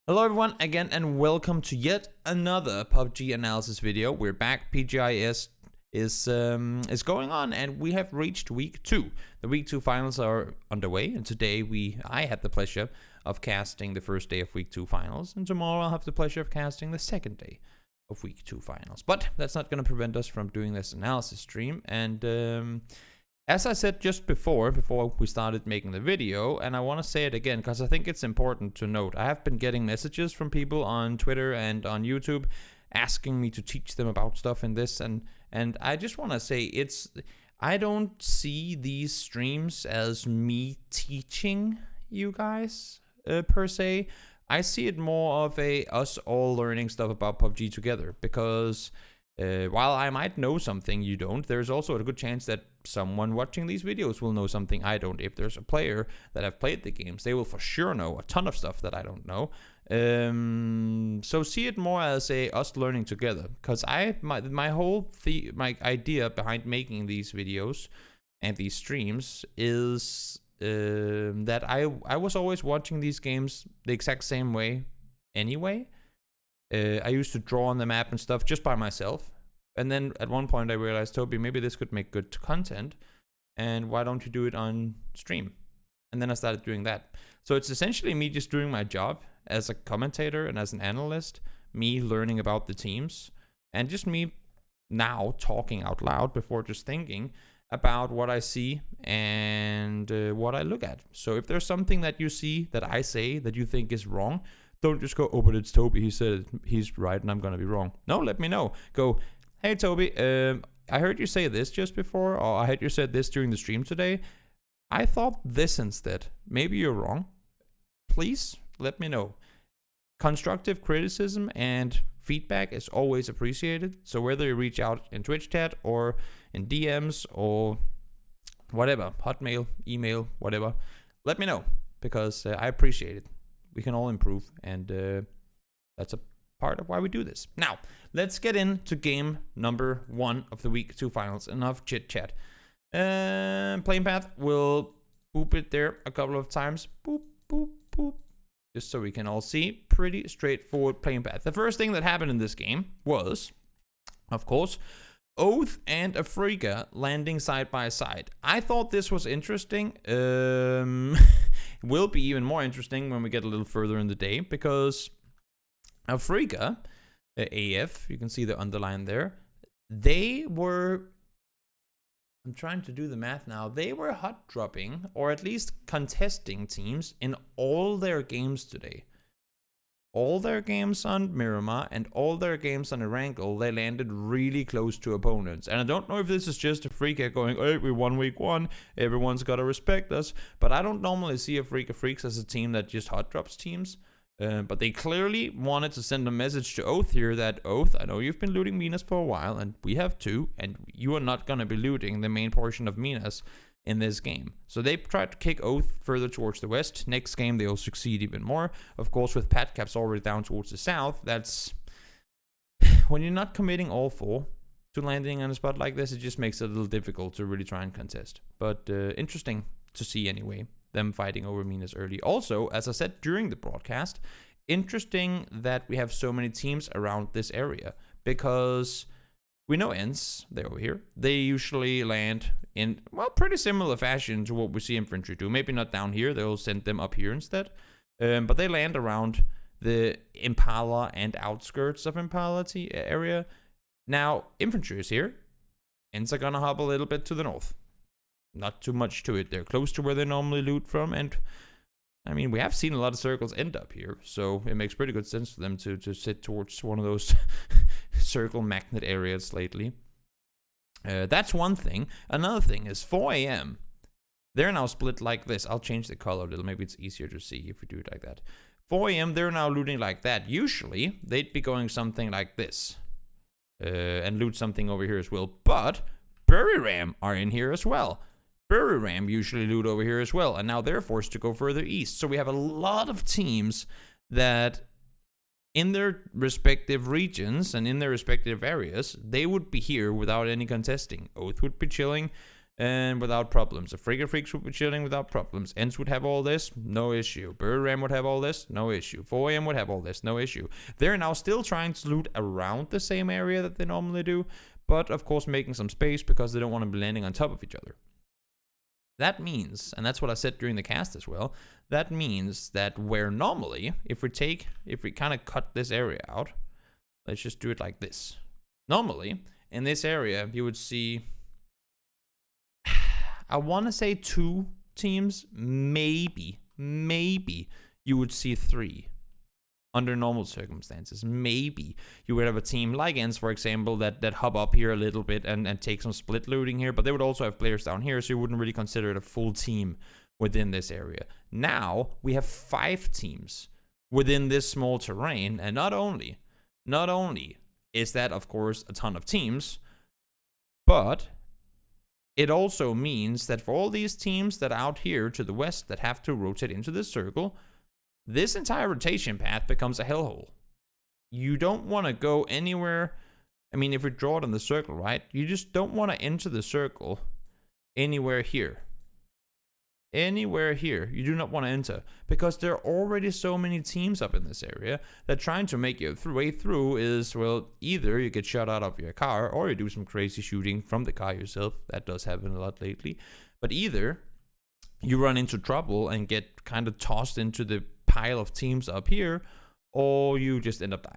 Hello everyone again and welcome to yet another PUBG analysis video. We're back. PGIs is going on and we have reached week 2. The week 2 finals are underway and today I had the pleasure of casting the first day of week 2 finals, and tomorrow I'll have the pleasure of casting the second day of week 2 finals. But that's not going to prevent us from doing this analysis stream, and as I said just before we started making the video, and I want to say it again because I think it's important to note, I have been getting messages from people on Twitter and on YouTube asking me to teach them about stuff in this, and I just want to say I don't see these streams as me teaching you guys per se. I see it more of us all learning stuff about PUBG together, because while I might know something you don't, there's also a good chance that someone watching these videos will know something I don't. If there's a player that have played the games, they will for sure know a ton of stuff that I don't know. So see it more as us learning together, because my idea behind making these videos and these streams is that I was always watching these games the exact same way anyway. I used to draw on the map and stuff just by myself. And then at one point I realized, Toby, maybe this could make good content. And why don't you do it on stream? And then I started doing that. So it's essentially me just doing my job as a commentator and as an analyst, me learning about the teams, and just me now talking out loud before just thinking about what I see and what I look at. So if there's something that you see that I say that you think is wrong, don't just go, oh, but it's Toby, he said it, he's right and I'm gonna be wrong. No, let me know. Go, hey Toby, I heard you say this just before, or I heard you said this during the stream today. I thought this instead. Maybe you're wrong. Please let me know. Constructive criticism and feedback is always appreciated. So whether you reach out in Twitch chat or in DMs or whatever, Hotmail, email, whatever, let me know, because I appreciate it. We can all improve, and that's a part of why we do this. Now, let's get into game number 1 of the week 2 finals. Enough chit chat. Playing path, we'll boop it there a couple of times. Boop, boop, boop. Just so we can all see. Pretty straightforward playing path. The first thing that happened in this game was, of course, Oath and Afrika landing side by side. I thought this was interesting. Will be even more interesting when we get a little further in the day, because Afrika, AF, you can see the underline there, they were, I'm trying to do the math now, they were hot dropping, or at least contesting teams in all their games today. All their games on Miramar and all their games on Erangel, they landed really close to opponents. And I don't know if this is just Afrika going, hey, we won week 1, everyone's got to respect us. But I don't normally see Afrika Freaks as a team that just hot drops teams. But they clearly wanted to send a message to Oath here that, Oath, I know you've been looting Minas for a while, and we have too, and you are not going to be looting the main portion of Minas in this game. So they tried to kick Oath further towards the west. Next game they'll succeed even more. Of course, with pad caps already down towards the south, that's when you're not committing all 4 to landing on a spot like this, it just makes it a little difficult to really try and contest. But interesting to see anyway, them fighting over Minas early. Also, as I said during the broadcast, interesting that we have so many teams around this area, because we know Ents, they're over here. They usually land in, well, pretty similar fashion to what we see infantry do. Maybe not down here, they'll send them up here instead. But they land around the Impala and outskirts of Impala area. Now, infantry is here. Ents are gonna hop a little bit to the north. Not too much to it. They're close to where they normally loot from, and I mean, we have seen a lot of circles end up here, so it makes pretty good sense for them to sit towards one of those circle magnet areas lately. That's one thing. Another thing is 4 a.m. They're now split like this. I'll change the color a little. Maybe it's easier to see if we do it like that. 4 a.m. they're now looting like that. Usually, they'd be going something like this. And loot something over here as well. But Bury Ram are in here as well. Bury Ram usually loot over here as well, and now they're forced to go further east. So we have a lot of teams that in their respective regions and in their respective areas, they would be here without any contesting. Oath would be chilling and without problems. Afrika Freaks would be chilling without problems. Ents would have all this, no issue. Buram would have all this, no issue. 4am would have all this, no issue. They're now still trying to loot around the same area that they normally do, but of course making some space because they don't want to be landing on top of each other. That means, and that's what I said during the cast as well, that means that where normally, if we kind of cut this area out, let's just do it like this. Normally, in this area, you would see, I want to say 2 teams, maybe you would see 3 under normal circumstances. Maybe you would have a team like Ents, for example, that hub up here a little bit and take some split looting here, but they would also have players down here, so you wouldn't really consider it a full team within this area. Now we have 5 teams within this small terrain, and not only is that, of course, a ton of teams, but it also means that for all these teams that are out here to the west that have to rotate into this circle, this entire rotation path becomes a hellhole. You don't want to go anywhere. I mean, if we draw it on the circle, right? You just don't want to enter the circle anywhere here. Anywhere here, you do not want to enter, because there are already so many teams up in this area that trying to make your way through is, well, either you get shot out of your car or you do some crazy shooting from the car yourself. That does happen a lot lately. But either you run into trouble and get kind of tossed into the pile of teams up here, or you just end up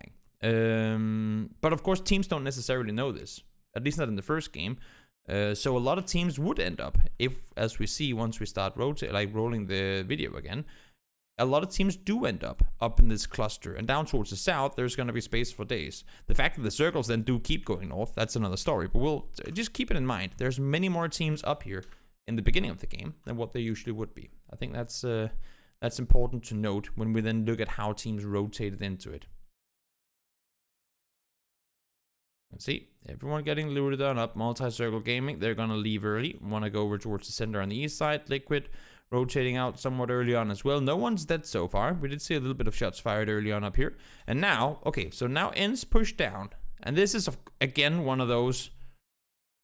dying. But of course, teams don't necessarily know this, at least not in the first game. So a lot of teams would end up, if, as we see once we start rolling the video again, a lot of teams do end up in this cluster, and down towards the south there's going to be space for days. The fact that the circles then do keep going north, that's another story, but we'll just keep it in mind. There's many more teams up here in the beginning of the game than what there usually would be. I think that's important to note when we then look at how teams rotated into it. Let's see, everyone getting looted on up. Multi-circle gaming, they're gonna leave early. Want to go over towards the center on the east side. Liquid rotating out somewhat early on as well. No one's dead so far. We did see a little bit of shots fired early on up here. And now, okay, so now Ents push down. And this is, again, one of those,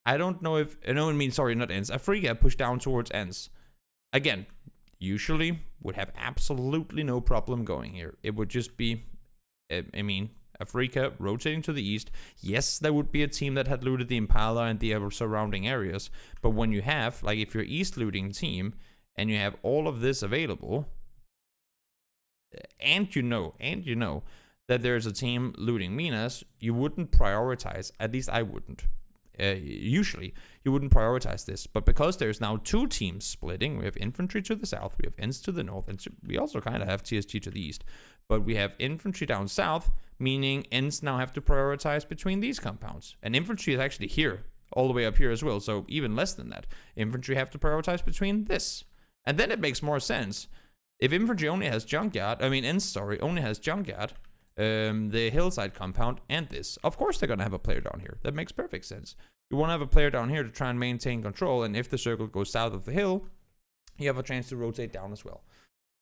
I don't know if, no, I mean, sorry, not Ents. Afrika push down towards Ents. Again, usually would have absolutely no problem going here. It would just be, I mean, Afrika rotating to the east. Yes, there would be a team that had looted the Impala and the surrounding areas, but when you have, like, if you're east looting team and you have all of this available, and you know that there's a team looting Minas, you wouldn't prioritize, at least I wouldn't. Usually you wouldn't prioritize this, but because there's now 2 teams splitting, we have infantry to the south, we have Ents to the north, and we also kind of have TSG to the east, but we have infantry down south, meaning Ents now have to prioritize between these compounds, and infantry is actually here, all the way up here as well, so even less than that. Infantry have to prioritize between this, and then it makes more sense. If infantry only has junkyard, I mean Ents, sorry, only has junkyard, the hillside compound, and this, of course they're gonna have a player down here. That makes perfect sense. You want to have a player down here to try and maintain control, and if the circle goes south of the hill, you have a chance to rotate down as well.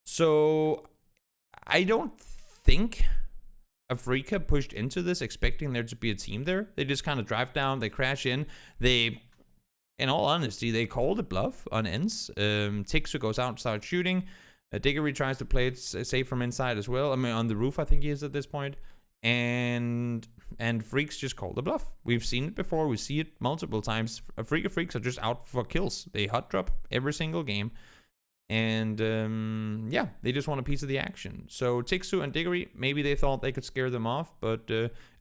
So I don't think Afrika pushed into this expecting there to be a team there. They just kind of drive down, they crash in, they, in all honesty, they called it bluff on Ents. Tixu goes out and starts shooting. Diggory tries to play it safe from inside as well. I mean, on the roof, I think he is at this point. And Freaks just called the bluff. We've seen it before. We see it multiple times. Afrika Freaks are just out for kills. They hot drop every single game. And yeah, they just want a piece of the action. So Tixu and Diggory, maybe they thought they could scare them off. But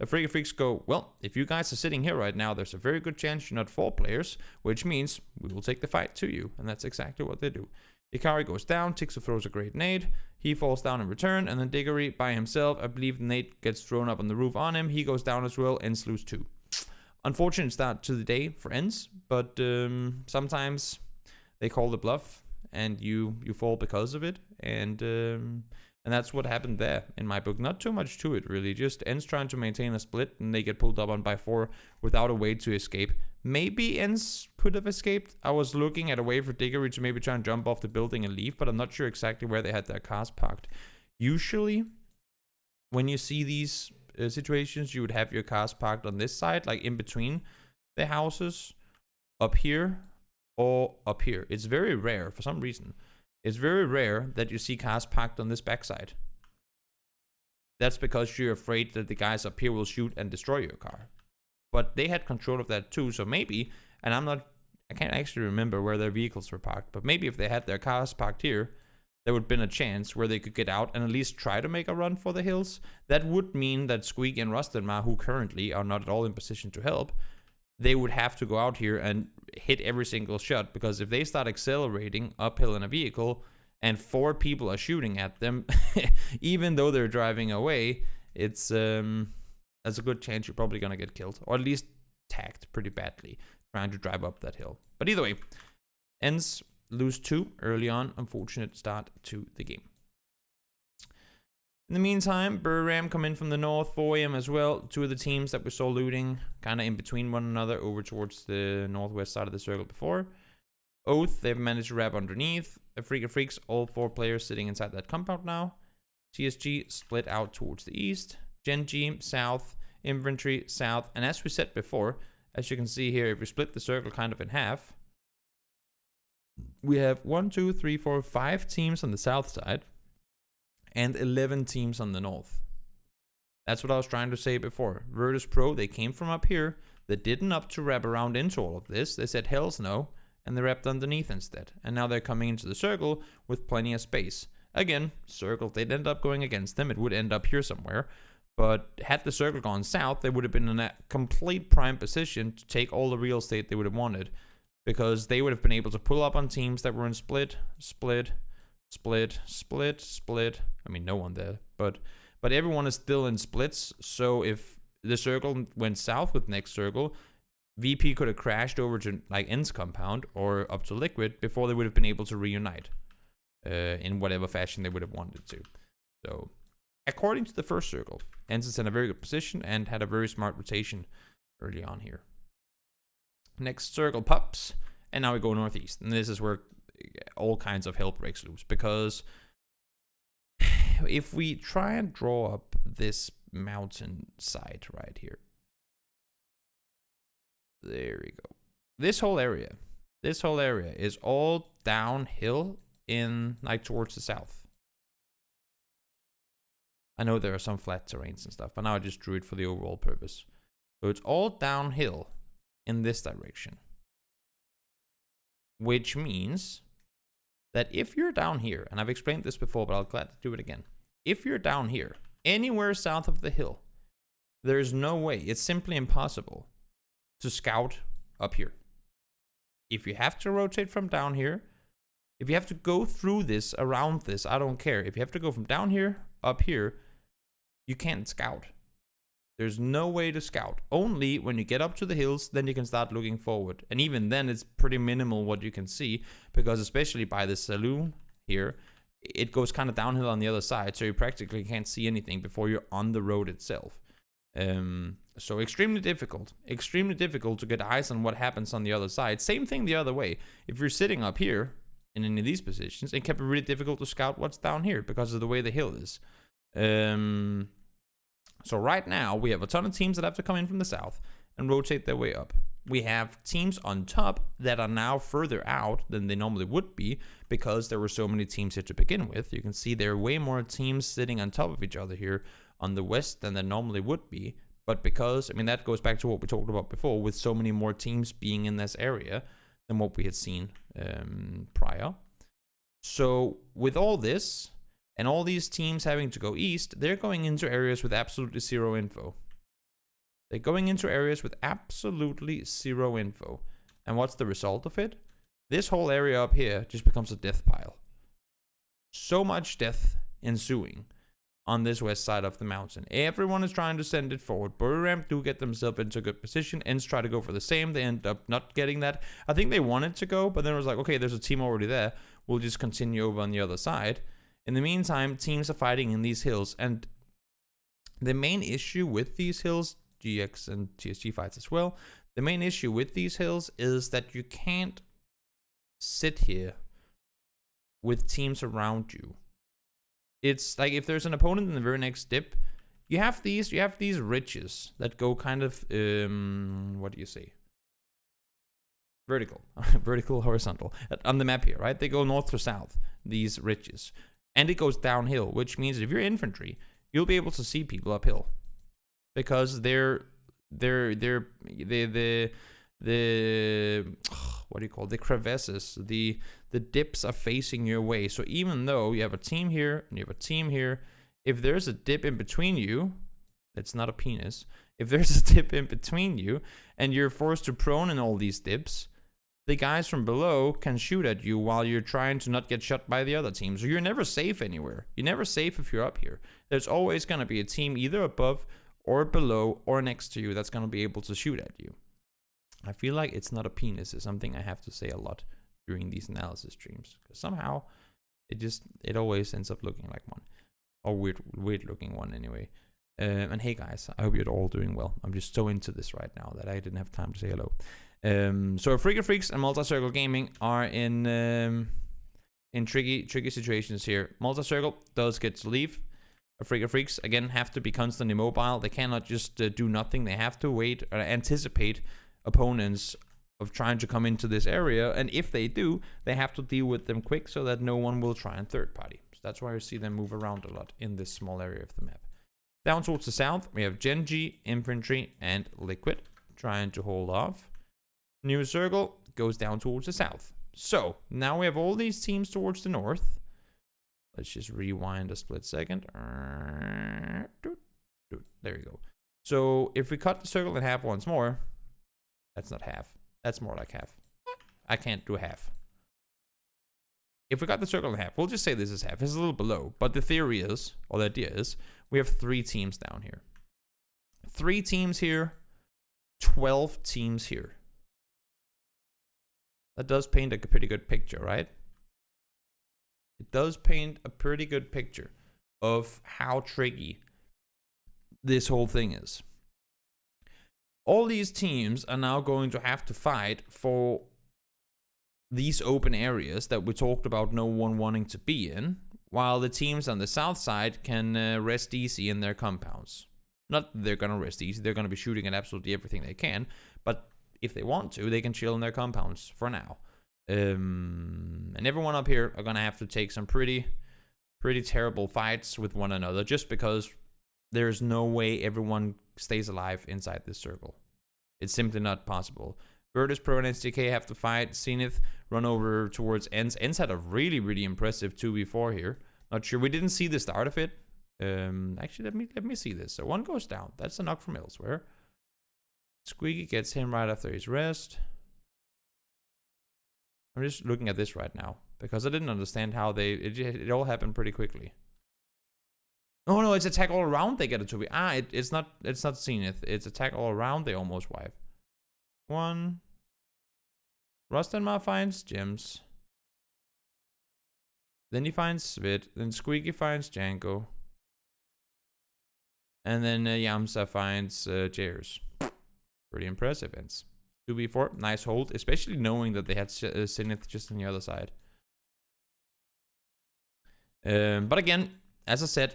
Afrika Freaks go, well, if you guys are sitting here right now, there's a very good chance you're not 4 players, which means we will take the fight to you. And that's exactly what they do. Ikari goes down, Tixu throws a great nade, he falls down in return, and then Diggory by himself, I believe the nade gets thrown up on the roof on him, he goes down as well, Ents lose 2. Unfortunate start to the day for Ents, but sometimes they call the bluff, and you fall because of it, and that's what happened there, in my book. Not too much to it, really, just Ents trying to maintain a split, and they get pulled up on by 4 without a way to escape. Maybe Ents could have escaped. I was looking at a way for Diggory to maybe try and jump off the building and leave, but I'm not sure exactly where they had their cars parked. Usually, when you see these situations, you would have your cars parked on this side, like in between the houses, up here, or up here. It's very rare, for some reason. It's very rare that you see cars parked on this backside. That's because you're afraid that the guys up here will shoot and destroy your car. But they had control of that too, so maybe, and I can't actually remember where their vehicles were parked, but maybe if they had their cars parked here, there would have been a chance where they could get out and at least try to make a run for the hills. That would mean that Squeak and Rustenmar, who currently are not at all in position to help, they would have to go out here and hit every single shot, because if they start accelerating uphill in a vehicle and 4 people are shooting at them, even though they're driving away, it's there's a good chance you're probably gonna get killed, or at least tagged pretty badly trying to drive up that hill. But either way, ends lose 2 early on. Unfortunate start to the game. In the meantime, Buram come in from the north, 4 AM as well. 2 of the teams that we saw looting kind of in between one another over towards the northwest side of the circle before. Oath, they've managed to wrap underneath. Freak of Freaks, all 4 players sitting inside that compound now. TSG split out towards the east. Genji, south. Infantry, south. And as we said before, as you can see here, if we split the circle kind of in half, we have 1, 2, 3, 4, 5 teams on the south side and 11 teams on the north. That's what I was trying to say before. Virtus Pro, they came from up here. They didn't up to wrap around into all of this. They said hells no, and they wrapped underneath instead. And now they're coming into the circle with plenty of space. Again, circle, they'd end up going against them. It would end up here somewhere. But had the circle gone south, they would have been in a complete prime position to take all the real estate they would have wanted, because they would have been able to pull up on teams that were in split. I mean, no one there, but everyone is still in splits. So if the circle went south with next circle, VP could have crashed over to like N's compound or up to Liquid before they would have been able to reunite in whatever fashion they would have wanted to. So according to the first circle, N's is in a very good position and had a very smart rotation early on here. Next circle pops, and now we go northeast, and this is where all kinds of hell breaks loose, because if we try and draw up this mountain side right here, there we go. This whole area is all downhill in like towards the south. I know there are some flat terrains and stuff, but now I just drew it for the overall purpose. So it's all downhill in this direction, which means that if you're down here, and I've explained this before, but I'll gladly do it again. If you're down here, anywhere south of the hill, there's no way, it's simply impossible to scout up here. If you have to rotate from down here, if you have to go through this, around this, I don't care. If you have to go from down here, up here, you can't scout. There's no way to scout. Only when you get up to the hills, then you can start looking forward. And even then, it's pretty minimal what you can see, because especially by the saloon here, it goes kind of downhill on the other side, so you practically can't see anything before you're on the road itself. So extremely difficult to get eyes on what happens on the other side. Same thing the other way. If you're sitting up here in any of these positions, it can be really difficult to scout what's down here because of the way the hill is. So right now, we have a ton of teams that have to come in from the south and rotate their way up. We have teams on top that are now further out than they normally would be because there were so many teams here to begin with. You can see there are way more teams sitting on top of each other here on the west than there normally would be. But because, I mean, that goes back to what we talked about before, with so many more teams being in this area than what we had seen prior. So with all this, and all these teams having to go east, they're going into areas with absolutely zero info. They're going into areas with absolutely zero info. And what's the result of it? This whole area up here just becomes a death pile. So much death ensuing on this west side of the mountain. Everyone is trying to send it forward. Buram do get themselves into a good position. Ends try to go for the same. They end up not getting that. I think they wanted to go, but then it was like, okay, there's a team already there. We'll just continue over on the other side. In the meantime, teams are fighting in these hills, and the main issue with these hills, GX and TSG fights as well, the main issue with these hills is that you can't sit here with teams around you. It's like if there's an opponent in the very next dip, you have these ridges that go kind of, what do you say? vertical, vertical, horizontal on the map here, right? They go north to south, these ridges, and it goes downhill, which means if you're infantry, you'll be able to see people uphill because the what do you call it? The crevices, the dips are facing your way. So even though you have a team here and you have a team here, if there's a dip in between you, that's not a penis. If there's a dip in between you and you're forced to prone in all these dips, the guys from below can shoot at you while you're trying to not get shot by the other team. So you're never safe anywhere. You're never safe if you're up here. There's always going to be a team either above or below or next to you that's going to be able to shoot at you. I feel like it's not a penis is something I have to say a lot during these analysis streams. Because somehow it always ends up looking like one. Or weird looking one anyway. And hey guys, I hope you're all doing well. I'm just so into this right now that I didn't have time to say hello. So Frigga Freaks and Multi-Circle Gaming are in tricky situations here. Multi-Circle does get to leave. Frigga Freaks again have to be constantly mobile. They cannot just do nothing. They have to wait or anticipate opponents of trying to come into this area, and if they do, they have to deal with them quick so that no one will try and third party. So that's why you see them move around a lot in this small area of the map. Down towards the south, we have Genji, Infantry, and Liquid trying to hold off. New Circle goes down towards the south. So now we have all these teams towards the north. Let's just rewind a split second. There you go. So if we cut the circle in half once more, that's not half. That's more like half. I can't do half. If we cut the circle in half, we'll just say this is half. It's a little below. But the theory is, or the idea is, we have 3 teams down here. 3 teams here, 12 teams here. That does paint a pretty good picture, right? It does paint a pretty good picture of how tricky this whole thing is. All these teams are now going to have to fight for these open areas that we talked about no one wanting to be in, while the teams on the south side can rest easy in their compounds. Not that they're going to rest easy, they're going to be shooting at absolutely everything they can, but if they want to, they can chill in their compounds for now. And everyone up here are going to have to take some pretty terrible fights with one another just because there's no way everyone stays alive inside this circle. It's simply not possible. Virtus Pro and SDK have to fight. Zenith run over towards Ends. Ends had a really impressive 2v4 here. Not sure. We didn't see the start of it. Actually, let me see this. So one goes down. That's a knock from elsewhere. Squeaky gets him right after his rest. I'm just looking at this right now because I didn't understand how it all happened pretty quickly. Oh no, it's attack all around. They get it to be. It's not Zenith. It's attack all around. They almost wipe. 1. Rostenmar finds Gems. Then he finds Svit. Then Squeaky finds Django. And then Yamsa finds Jairs. Pretty impressive ends. 2v4, nice hold, especially knowing that they had Zenith just on the other side. But again, as I said,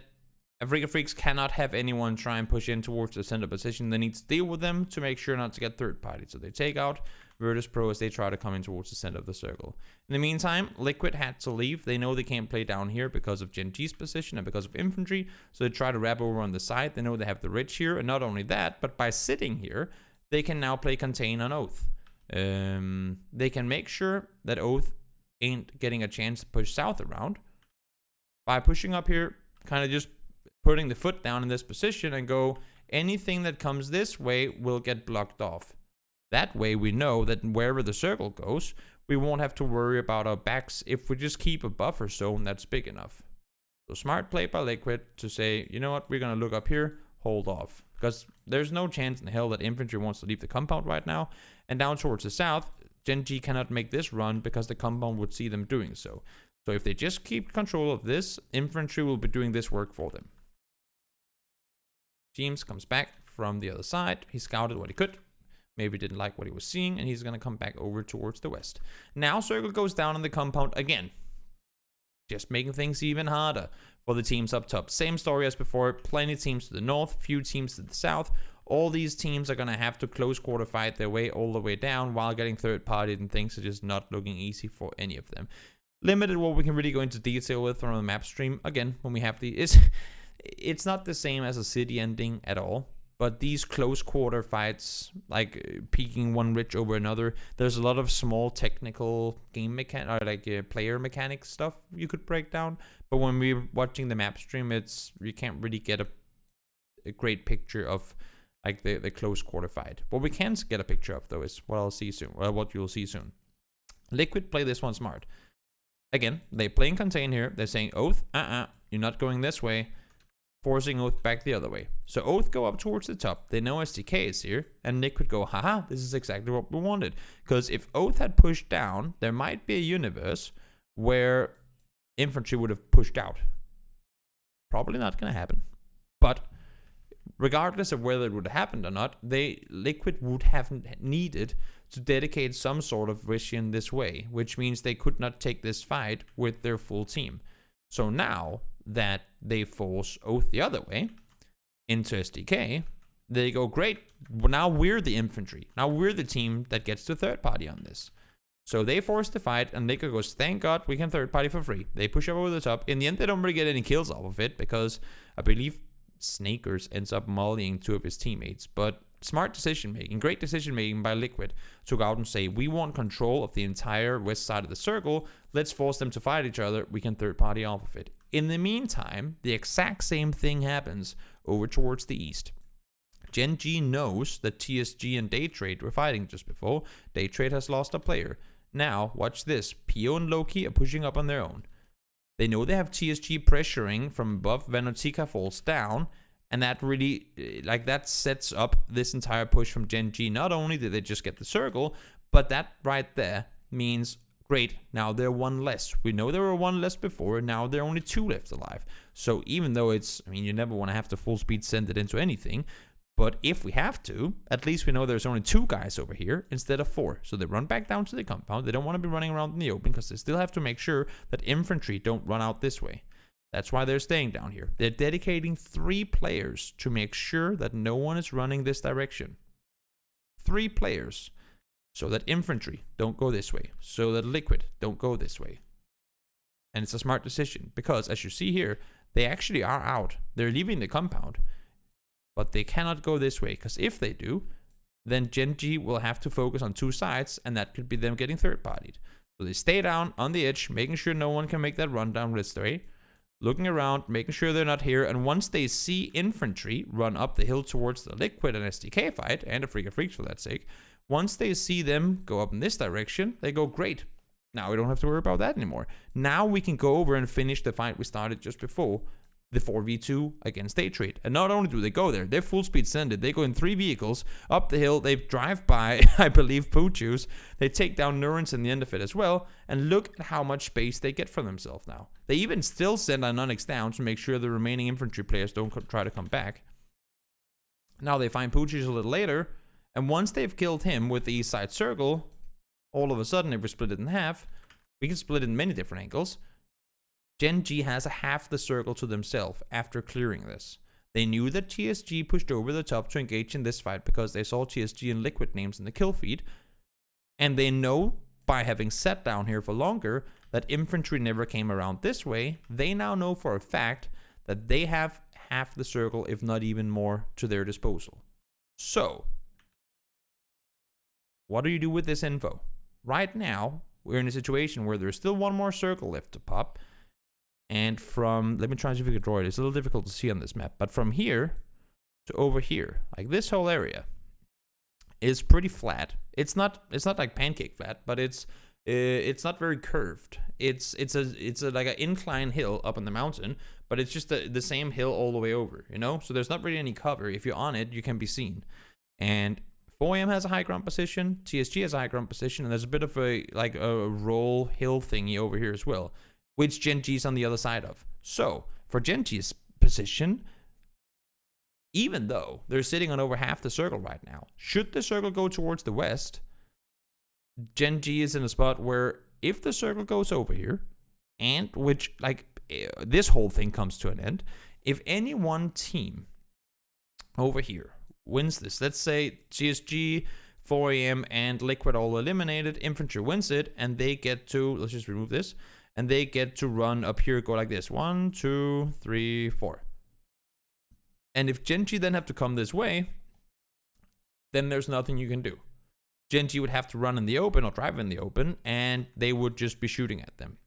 Frigga Freaks cannot have anyone try and push in towards the center position. They need to deal with them to make sure not to get third party. So they take out Virtus Pro as they try to come in towards the center of the circle. In the meantime, Liquid had to leave. They know they can't play down here because of Genji's position and because of infantry. So they try to wrap over on the side. They know they have the ridge here. And not only that, but by sitting here, they can now play contain on Oath. They can make sure that Oath ain't getting a chance to push south around. By pushing up here, kind of just putting the foot down in this position and go, anything that comes this way will get blocked off. That way we know that wherever the circle goes, we won't have to worry about our backs if we just keep a buffer zone that's big enough. So smart play by Liquid to say, you know what, we're going to look up here, hold off. Because there's no chance in hell that infantry wants to leave the compound right now. And down towards the south, Genji cannot make this run because the compound would see them doing so. So if they just keep control of this, infantry will be doing this work for them. James comes back from the other side. He scouted what he could. Maybe didn't like what he was seeing, and he's going to come back over towards the west. Now circle goes down in the compound again. Just making things even harder for the teams up top. Same story as before. Plenty teams to the north, few teams to the south. all these teams are going to have to close quarter fight their way all the way down while getting third party, and things are just not looking easy for any of them. Limited what we can really go into detail with from the map stream. Again, when we have it's not the same as a city ending at all. But these close quarter fights, like peaking one ridge over another, there's a lot of small technical game player mechanic stuff you could break down. But when we're watching the map stream, you can't really get a great picture of like the close quarter fight. What we can get a picture of though is what you'll see soon. Liquid play this one smart. Again, they play in contain here. They're saying Oath, you're not going this way. Forcing Oath back the other way. So Oath go up towards the top. They know SDK is here. And Liquid go, haha, this is exactly what we wanted. Because if Oath had pushed down, there might be a universe where infantry would have pushed out. Probably not going to happen. But regardless of whether it would have happened or not, Liquid would have needed to dedicate some sort of vision this way. Which means they could not take this fight with their full team. So now that they force Oath the other way into SDK, they go, great, now we're the infantry. Now we're the team that gets to third party on this. So they force the fight, and Liquid goes, thank God we can third party for free. They push up over the top. In the end, they don't really get any kills off of it, because I believe Snakers ends up mollying 2 of his teammates. But smart decision making, great decision making by Liquid to go out and say, we want control of the entire west side of the circle. Let's force them to fight each other. We can third party off of it. In the meantime, the exact same thing happens over towards the east. Gen G knows that TSG and Daytrade were fighting just before. Daytrade has lost a player. Now, watch this. Pio and Loki are pushing up on their own. They know they have TSG pressuring from above. Venotica falls down. And that really, that sets up this entire push from Gen G. Not only did they just get the circle, but that right there means, great, now they're 1 less. We know there were 1 less before, and now there are only 2 left alive. So even though you never want to have to full speed send it into anything, but if we have to, at least we know there's only 2 guys over here instead of 4. So they run back down to the compound. They don't want to be running around in the open, because they still have to make sure that infantry don't run out this way. That's why they're staying down here. They're dedicating 3 players to make sure that no one is running this direction. 3 players. So that infantry don't go this way. So that Liquid don't go this way. And it's a smart decision, because as you see here, they actually are out. They're leaving the compound. But they cannot go this way, because if they do, then Gen G will have to focus on 2 sides, and that could be them getting third-partied. So they stay down on the edge, making sure no one can make that run down Ridgeway, looking around, making sure they're not here, and once they see infantry run up the hill towards the Liquid and SDK fight, and a Freak of Freaks for that sake, once they see them go up in this direction, they go, great. Now we don't have to worry about that anymore. Now we can go over and finish the fight we started just before, the 4v2 against Daytrade. And not only do they go there, they're full speed sended. They go in 3 vehicles up the hill. They drive by, I believe, Poochus. They take down Neurons in the end of it as well. And look at how much space they get for themselves now. They even still send Anonix down to make sure the remaining infantry players don't try to come back. Now they find Poochus a little later. And once they've killed him with the east side circle, all of a sudden, if we split it in half, we can split it in many different angles. Gen G has a half the circle to themselves after clearing this. They knew that TSG pushed over the top to engage in this fight because they saw TSG and Liquid names in the kill feed. And they know, by having sat down here for longer, that infantry never came around this way. They now know for a fact that they have half the circle, if not even more, to their disposal. So, what do you do with this info? Right now, we're in a situation where there's still 1 more circle left to pop. And from, let me try and see if we can draw it. It's a little difficult to see on this map. But from here to over here, like this whole area, is pretty flat. It's not like pancake flat, but it's not very curved. It's like an incline hill up on the mountain, but it's just the same hill all the way over, you know? So there's not really any cover. If you're on it, you can be seen. And 4AM has a high ground position, TSG has a high ground position, and there's a bit of a roll hill thingy over here as well, which Gen G's on the other side of. So, for Gen G's position, even though they're sitting on over half the circle right now, should the circle go towards the west, Gen G is in a spot where if the circle goes over here, and which, this whole thing comes to an end, if any one team over here wins this. Let's say GSG, 4 AM, and Liquid all eliminated. Infantry wins it, and they get to, let's just remove this, and they get to run up here, go like this. 1, 2, 3, 4. And if Gen.G then have to come this way, then there's nothing you can do. Gen.G would have to run in the open or drive in the open, and they would just be shooting at them.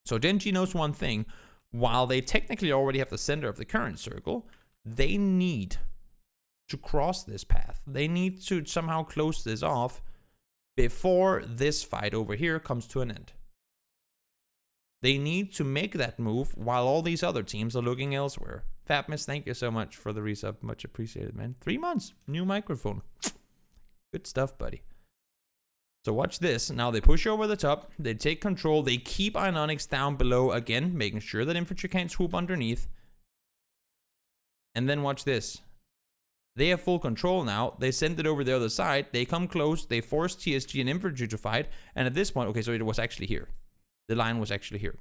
So Gen.G knows one thing. While they technically already have the center of the current circle, they need to cross this path. They need to somehow close this off before this fight over here comes to an end. They need to make that move while all these other teams are looking elsewhere. Fatmas, thank you so much for the resub. Much appreciated, man. 3 months. New microphone. Good stuff, buddy. So watch this. Now they push over the top. They take control. They keep Ionics down below again, making sure that infantry can't swoop underneath. And then watch this. They have full control now. They send it over the other side. They come close. They force TSG and infantry to fight. And at this point, okay, so it was actually here. The line was actually here.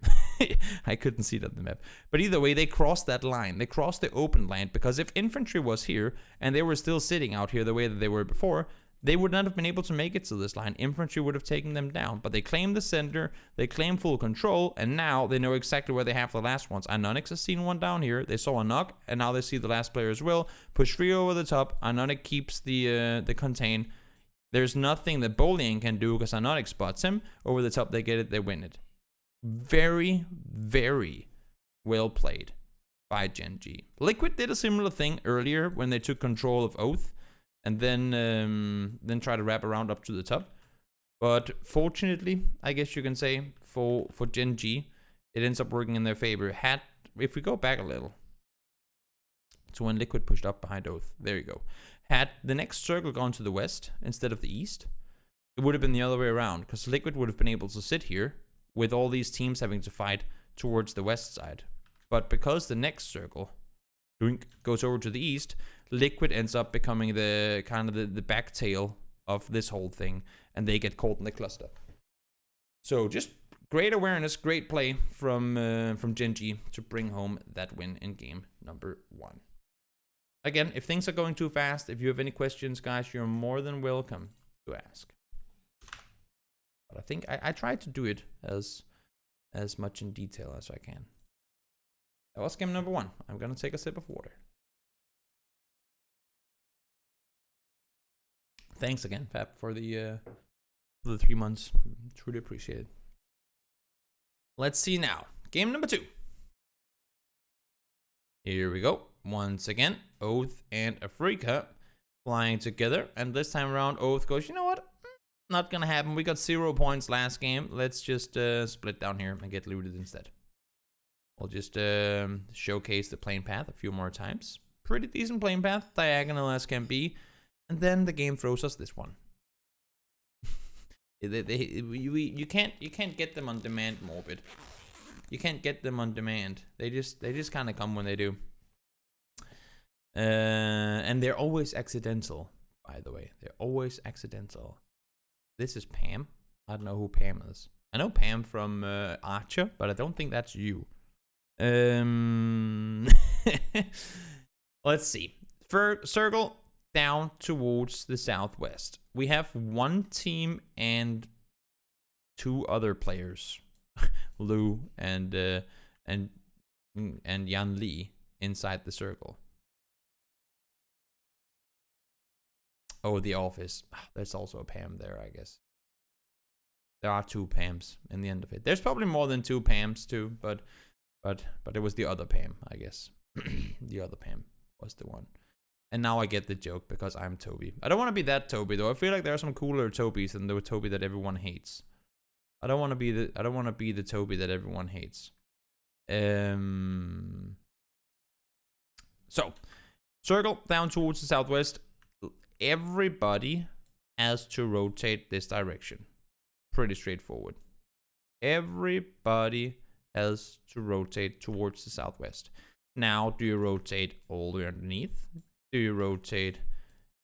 I couldn't see that on the map. But either way, they crossed that line. They crossed the open land, because if infantry was here and they were still sitting out here the way that they were before, they would not have been able to make it to this line. Infantry would have taken them down. But they claim the center, they claim full control, and now they know exactly where they have the last ones. Ionics has seen one down here. They saw a knock, and now they see the last player as well. Push 3 over the top. Ionic keeps the contain. There's nothing that Bolian can do, because Ionic spots him. Over the top, they get it, they win it. Very, very well played by Gen.G. Liquid did a similar thing earlier when they took control of Oath, and then try to wrap around up to the top. But fortunately, I guess you can say, for Gen.G, it ends up working in their favor. If we go back a little to when Liquid pushed up behind Oath, there you go. Had the next circle gone to the west instead of the east, it would have been the other way around, because Liquid would have been able to sit here with all these teams having to fight towards the west side. But because the next circle goes over to the east, Liquid ends up becoming the kind of the back tail of this whole thing, and they get caught in the cluster. So just great awareness, great play from Gen.G to bring home that win in game number 1. Again, if things are going too fast, if you have any questions, guys, you're more than welcome to ask. But I think I tried to do it as much in detail as I can. That was game number 1. I'm gonna take a sip of water. Thanks again, Pep, for the 3 months. Truly appreciate it. Let's see now. Game number 2. Here we go. Once again, Oath and Afrika flying together. And this time around, Oath goes, you know what? Not gonna happen. We got 0 points last game. Let's just split down here and get looted instead. We'll just showcase the plane path a few more times. Pretty decent plane path, diagonal as can be. And then the game throws us this one. You can't get them on demand, Morbid. You can't get them on demand. They just kind of come when they do. And they're always accidental, by the way. They're always accidental. This is Pam. I don't know who Pam is. I know Pam from Archer, but I don't think that's you. Let's see. Circle down towards the southwest. We have 1 team and 2 other players, Lou and Yan Li, inside the circle. Oh, the office. There's also a Pam there, I guess. There are 2 Pams in the end of it. There's probably more than 2 Pams too, but it was the other Pam, I guess. The other Pam was the one. And now I get the joke because I'm Toby. I don't want to be that Toby though. I feel like there are some cooler Tobys than the Toby that everyone hates. I don't want to be the Toby that everyone hates. So, circle down towards the southwest. Everybody has to rotate this direction. Pretty straightforward. Everybody has to rotate towards the southwest. Now, do you rotate all the way underneath? Do you rotate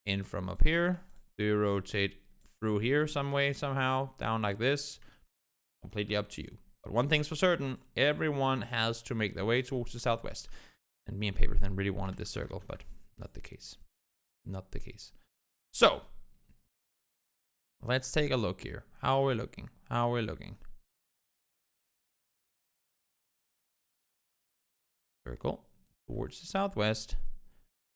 in from up here? Do you rotate through here some way, somehow, down like this? Completely up to you. But one thing's for certain, everyone has to make their way towards the southwest. And me and Paperthin really wanted this circle, but not the case. not the case. So let's take a look here. How are we looking? How are we looking? Circle towards the southwest.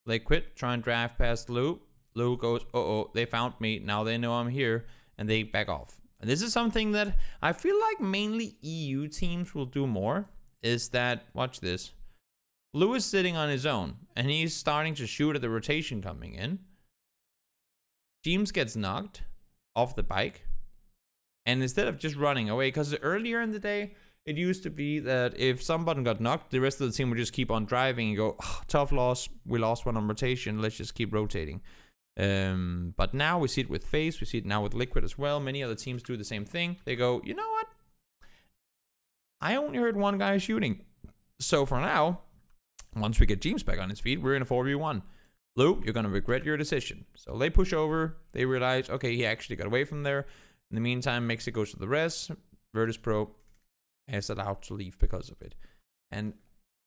Liquid try and draft past Lou. Lou goes, uh-oh, they found me. Now they know I'm here, and they back off. And this is something that I feel like mainly EU teams will do more, is that, watch this. Lou is sitting on his own, and he's starting to shoot at the rotation coming in. James gets knocked off the bike, and instead of just running away, because earlier in the day, it used to be that if somebody got knocked, the rest of the team would just keep on driving and go, oh, tough loss, we lost one on rotation, let's just keep rotating. But now we see it with FaZe, we see it now with Liquid as well. Many other teams do the same thing. They go, you know what? I only heard one guy shooting. So for now, once we get James back on his feet, we're in a 4v1. Lou, you're going to regret your decision. So they push over. They realize, okay, he actually got away from there. In the meantime, Mexi goes to the res. Virtus.pro is allowed to leave because of it. And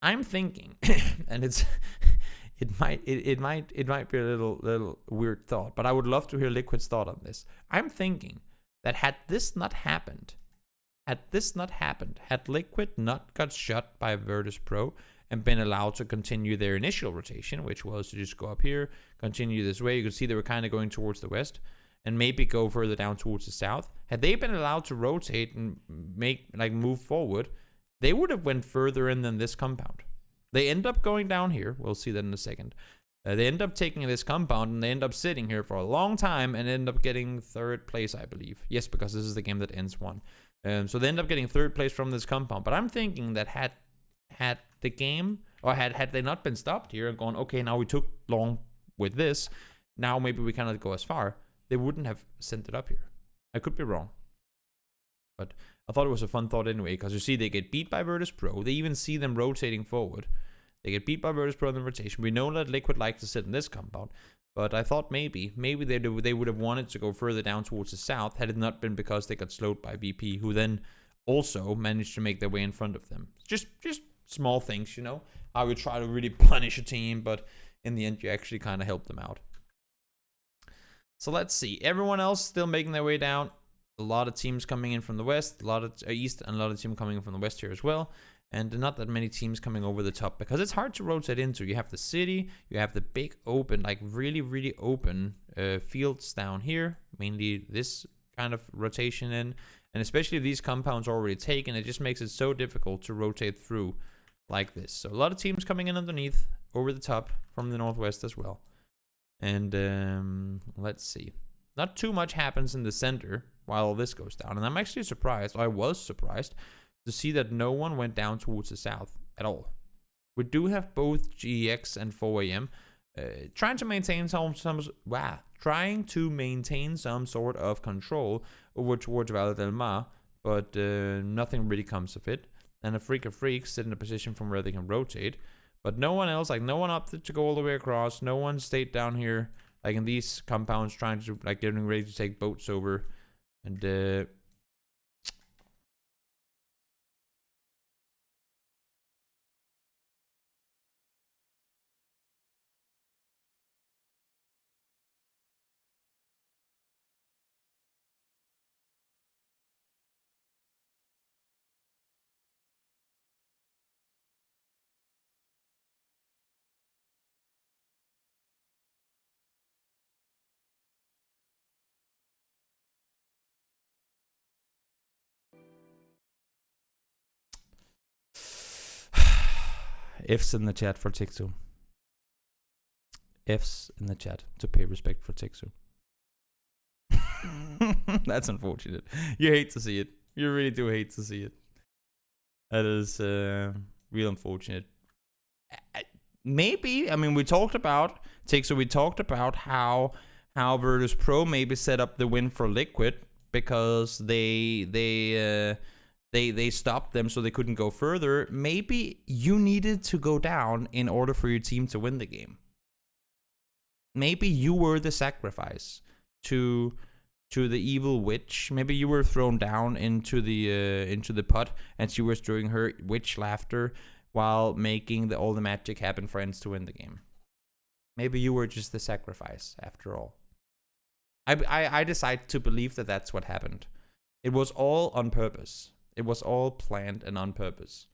I'm thinking, and it might be a little weird thought, but I would love to hear Liquid's thought on this. I'm thinking that had this not happened, had Liquid not got shot by Virtus.pro and been allowed to continue their initial rotation, which was to just go up here, continue this way. You could see they were kind of going towards the west and maybe go further down towards the south. Had they been allowed to rotate and move forward, they would have went further in than this compound. They end up going down here. We'll see that in a second. They end up taking this compound and they end up sitting here for a long time and end up getting third place, I believe. Yes, because this is the game that ends 1. So they end up getting third place from this compound. But I'm thinking that had the game, or had they not been stopped here and gone, okay, now we took long with this, now maybe we cannot go as far, they wouldn't have sent it up here. I could be wrong. But I thought it was a fun thought anyway, because you see they get beat by Virtus.pro. They even see them rotating forward. They get beat by Virtus.pro in the rotation. We know that Liquid likes to sit in this compound. But I thought maybe they would have wanted to go further down towards the south had it not been because they got slowed by BP, who then also managed to make their way in front of them. Just small things, you know. I would try to really punish a team, but in the end, you actually kind of help them out. So let's see. Everyone else still making their way down. A lot of teams coming in from the west, a lot of east, and a lot of teams coming in from the west here as well. And not that many teams coming over the top because it's hard to rotate into. You have the city, you have the big open, like really, really open fields down here. Mainly this kind of rotation in. And especially these compounds already taken, it just makes it so difficult to rotate through like this. So a lot of teams coming in underneath, over the top, from the northwest as well. And let's see. Not too much happens in the center while all this goes down. And I'm actually surprised, I was surprised, to see that no one went down towards the south at all. We do have both GX and 4AM trying to maintain some sort of control over towards Valle del Mar, but nothing really comes of it. And a Freak of Freaks sit in a position from where they can rotate. But no one else, like no one opted to go all the way across. No one stayed down here, like in these compounds, trying to, like, getting ready to take boats over. And F's in the chat for Tixu. F's in the chat to pay respect for Tixu. That's unfortunate. You hate to see it. You really do hate to see it. That is real unfortunate. Maybe, I mean, we talked about Tixu. We talked about how Virtus.pro maybe set up the win for Liquid because they stopped them so they couldn't go further. Maybe you needed to go down in order for your team to win the game. Maybe you were the sacrifice to the evil witch. Maybe you were thrown down into the pot and she was doing her witch laughter while making all the magic happen for ends to win the game. Maybe you were just the sacrifice after all. I decide to believe that that's what happened. It was all on purpose. It was all planned and on purpose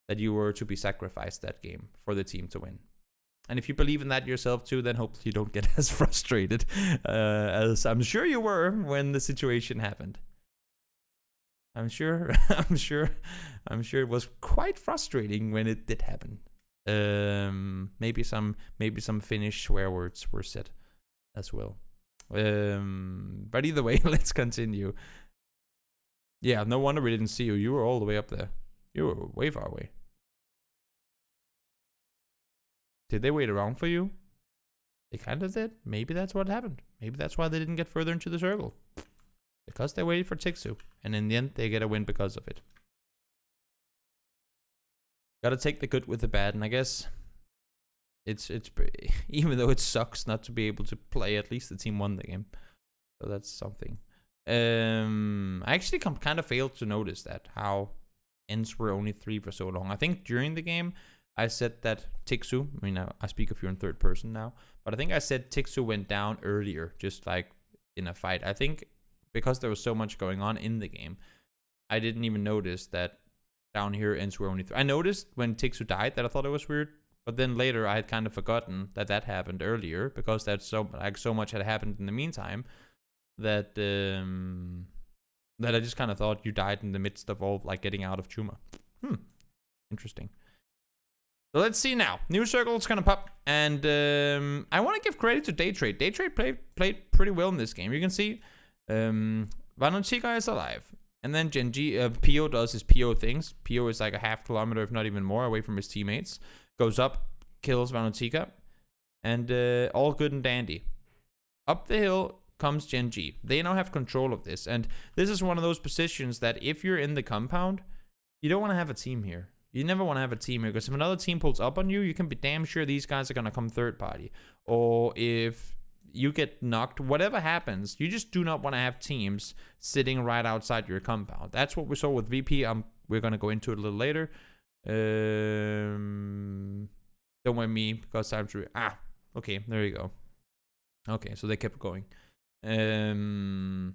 that you were to be sacrificed that game for the team to win. And if you believe in that yourself too, then hopefully you don't get as frustrated as I'm sure you were when the situation happened. I'm sure it was quite frustrating when it did happen. Maybe some Finnish swear words were said as well. But either way, let's continue. Yeah, no wonder we didn't see you. You were all the way up there. You were way far away. Did they wait around for you? They kind of did. Maybe that's what happened. Maybe that's why they didn't get further into the circle. Because they waited for Tixu. And in the end, they get a win because of it. Gotta take the good with the bad. And I guess it's even though it sucks not to be able to play, at least the team won the game. So that's something. I actually kind of failed to notice that. How ends were only 3 for so long. I think during the game, I said that Tixu, I mean, I speak of you in third person now, but I think I said Tixu went down earlier, just like in a fight. I think because there was so much going on in the game, I didn't even notice that down here ends were only 3. I noticed when Tixu died that I thought it was weird, but then later I had kind of forgotten that that happened earlier because that's so much had happened in the meantime that that I just kind of thought you died in the midst of all like getting out of Chuma. Interesting. So let's see now. New circle's gonna pop, and I want to give credit to Daytrade. Daytrade played pretty well in this game. You can see Vanonchika is alive, and then Genji PO does his PO things. PO is like a half kilometer, if not even more, away from his teammates. Goes up, kills Vanonchika, and all good and dandy. Up the hill comes Genji. They now have control of this, and this is one of those positions that if you're in the compound, you don't want to have a team here. You never want to have a team here, because if another team pulls up on you, you can be damn sure these guys are going to come third party. Or if you get knocked, whatever happens, you just do not want to have teams sitting right outside your compound. That's what we saw with VP. We're going to go into it a little later. Don't mind me, because time to... okay, there you go. Okay, so they kept going. No,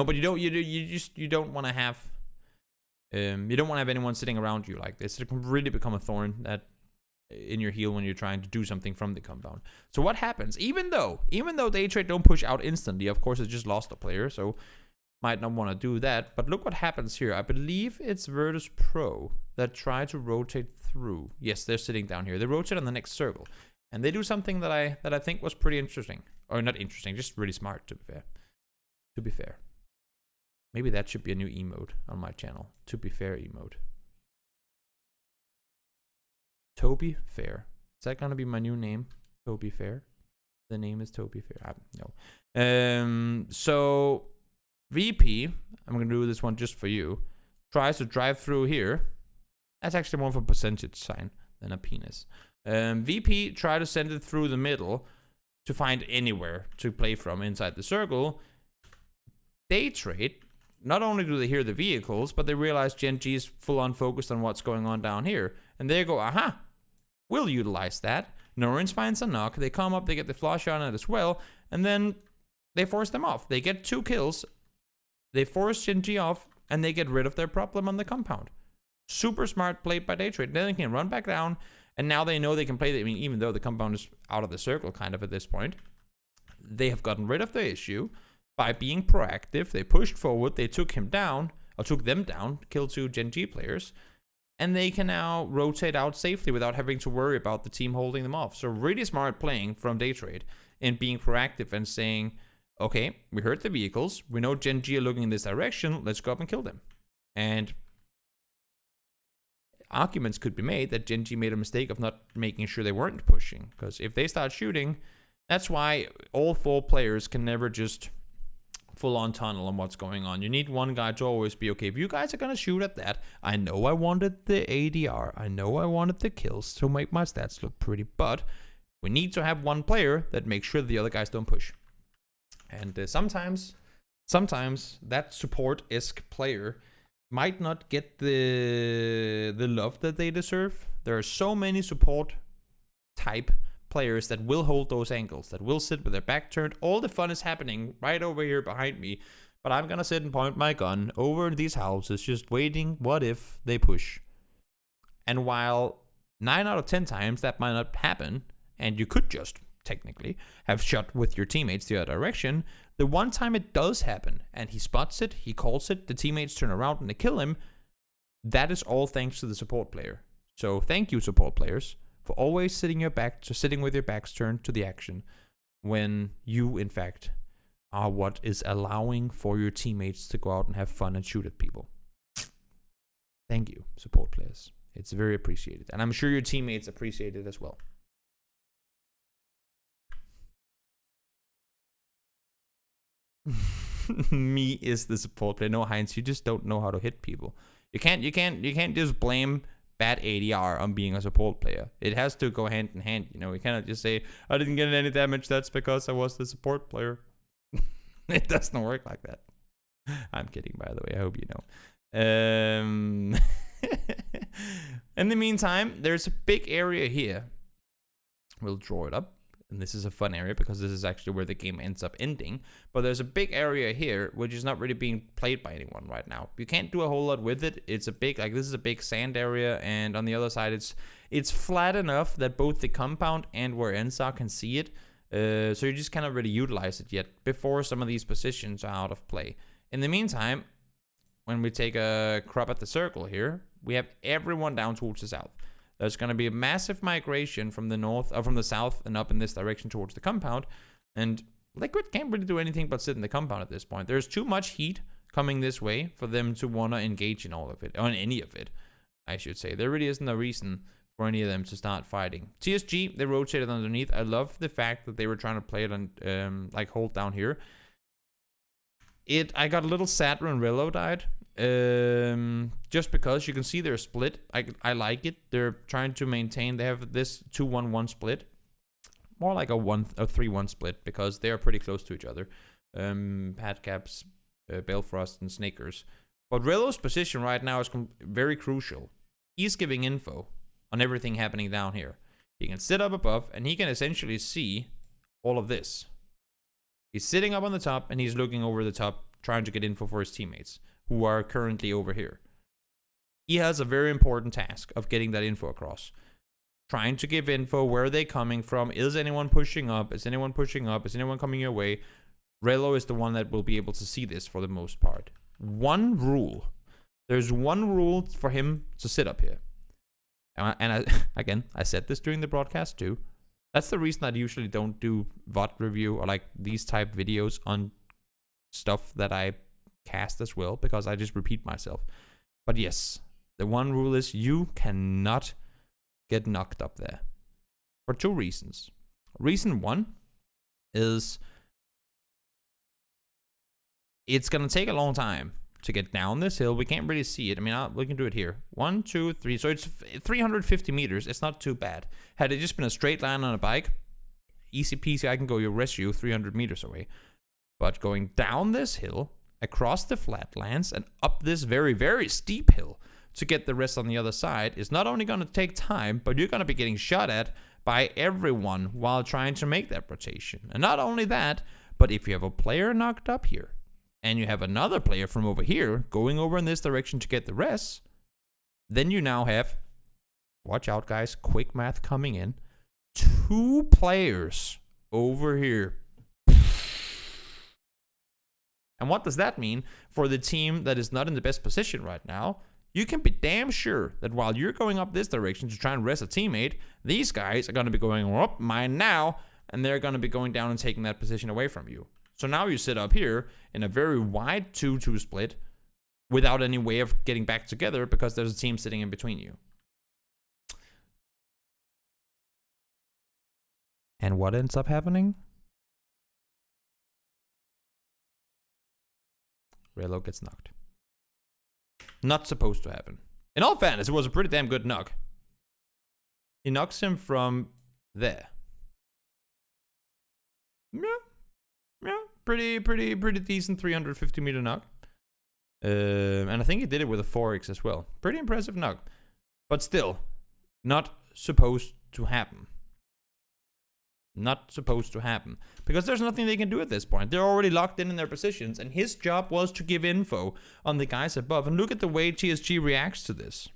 but you don't want to have... you don't want to have anyone sitting around you like this. It can really become a thorn that in your heel when you're trying to do something from the compound. So what happens? Even though Daytrade don't push out instantly, of course, it just lost a player, so might not want to do that. But look what happens here. I believe it's Virtus Pro that try to rotate through. Yes, they're sitting down here. They rotate on the next circle, and they do something that I think was pretty interesting, or not interesting, just really smart. To be fair. Maybe that should be a new emote on my channel. To be fair emote. Toby Fair. Is that gonna be my new name? Toby Fair. The name is Toby Fair. No. So VP, I'm gonna do this one just for you. Tries to drive through here. That's actually more of a percentage sign than a penis. VP try to send it through the middle to find anywhere to play from inside the circle. Daytrade. Not only do they hear the vehicles, but they realize Genji is full on focused on what's going on down here. And they go, aha, we'll utilize that. Norins finds a knock. They come up, they get the flash on it as well. And then they force them off. They get 2 kills. They force Genji off, and they get rid of their problem on the compound. Super smart play by Daytrade. Then they can run back down, and now they know they can play. I mean, even though the compound is out of the circle kind of at this point, they have gotten rid of the issue. By being proactive, they pushed forward, they took him down, or took them down, killed 2 Genji players, and they can now rotate out safely without having to worry about the team holding them off. So really smart playing from Daytrade in being proactive and saying, okay, we heard the vehicles, we know Genji are looking in this direction, let's go up and kill them. And arguments could be made that Genji made a mistake of not making sure they weren't pushing, because if they start shooting, that's why all 4 players can never just full-on tunnel on what's going on. You need one guy to always be, okay, if you guys are gonna shoot at that, I know I wanted the ADR, I know I wanted the kills to make my stats look pretty, but we need to have one player that makes sure the other guys don't push. And sometimes that support-esque player might not get the love that they deserve. There are so many support type players that will hold those angles, that will sit with their back turned. All the fun is happening right over here behind me, but I'm gonna sit and point my gun over these houses, just waiting. What if they push? And while 9 out of 10 times that might not happen, and you could just technically have shot with your teammates the other direction, the one time it does happen and he spots it, he calls it, the teammates turn around and they kill him, that is all thanks to the support player. So thank you, support players, for always sitting with your backs turned to the action when you, in fact, are what is allowing for your teammates to go out and have fun and shoot at people. Thank you, support players. It's very appreciated. And I'm sure your teammates appreciate it as well. Me is the support player. No, Heinz, you just don't know how to hit people. You can't just blame bad ADR on being a support player. It has to go hand in hand. You know, you cannot just say, I didn't get any damage, that's because I was the support player. It doesn't work like that. I'm kidding, by the way. I hope you know. In the meantime, there's a big area here. We'll draw it up. And this is a fun area because this is actually where the game ends up ending. But there's a big area here which is not really being played by anyone right now. You can't do a whole lot with it. It's a big, like, this is a big sand area, and on the other side it's flat enough that both the compound and where Ensar can see it. So you just cannot really utilize it yet before some of these positions are out of play. In the meantime, when we take a crop at the circle here, we have everyone down towards the south. There's going to be a massive migration from the north, from the south, and up in this direction towards the compound. And Liquid can't really do anything but sit in the compound at this point. There's too much heat coming this way for them to want to engage in all of it, on any of it, I should say. There really isn't a reason for any of them to start fighting. TSG, they rotated underneath. I love the fact that they were trying to play it on, like, hold down here. I got a little sad when Rello died. Just because you can see they're split. I like it. They're trying to maintain. They have this 2-1-1 split, more like a 3-1 split because they are pretty close to each other. Padcaps, Balefrost, and Snakers. But Rello's position right now is very crucial. He's giving info on everything happening down here. He can sit up above and he can essentially see all of this. He's sitting up on the top and he's looking over the top, trying to get info for his teammates who are currently over here. He has a very important task of getting that info across. Trying to give info, where are they coming from? Is anyone pushing up? Is anyone pushing up? Is anyone coming your way? Rello is the one that will be able to see this for the most part. One rule. There's one rule for him to sit up here. And I said this during the broadcast too. That's the reason I usually don't do VOD review or like these type videos on stuff that I cast as well, because I just repeat myself. But yes, the one rule is you cannot get knocked up there for two reasons. Reason one is it's gonna take a long time to get down this hill. We can't really see it. I mean, we can do it here. 1, 2, 3. So it's 350 meters. It's not too bad. Had it just been a straight line on a bike, easy peasy, I can go rescue 300 meters away. But going down this hill, across the flatlands, and up this very, very steep hill to get the rest on the other side is not only going to take time, but you're going to be getting shot at by everyone while trying to make that rotation. And not only that, but if you have a player knocked up here, and you have another player from over here going over in this direction to get the rest, then you now have, watch out guys, quick math coming in, 2 players over here. And what does that mean for the team that is not in the best position right now? You can be damn sure that while you're going up this direction to try and rest a teammate, these guys are going to be going up mine now, and they're going to be going down and taking that position away from you. So now you sit up here in a very wide 2-2 split without any way of getting back together because there's a team sitting in between you. And what ends up happening? Rello gets knocked. Not supposed to happen. In all fairness, it was a pretty damn good knock. He knocks him from there. Yeah, pretty decent 350 meter knock. And I think he did it with a 4x as well. Pretty impressive knock. But still, not supposed to happen. Not supposed to happen. Because there's nothing they can do at this point. They're already locked in their positions, and his job was to give info on the guys above. And look at the way TSG reacts to this.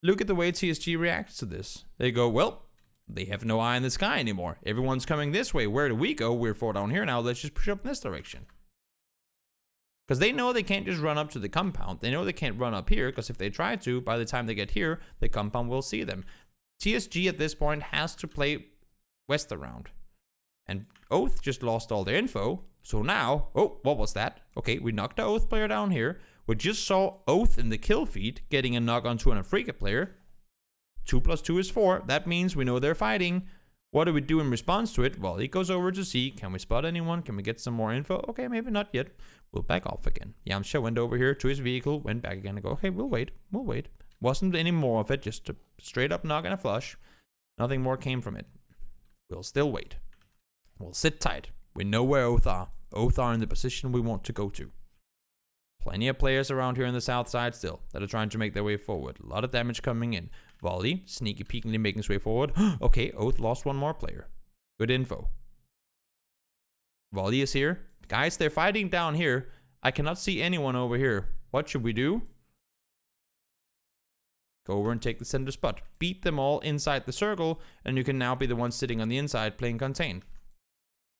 Look at the way TSG reacts to this. They go, well, they have no eye in the sky anymore. Everyone's coming this way. Where do we go? We're 4 down here now. Let's just push up in this direction. Because they know they can't just run up to the compound. They know they can't run up here, because if they try to, by the time they get here, the compound will see them. TSG at this point has to play west around. And Oath just lost all their info. So now, oh, what was that? Okay, we knocked the Oath player down here. We just saw Oath in the kill feed getting a knock onto an Afrika player. 2 + 2 is 4. That means we know they're fighting. What do we do in response to it? Well, he goes over to see, can we spot anyone? Can we get some more info? Okay, maybe not yet. We'll back off again. Yamcha went over here to his vehicle, went back again and go, okay, we'll wait. Wasn't any more of it, just a straight up knock and a flush. Nothing more came from it. We'll still wait. We'll sit tight. We know where Oath are. Oath are in the position we want to go to. Plenty of players around here on the south side still that are trying to make their way forward. A lot of damage coming in. Volley, sneaky peekingly making his way forward. Okay, Oath lost one more player. Good info. Volley is here. Guys, they're fighting down here. I cannot see anyone over here. What should we do? Go over and take the center spot. Beat them all inside the circle, and you can now be the one sitting on the inside playing contain.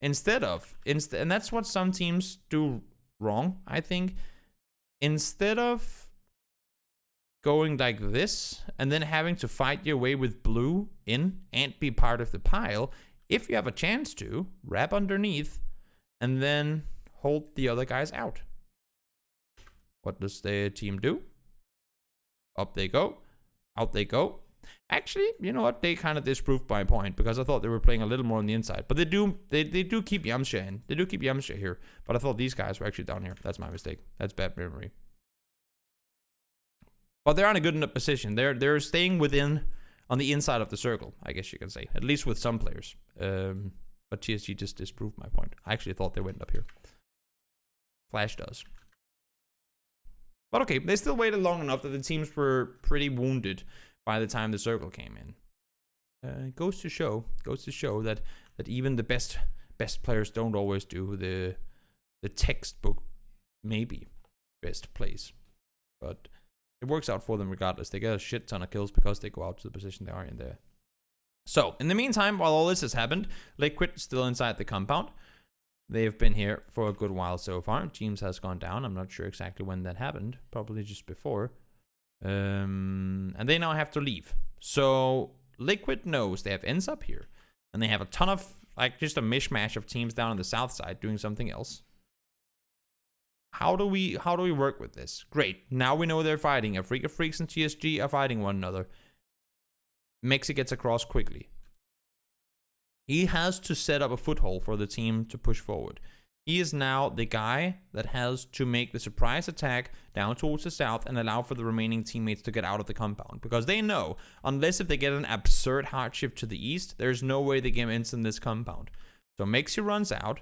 And that's what some teams do wrong, I think. Instead of going like this and then having to fight your way with blue in and be part of the pile, if you have a chance to, wrap underneath and then hold the other guys out. What does the team do? Up they go. Out they go. Actually, you know what? They kind of disproved my point, because I thought they were playing a little more on the inside. But they do keep Yamcha in. They do keep Yamcha here. But I thought these guys were actually down here. That's my mistake. That's bad memory. But they're in a good enough position. They're staying within on the inside of the circle, I guess you can say. At least with some players. But TSG just disproved my point. I actually thought they went up here. Flash does. But okay, they still waited long enough that the teams were pretty wounded by the time the circle came in. It goes to show that even the best players don't always do the textbook maybe best plays. But it works out for them regardless. They get a shit ton of kills because they go out to the position they are in there. So, in the meantime, while all this has happened, Liquid is still inside the compound. They've been here for a good while so far. Teams has gone down. I'm not sure exactly when that happened. Probably just before. And they now have to leave. So Liquid knows they have ends up here. And they have a ton of, like, just a mishmash of teams down on the south side doing something else. How do we work with this? Great. Now we know they're fighting. Afrika Freaks and TSG are fighting one another. Mexi gets across quickly. He has to set up a foothold for the team to push forward. He is now the guy that has to make the surprise attack down towards the south and allow for the remaining teammates to get out of the compound. Because they know, unless if they get an absurd hardship to the east, there's no way they get in this compound. So Mexi runs out,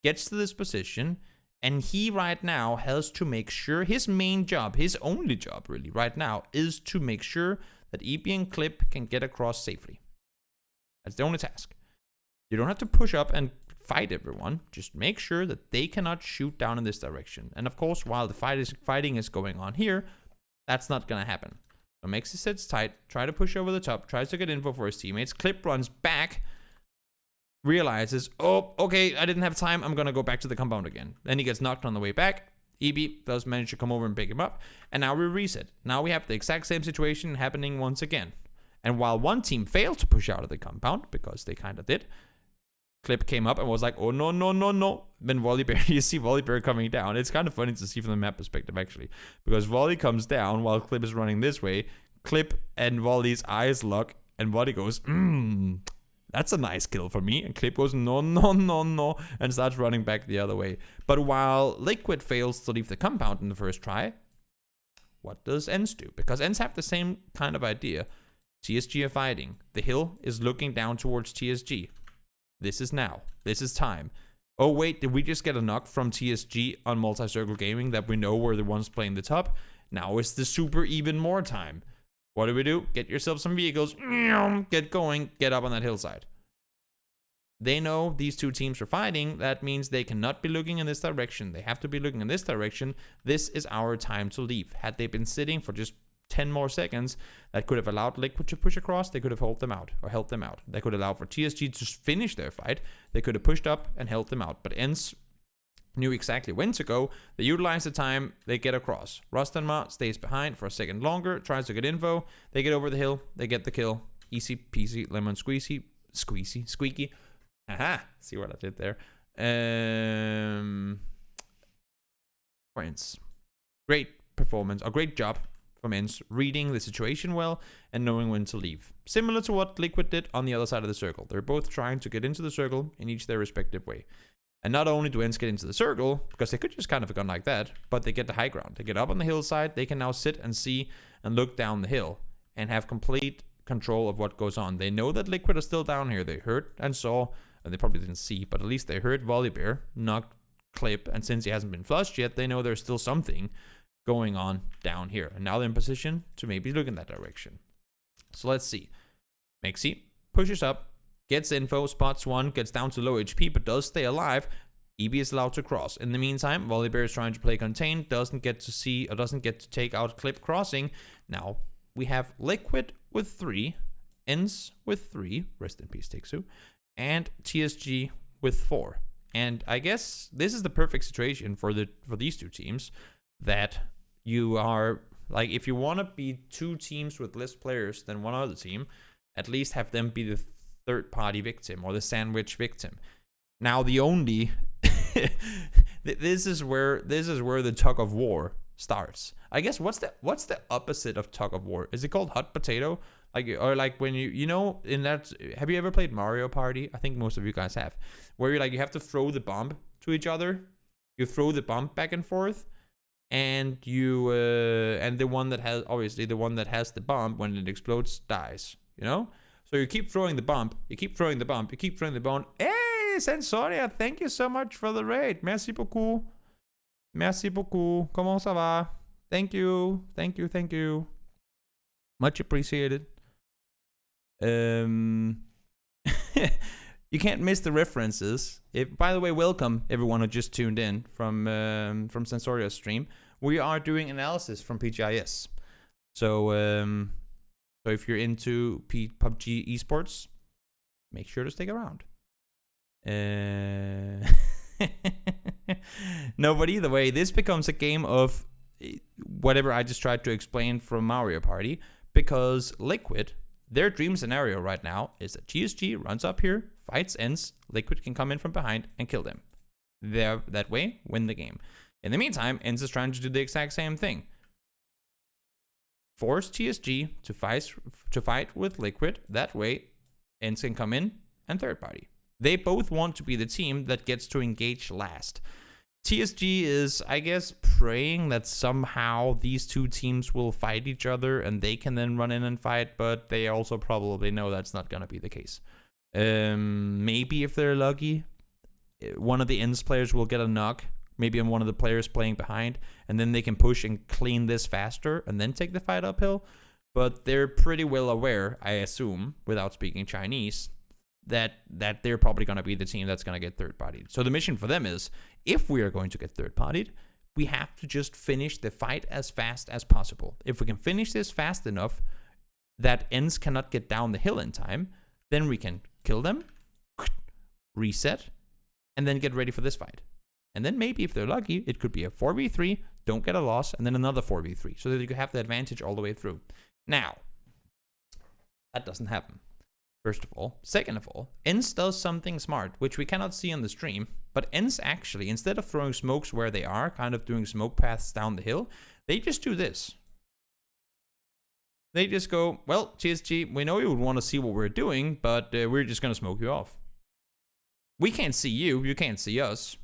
gets to this position, and he right now has to make sure, his main job, his only job really right now, is to make sure that EP and Clip can get across safely. That's the only task. You don't have to push up and fight everyone. Just make sure that they cannot shoot down in this direction. And of course, while the fighting is going on here, that's not going to happen. So Mexi sits tight, try to push over the top, tries to get info for his teammates. Clip runs back, realizes, oh, okay, I didn't have time. I'm going to go back to the compound again. Then he gets knocked on the way back. EB does manage to come over and pick him up. And now we reset. Now we have the exact same situation happening once again. And while one team failed to push out of the compound, because they kind of did, Clip came up and was like, oh, no, no, no, no. Then Volibear, you see Volibear coming down. It's kind of funny to see from the map perspective, actually. Because Volley comes down while Clip is running this way. Clip and Volley's eyes lock. And Volley goes, that's a nice kill for me. And Clip goes, no, no, no, no. And starts running back the other way. But while Liquid fails to leave the compound in the first try, what does ENCE do? Because ENCE have the same kind of idea. TSG are fighting. The hill is looking down towards TSG. This is now. This is time. Oh, wait, did we just get a knock from TSG on Multi-Circle Gaming that we know we're the ones playing the top? Now it's the super even more time. What do? Get yourself some vehicles. Get going. Get up on that hillside. They know these two teams are fighting. That means they cannot be looking in this direction. They have to be looking in this direction. This is our time to leave. Had they been sitting for just 10 more seconds, that could have allowed Liquid to push across. They could have helped them out. They could allow for TSG to finish their fight. They could have pushed up and held them out. But ENCE knew exactly when to go. They utilize the time. They get across. Rustanma stays behind for a second longer, tries to get info. They get over the hill. They get the kill. Easy peasy, lemon squeaky. Aha, see what I did there. ENCE. Great performance, or great job from ENCE, reading the situation well and knowing when to leave. Similar to what Liquid did on the other side of the circle. They're both trying to get into the circle in each their respective way. And not only do ENCE get into the circle, because they could just kind of have gone like that, but they get the high ground. They get up on the hillside. They can now sit and see and look down the hill and have complete control of what goes on. They know that Liquid are still down here. They heard and saw, and they probably didn't see, but at least they heard Volibear knock Clip, and since he hasn't been flushed yet, they know there's still something going on down here. And now they're in position to maybe look in that direction. So let's see. Mexi pushes up, gets info, spots one, gets down to low HP, but does stay alive. EB is allowed to cross. In the meantime, Volibear is trying to play contain, doesn't get to see, or doesn't get to take out Clip crossing. Now we have Liquid with 3, ENCE with 3, rest in peace Tixu, and TSG with 4. And I guess this is the perfect situation for these two teams, that you are, like, if you want to be two teams with less players than one other team, at least have them be the third party victim or the sandwich victim. Now the only this is where the tug of war starts. I guess what's the opposite of tug of war? Is it called hot potato? Like, or like when you know, in that, have you ever played Mario Party? I think most of you guys have, where you have to throw the bomb to each other. You throw the bomb back and forth, and you and the one that has, obviously the one that has the bomb, when it explodes, dies. You know, so you keep throwing the bomb, you keep throwing the bomb, you keep throwing the bomb. Hey, Sensoria, thank you so much for the raid. Merci beaucoup. Merci beaucoup. Comment ça va? Thank you. Thank you. Thank you. Much appreciated. You can't miss the references. By the way, welcome everyone who just tuned in from Sensoria's stream. We are doing analysis from PGIs. So if you're into PUBG esports, make sure to stick around. No, but either way, this becomes a game of whatever I just tried to explain from Mario Party, because Liquid, their dream scenario right now is that TSG runs up here, fights ENCE, Liquid can come in from behind and kill them. That way, win the game. In the meantime, ENCE is trying to do the exact same thing. Force TSG to fight with Liquid. That way, ENCE can come in and third party. They both want to be the team that gets to engage last. TSG is, I guess, praying that somehow these two teams will fight each other and they can then run in and fight, but they also probably know that's not going to be the case. Maybe if they're lucky, one of the ENCE players will get a knock, maybe on one of the players playing behind, and then they can push and clean this faster and then take the fight uphill. But they're pretty well aware, I assume, without speaking Chinese, that they're probably going to be the team that's going to get third-partied. So the mission for them is, if we are going to get third-partied, we have to just finish the fight as fast as possible. If we can finish this fast enough that ENCE cannot get down the hill in time, then we can kill them, reset, and then get ready for this fight. And then maybe if they're lucky, it could be a 4v3, don't get a loss, and then another 4v3, so that you can have the advantage all the way through. Now, that doesn't happen. First of all. Second of all, ENCE does something smart, which we cannot see on the stream, but ENCE actually, instead of throwing smokes where they are, kind of doing smoke paths down the hill, they just do this. They just go, well, TSG, we know you would want to see what we're doing, but we're just going to smoke you off. We can't see you, you can't see us.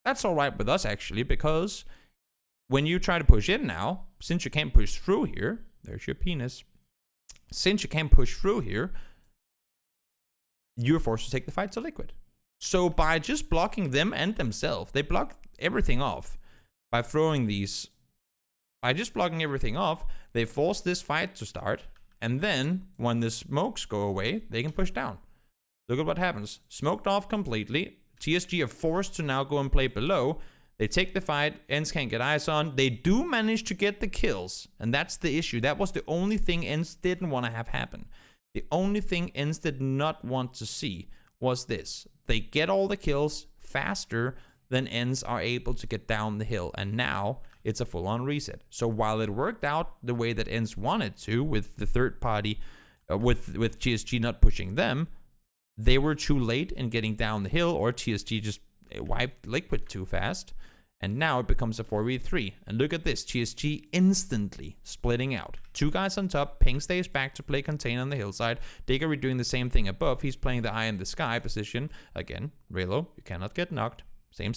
That's alright with us, actually, because when you try to push in now, since you can't push through here, there's your penis, since you can't push through here, you're forced to take the fight to Liquid. So by just blocking them and themselves, they block everything off by throwing these. By just blocking everything off, they force this fight to start, and then when the smokes go away, they can push down. Look at what happens. Smoked off completely. TSG are forced to now go and play below. They take the fight. ENCE can't get eyes on. They do manage to get the kills. And that's the issue. That was the only thing ENCE didn't want to have happen. The only thing ENCE did not want to see was this. They get all the kills faster than ENCE are able to get down the hill. And now it's a full-on reset. So while it worked out the way that ENCE wanted to with the third party, with TSG not pushing them, they were too late in getting down the hill, or TSG just wiped Liquid too fast. And now it becomes a 4v3. And look at this, TSG instantly splitting out. 2 guys on top, Ping stays back to play contain on the hillside. Diggory doing the same thing above. He's playing the eye in the sky position. Again, Relo, you cannot get knocked. Same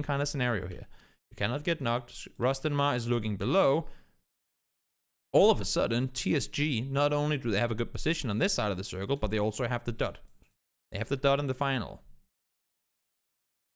kind of scenario here. You cannot get knocked. Rustenma is looking below. All of a sudden, TSG, not only do they have a good position on this side of the circle, but they also have the dot. They have the dot in the final.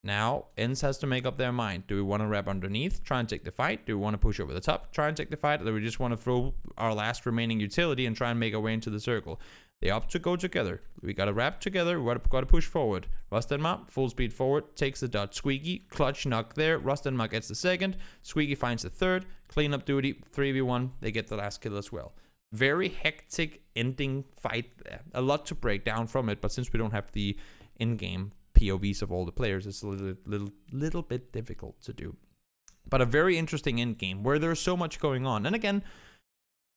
Now, ENCE has to make up their mind. Do we want to wrap underneath, try and take the fight? Do we want to push over the top, try and take the fight? Or do we just want to throw our last remaining utility and try and make our way into the circle? They opt to go together. We got to wrap together. We got to push forward. Rustenma, full speed forward, takes the dot. Squeaky, clutch knock there. Rustenma gets the second. Squeaky finds the third. Cleanup duty, 3v1. They get the last kill as well. Very hectic ending fight there. A lot to break down from it, but since we don't have the in-game POVs of all the players, it's a little bit difficult to do. But a very interesting end game where there's so much going on. And again,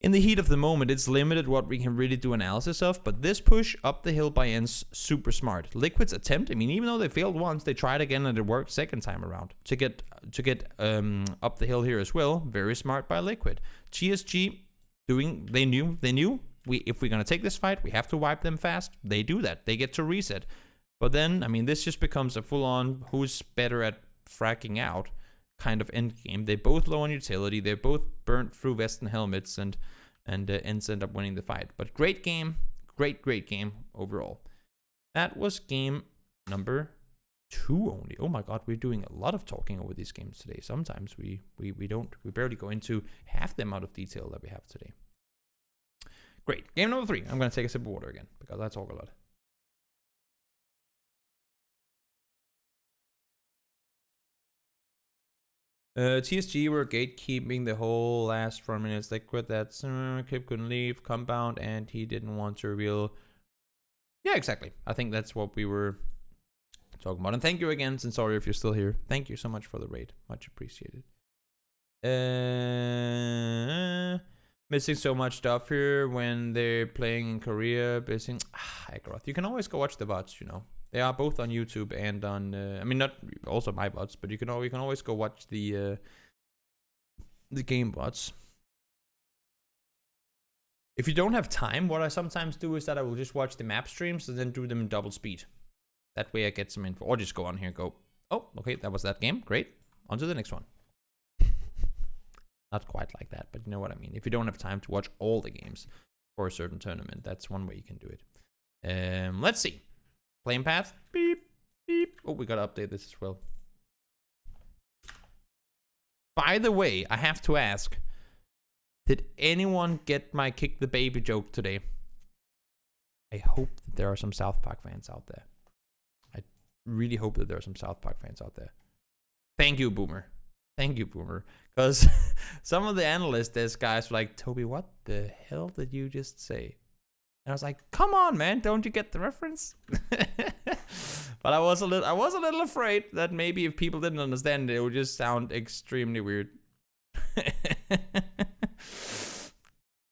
in the heat of the moment, it's limited what we can really do analysis of. But this push up the hill by ENCE, super smart. Liquid's attempt, I mean, even though they failed once, they tried again and it worked second time around to get up the hill here as well. Very smart by Liquid. TSG doing, they knew if we're gonna take this fight, we have to wipe them fast. They do that. They get to reset. But then, I mean, this just becomes a full-on who's better at fracking out kind of end game. They both low on utility. They're both burnt through vest and helmets, and ENCE end up winning the fight. But great game. Great game overall. That was game number 2 only. Oh my god, we're doing a lot of talking over these games today. Sometimes we barely go into half the amount of detail that we have today. Great. Game number 3. I'm going to take a sip of water again because I talk a lot. TSG were gatekeeping the whole last 4 minutes. Liquid, that's Kip couldn't leave compound and he didn't want to reveal. Yeah, exactly. I think that's what we were talking about. And thank you again, and sorry if you're still here. Thank you so much for the raid. Much appreciated. Missing so much stuff here when they're playing in Korea. Missing. You can always go watch the VODs, you know. They are both on YouTube and on, I mean, not also my bots, but you can always go watch the game bots. If you don't have time, what I sometimes do is that I will just watch the map streams and then do them in double speed. That way I get some info. Or just go on here and go, oh, okay, that was that game. Great. On to the next one. Not quite like that, but you know what I mean. If you don't have time to watch all the games for a certain tournament, that's one way you can do it. Let's see. Flame path. Beep, beep. Oh, we gotta update this as well. By the way, I have to ask, did anyone get my kick the baby joke today? I hope that there are some South Park fans out there. I really hope that there are some South Park fans out there. Thank you, Boomer. Thank you, Boomer. Because some of the analysts, there's guys were like, Toby, what the hell did you just say? And I was like, come on, man, don't you get the reference? But I was a little afraid that maybe if people didn't understand it, it would just sound extremely weird.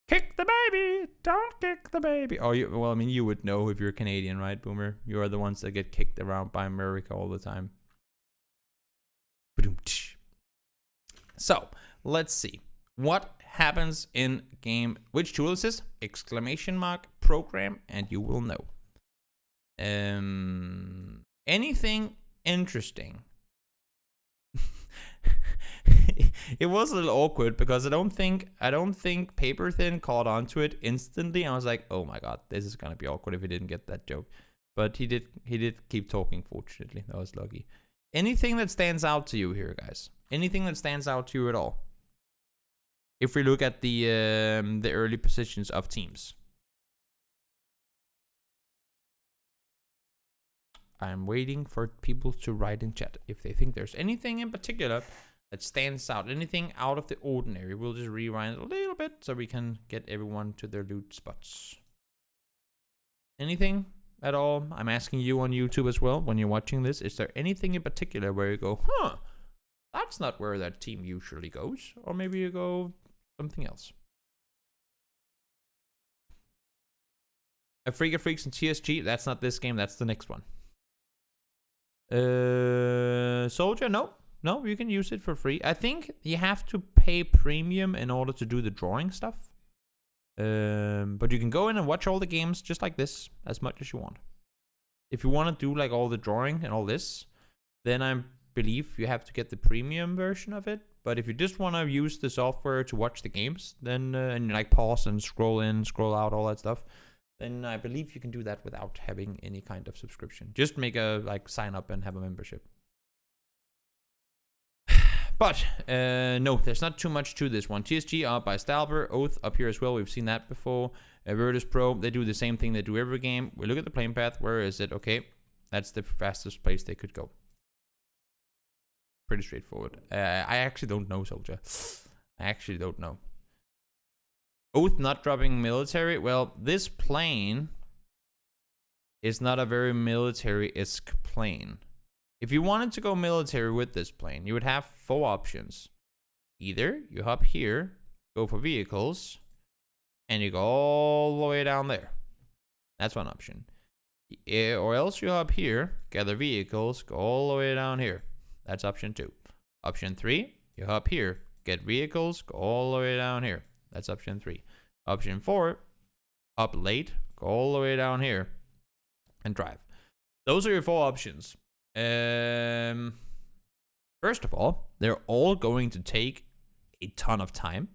Kick the baby, don't kick the baby. Oh, well, I mean, you would know if you're Canadian, right, Boomer? You are the ones that get kicked around by America all the time. So, let's see. What happens in game? Which tool is this? Exclamation mark program, and you will know. Anything interesting? It was a little awkward because I don't think Paper Thin caught on to it instantly. I was like, oh my god, this is gonna be awkward if he didn't get that joke. But he did keep talking, fortunately. That was lucky. Anything that stands out to you here, guys? Anything that stands out to you at all? If we look at the early positions of teams. I'm waiting for people to write in chat. If they think there's anything in particular that stands out, anything out of the ordinary, we'll just rewind a little bit so we can get everyone to their loot spots. Anything at all? I'm asking you on YouTube as well when you're watching this. Is there anything in particular where you go, huh, that's not where that team usually goes? Or maybe you go something else. A Freak of Freaks and TSG, that's not this game, that's the next one. Soldier, no, you can use it for free. I think you have to pay premium in order to do the drawing stuff. But you can go in and watch all the games just like this as much as you want. If you want to do like all the drawing and all this, then I believe you have to get the premium version of it. But if you just want to use the software to watch the games, then and like pause and scroll in, scroll out, all that stuff, then I believe you can do that without having any kind of subscription. Just make a like sign up and have a membership. But no, there's not too much to this one. TSG up by Stalber, Oath up here as well. We've seen that before. Virtus Pro, they do the same thing they do every game. We look at the plane path. Where is it? Okay, that's the fastest place they could go. Pretty straightforward. I actually don't know, Soldier. I actually don't know. Oath not dropping military. Well, this plane is not a very military-esque plane. If you wanted to go military with this plane, you would have 4 options. Either you hop here, go for vehicles, and you go all the way down there. That's one option. Or else you hop here, gather vehicles, go all the way down here. That's option 2. Option 3, you hop here, get vehicles, go all the way down here. That's option 3. Option 4, up late, go all the way down here, and drive. Those are your 4 options. First of all, they're all going to take a ton of time.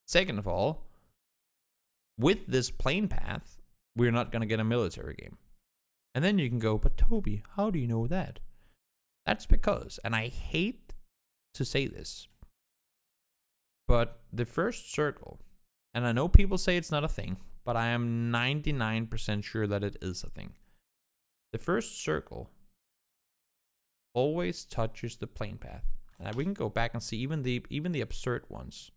Second of all, with this plane path, we're not going to get a military game. And then you can go, but Toby, how do you know that? That's because, and I hate to say this, but the first circle, and I know people say it's not a thing, but I am 99% sure that it is a thing. The first circle always touches the plane path. And we can go back and see even the absurd ones.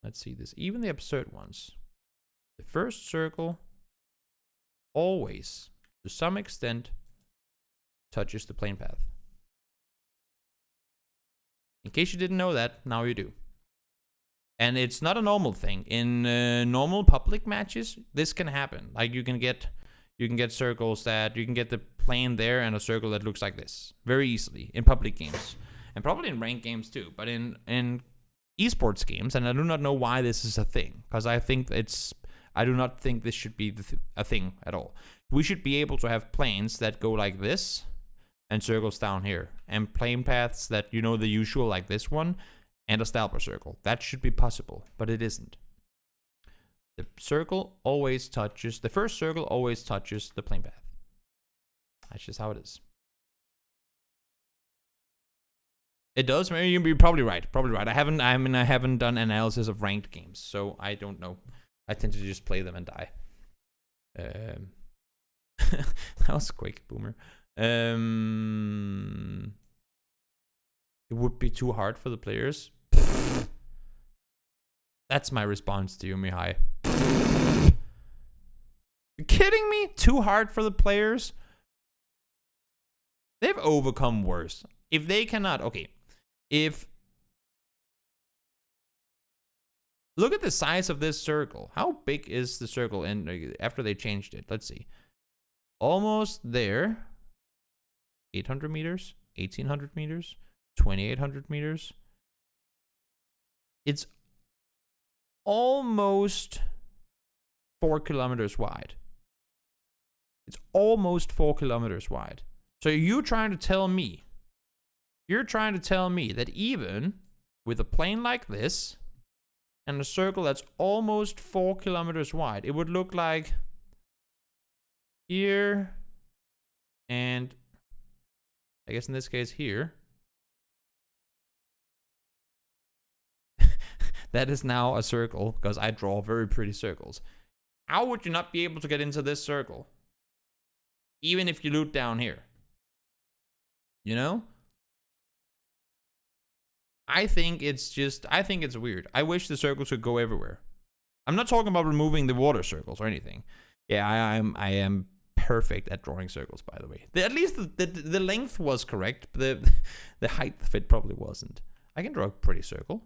Let's see this. Even the absurd ones. The first circle always, to some extent, touches the plane path. In case you didn't know that, now you do. And it's not a normal thing. In normal public matches, this can happen. Like you can get circles that you can get the plane there and a circle that looks like this very easily in public games, and probably in ranked games too. But in esports games, and I do not know why this is a thing, because I do not think this should be a thing at all. We should be able to have planes that go like this and circles down here, and plane paths that the usual like this one. And a Stalber circle. That should be possible, but it isn't. The circle always touches, the first circle always touches the plane path. That's just how it is. It does. Maybe you're probably right. I haven't done analysis of ranked games, so I don't know. I tend to just play them and die. That was quick, Boomer. It would be too hard for the players. That's my response to you, Mihai. You kidding me? Too hard for the players? They've overcome worse. If they cannot, okay. Look at the size of this circle. How big is the circle after they changed it? Let's see. Almost there. 800 meters, 1800 meters. 2,800 meters. It's almost 4 kilometers wide. It's almost 4 kilometers wide. So you're trying to tell me that even with a plane like this and a circle that's almost 4 kilometers wide, it would look like here and I guess in this case here. That is now a circle, because I draw very pretty circles. How would you not be able to get into this circle? Even if you loot down here. You know? I think it's weird. I wish the circles could go everywhere. I'm not talking about removing the water circles or anything. Yeah, I am perfect at drawing circles, by the way. At least the length was correct, but the height of it probably wasn't. I can draw a pretty circle.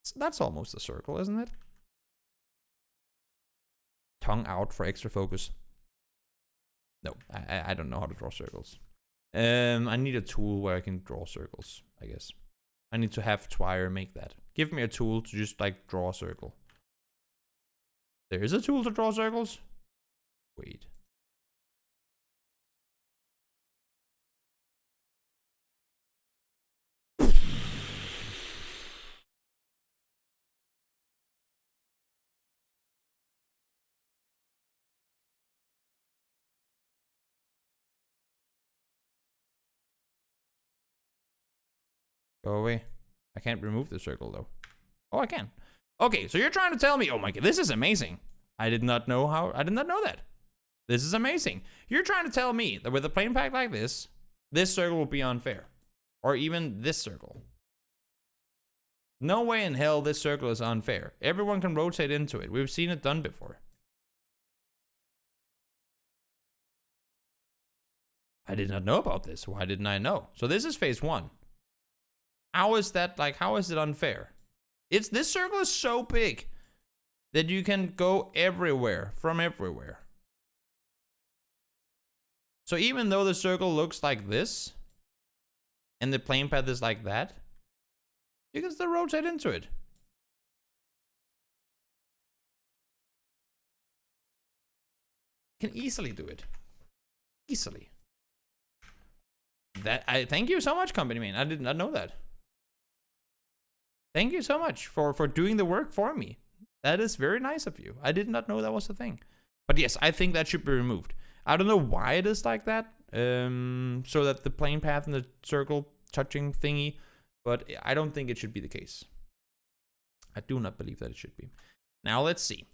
So that's almost a circle, isn't it? Tongue out for extra focus. No, I don't know how to draw circles. I need a tool where I can draw circles, I guess. I need to have Twire make that. Give me a tool to just like draw a circle. There is a tool to draw circles? Wait. Go away. I can't remove the circle though. Oh, I can. Okay, so you're trying to tell me, oh my god, this is amazing. I did not know that. This is amazing. You're trying to tell me that with a plane pack like this circle will be unfair. Or even this circle. No way in hell this circle is unfair. Everyone can rotate into it. We've seen it done before. I did not know about this. Why didn't I know? So this is phase 1. How is that, like, how is it unfair? This circle is so big that you can go everywhere, from everywhere. So even though the circle looks like this, and the plane path is like that, you can still rotate into it. You can easily do it. Easily. Thank you so much, company man. I did not know that. Thank you so much for doing the work for me. That is very nice of you. I did not know that was a thing. But yes, I think that should be removed. I don't know why it is like that. So that the plane path and the circle touching thingy. But I don't think it should be the case. I do not believe that it should be. Now let's see.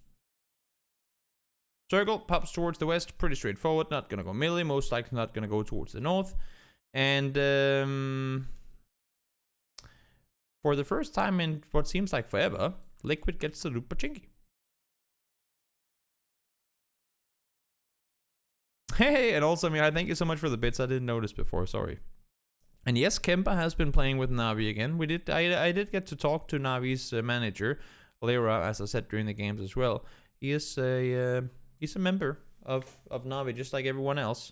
Circle pops towards the west. Pretty straightforward. Not going to go melee. Most likely not going to go towards the north. And for the first time in what seems like forever, Liquid gets to loot Pachinki. Hey, and also, I thank you so much for the bits. I didn't notice before, sorry. And yes, Kempa has been playing with Navi again. I did get to talk to Navi's manager, Lyra, as I said during the games as well. He is he's a member of Navi, just like everyone else.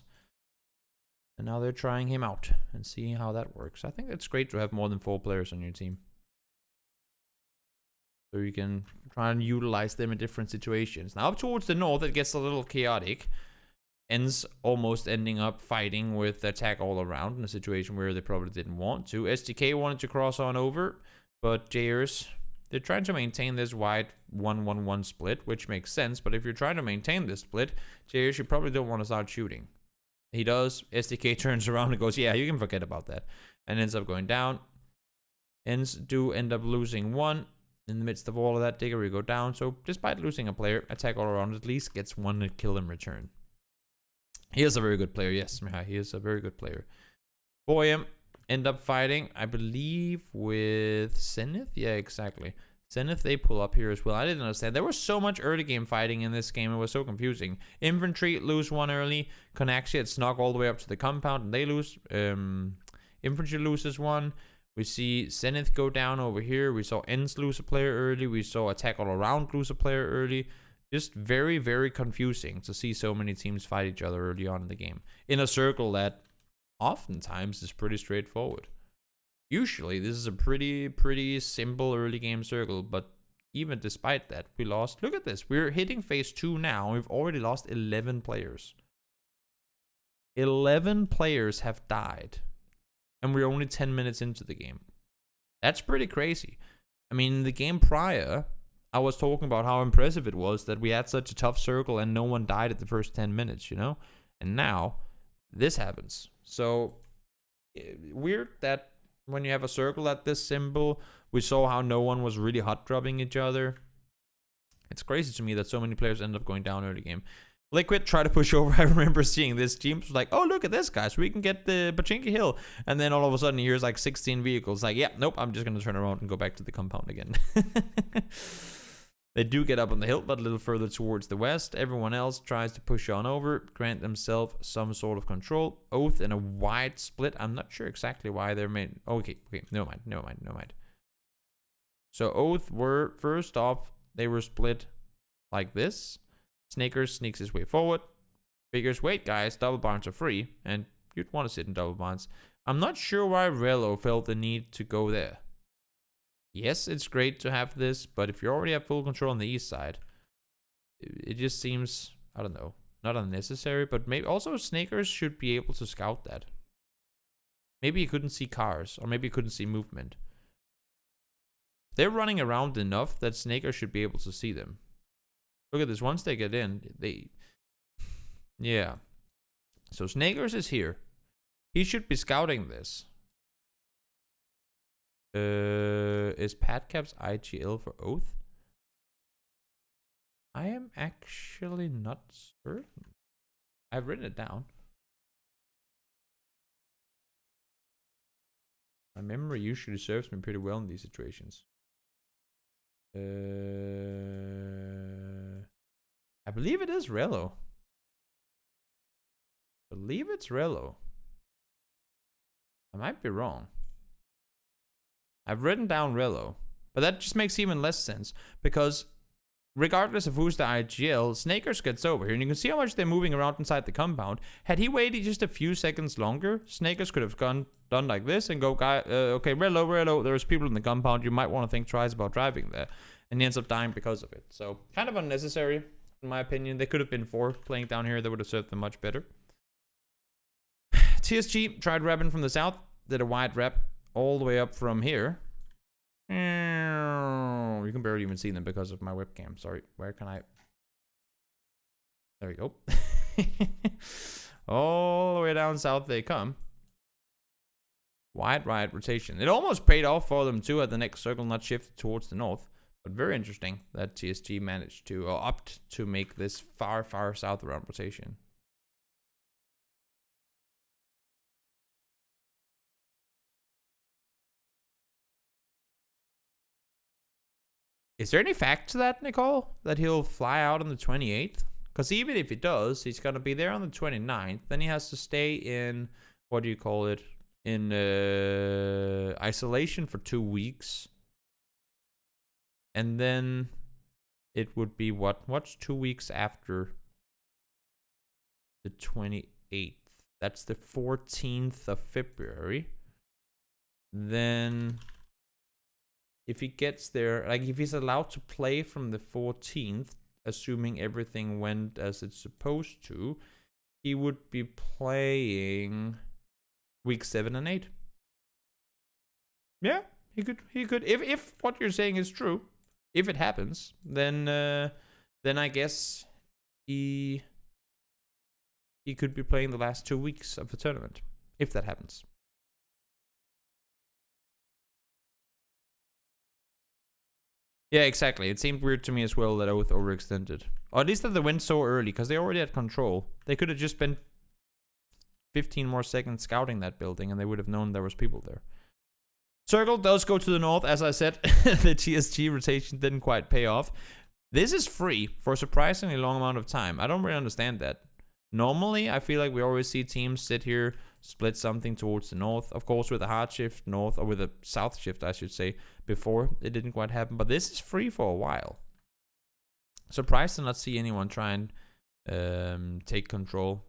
And now they're trying him out and seeing how that works. I think it's great to have more than 4 players on your team. So you can try and utilize them in different situations. Now up towards the north, it gets a little chaotic. Almost ending up fighting with attack all around in a situation where they probably didn't want to. SDK wanted to cross on over, but JRs, they're trying to maintain this wide 1-1-1 split, which makes sense. But if you're trying to maintain this split, JRs, you probably don't want to start shooting. He does. SDK turns around and goes, yeah, you can forget about that. And ends up going down. Ends do end up losing 1. In the midst of all of that, Diggory go down. So despite losing a player, attack all around at least gets 1 kill in return. He is a very good player, yes, Mihai. He is a very good player. Boyum end up fighting, I believe, with Zenith. Yeah, exactly. Zenith, they pull up here as well. I didn't understand. There was so much early game fighting in this game. It was so confusing. Infantry lose 1 early. Konaxi had snuck all the way up to the compound, and they lose. Infantry loses 1. We see Zenith go down over here. We saw Ens lose a player early. We saw Attack All Around lose a player early. Just very, very confusing to see so many teams fight each other early on in the game. In a circle that oftentimes is pretty straightforward. Usually, this is a pretty simple early game circle. But even despite that, we lost. Look at this. We're hitting phase 2 now. We've already lost 11 players. 11 players have died. And we're only 10 minutes into the game. That's pretty crazy. I mean, the game prior, I was talking about how impressive it was that we had such a tough circle and no one died at the first 10 minutes, you know? And now, this happens. So, weird that when you have a circle at this simple, we saw how no one was really hot dropping each other. It's crazy to me that so many players end up going down early game. Liquid try to push over. I remember seeing this. Team was like, oh, look at this, guys. We can get the Pachinki Hill. And then all of a sudden, here's like 16 vehicles. Like, yeah, nope, I'm just going to turn around and go back to the compound again. They do get up on the hill, but a little further towards the west. Everyone else tries to push on over, grant themselves some sort of control. Oath in a wide split. I'm not sure exactly why they're made. Okay, never mind. So Oath were, first off, they were split like this. Snakers sneaks his way forward. Figures, wait guys, double bonds are free, and you'd want to sit in double bonds. I'm not sure why Rello felt the need to go there. Yes, it's great to have this, but if you already have full control on the east side, it just seems, I don't know, not unnecessary, but maybe also Snakers should be able to scout that. Maybe you couldn't see cars, or maybe you couldn't see movement. They're running around enough that Snakers should be able to see them. Look at this, once they get in, yeah. So Snakers is here. He should be scouting this. Is Padcap's IGL for Oath? I am actually not certain. I've written it down. My memory usually serves me pretty well in these situations. I believe it is Rello. I believe it's Rello. I might be wrong. I've written down Rello, but that just makes even less sense because regardless of who's the IGL, Snakers gets over here, and you can see how much they're moving around inside the compound. Had he waited just a few seconds longer, Snakers could have done like this and go, okay, Rello, there's people in the compound. You might want to think twice about driving there, and he ends up dying because of it. So kind of unnecessary, in my opinion. They could have been 4 playing down here. That would have served them much better. TSG tried repping from the south, did a wide rep all the way up from here. You can barely even see them because of my webcam. Sorry, where can I? There we go. All the way down south they come. Wide right rotation. It almost paid off for them too at the next circle, not shifted towards the north. But very interesting that TSG managed to, or opt to make this far, far south around rotation. Is there any fact to that, Nicole? That he'll fly out on the 28th? Because even if he does, he's going to be there on the 29th. Then he has to stay in, what do you call it? In isolation for 2 weeks. And then it would be what? What's 2 weeks after the 28th? That's the 14th of February. Then if he gets there, like if he's allowed to play from the 14th, assuming everything went as it's supposed to, he would be playing week 7 and 8. Yeah, he could. If what you're saying is true, if it happens, then I guess he could be playing the last 2 weeks of the tournament, if that happens. Yeah, exactly. It seemed weird to me as well that Oath overextended. Or at least that they went so early, because they already had control. They could have just spent 15 more seconds scouting that building, and they would have known there was people there. Circle does go to the north. As I said, the TSG rotation didn't quite pay off. This is free for a surprisingly long amount of time. I don't really understand that. Normally, I feel like we always see teams sit here, split something towards the north. Of course, with a hard shift north, or with a south shift, I should say, before. It didn't quite happen, but this is free for a while. Surprised to not see anyone try and take control.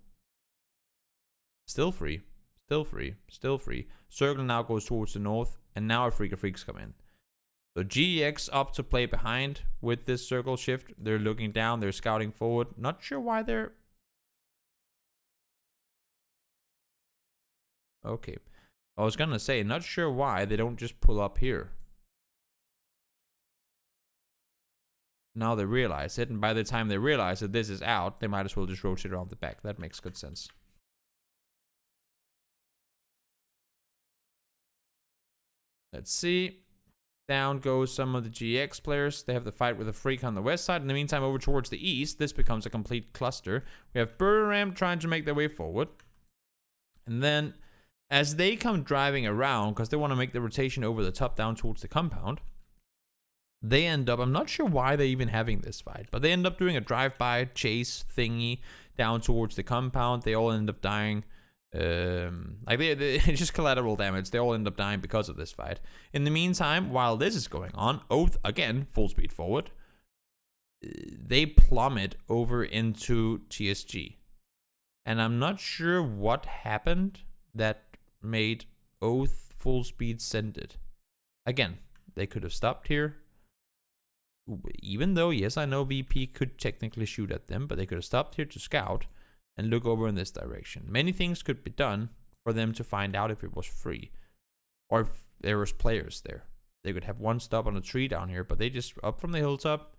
Still free. Still free. Still free. Circle now goes towards the north, and now our Freaks come in. So GEX up to play behind with this circle shift. They're looking down. They're scouting forward. Not sure why they're... Okay. I was gonna say, not sure why they don't just pull up here. Now they realize it, and by the time they realize that this is out, they might as well just rotate around the back. That makes good sense. Let's see. Down goes some of the GX players. They have the fight with a freak on the west side. In the meantime, over towards the east, this becomes a complete cluster. We have Miramar trying to make their way forward. And then, as they come driving around, because they want to make the rotation over the top down towards the compound, they end up, I'm not sure why they're even having this fight, but they end up doing a drive-by chase thingy down towards the compound. They all end up dying. Like they just collateral damage. They all end up dying because of this fight. In the meantime, while this is going on, Oath again full speed forward. They plummet over into TSG, and I'm not sure what happened that made Oath full speed send it. Again, they could have stopped here. Even though, yes, I know VP could technically shoot at them, but they could have stopped here to scout and look over in this direction. Many things could be done for them to find out if it was free or if there was players there. They could have one stop on a tree down here, but they just up from the hilltop,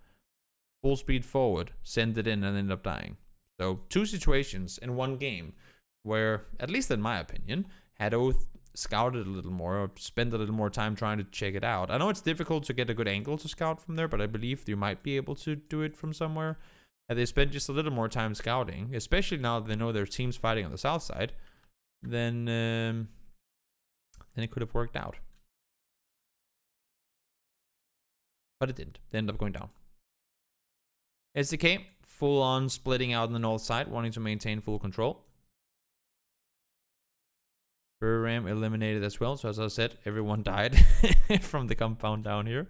full speed forward, send it in and end up dying. So 2 situations in one game where, at least in my opinion, had Oath scouted a little more or spent a little more time trying to check it out. I know it's difficult to get a good angle to scout from there, but I believe you might be able to do it from somewhere. And they spent just a little more time scouting, especially now that they know their team's fighting on the south side, then it could have worked out. But it didn't. They ended up going down. SDK, full on splitting out on the north side, wanting to maintain full control. Ram eliminated as well, so as I said, everyone died from the compound down here.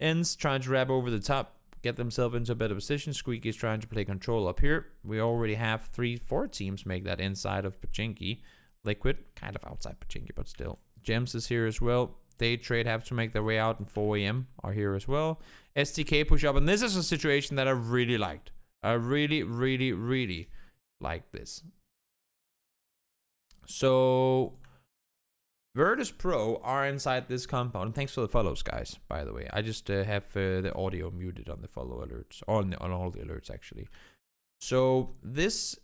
Ends trying to wrap over the top, get themselves into a better position. Squeaky's trying to play control up here. We already have 3-4 teams make that inside of Pachinki. Liquid, kind of outside Pachinki, but still. Gems is here as well. Day Trade have to make their way out, and 4 AM are here as well. STK push up, and this is a situation that I really liked. I really, really, really liked this. So Virtus Pro are inside this compound. And thanks for the follows, guys, by the way. I just have the audio muted on the follow alerts, on all the alerts, actually. So this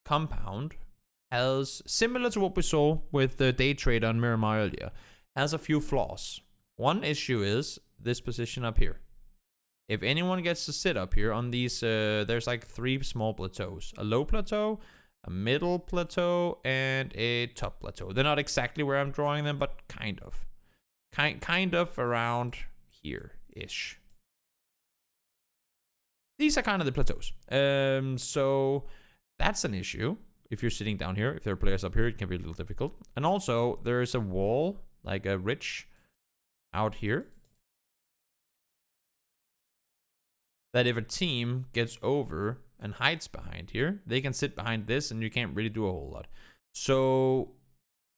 compound has, similar to what we saw with the Day Trade on Miramar earlier, has a few flaws. One issue is this position up here. If anyone gets to sit up here on these, there's like 3 small plateaus. A low plateau, a middle plateau, and a top plateau. They're not exactly where I'm drawing them, but kind of. Kind of around here-ish. These are kind of the plateaus. So that's an issue. If you're sitting down here, if there are players up here, it can be a little difficult. And also, there's a wall, like a ridge out here, that if a team gets over and hides behind here, they can sit behind this and you can't really do a whole lot. So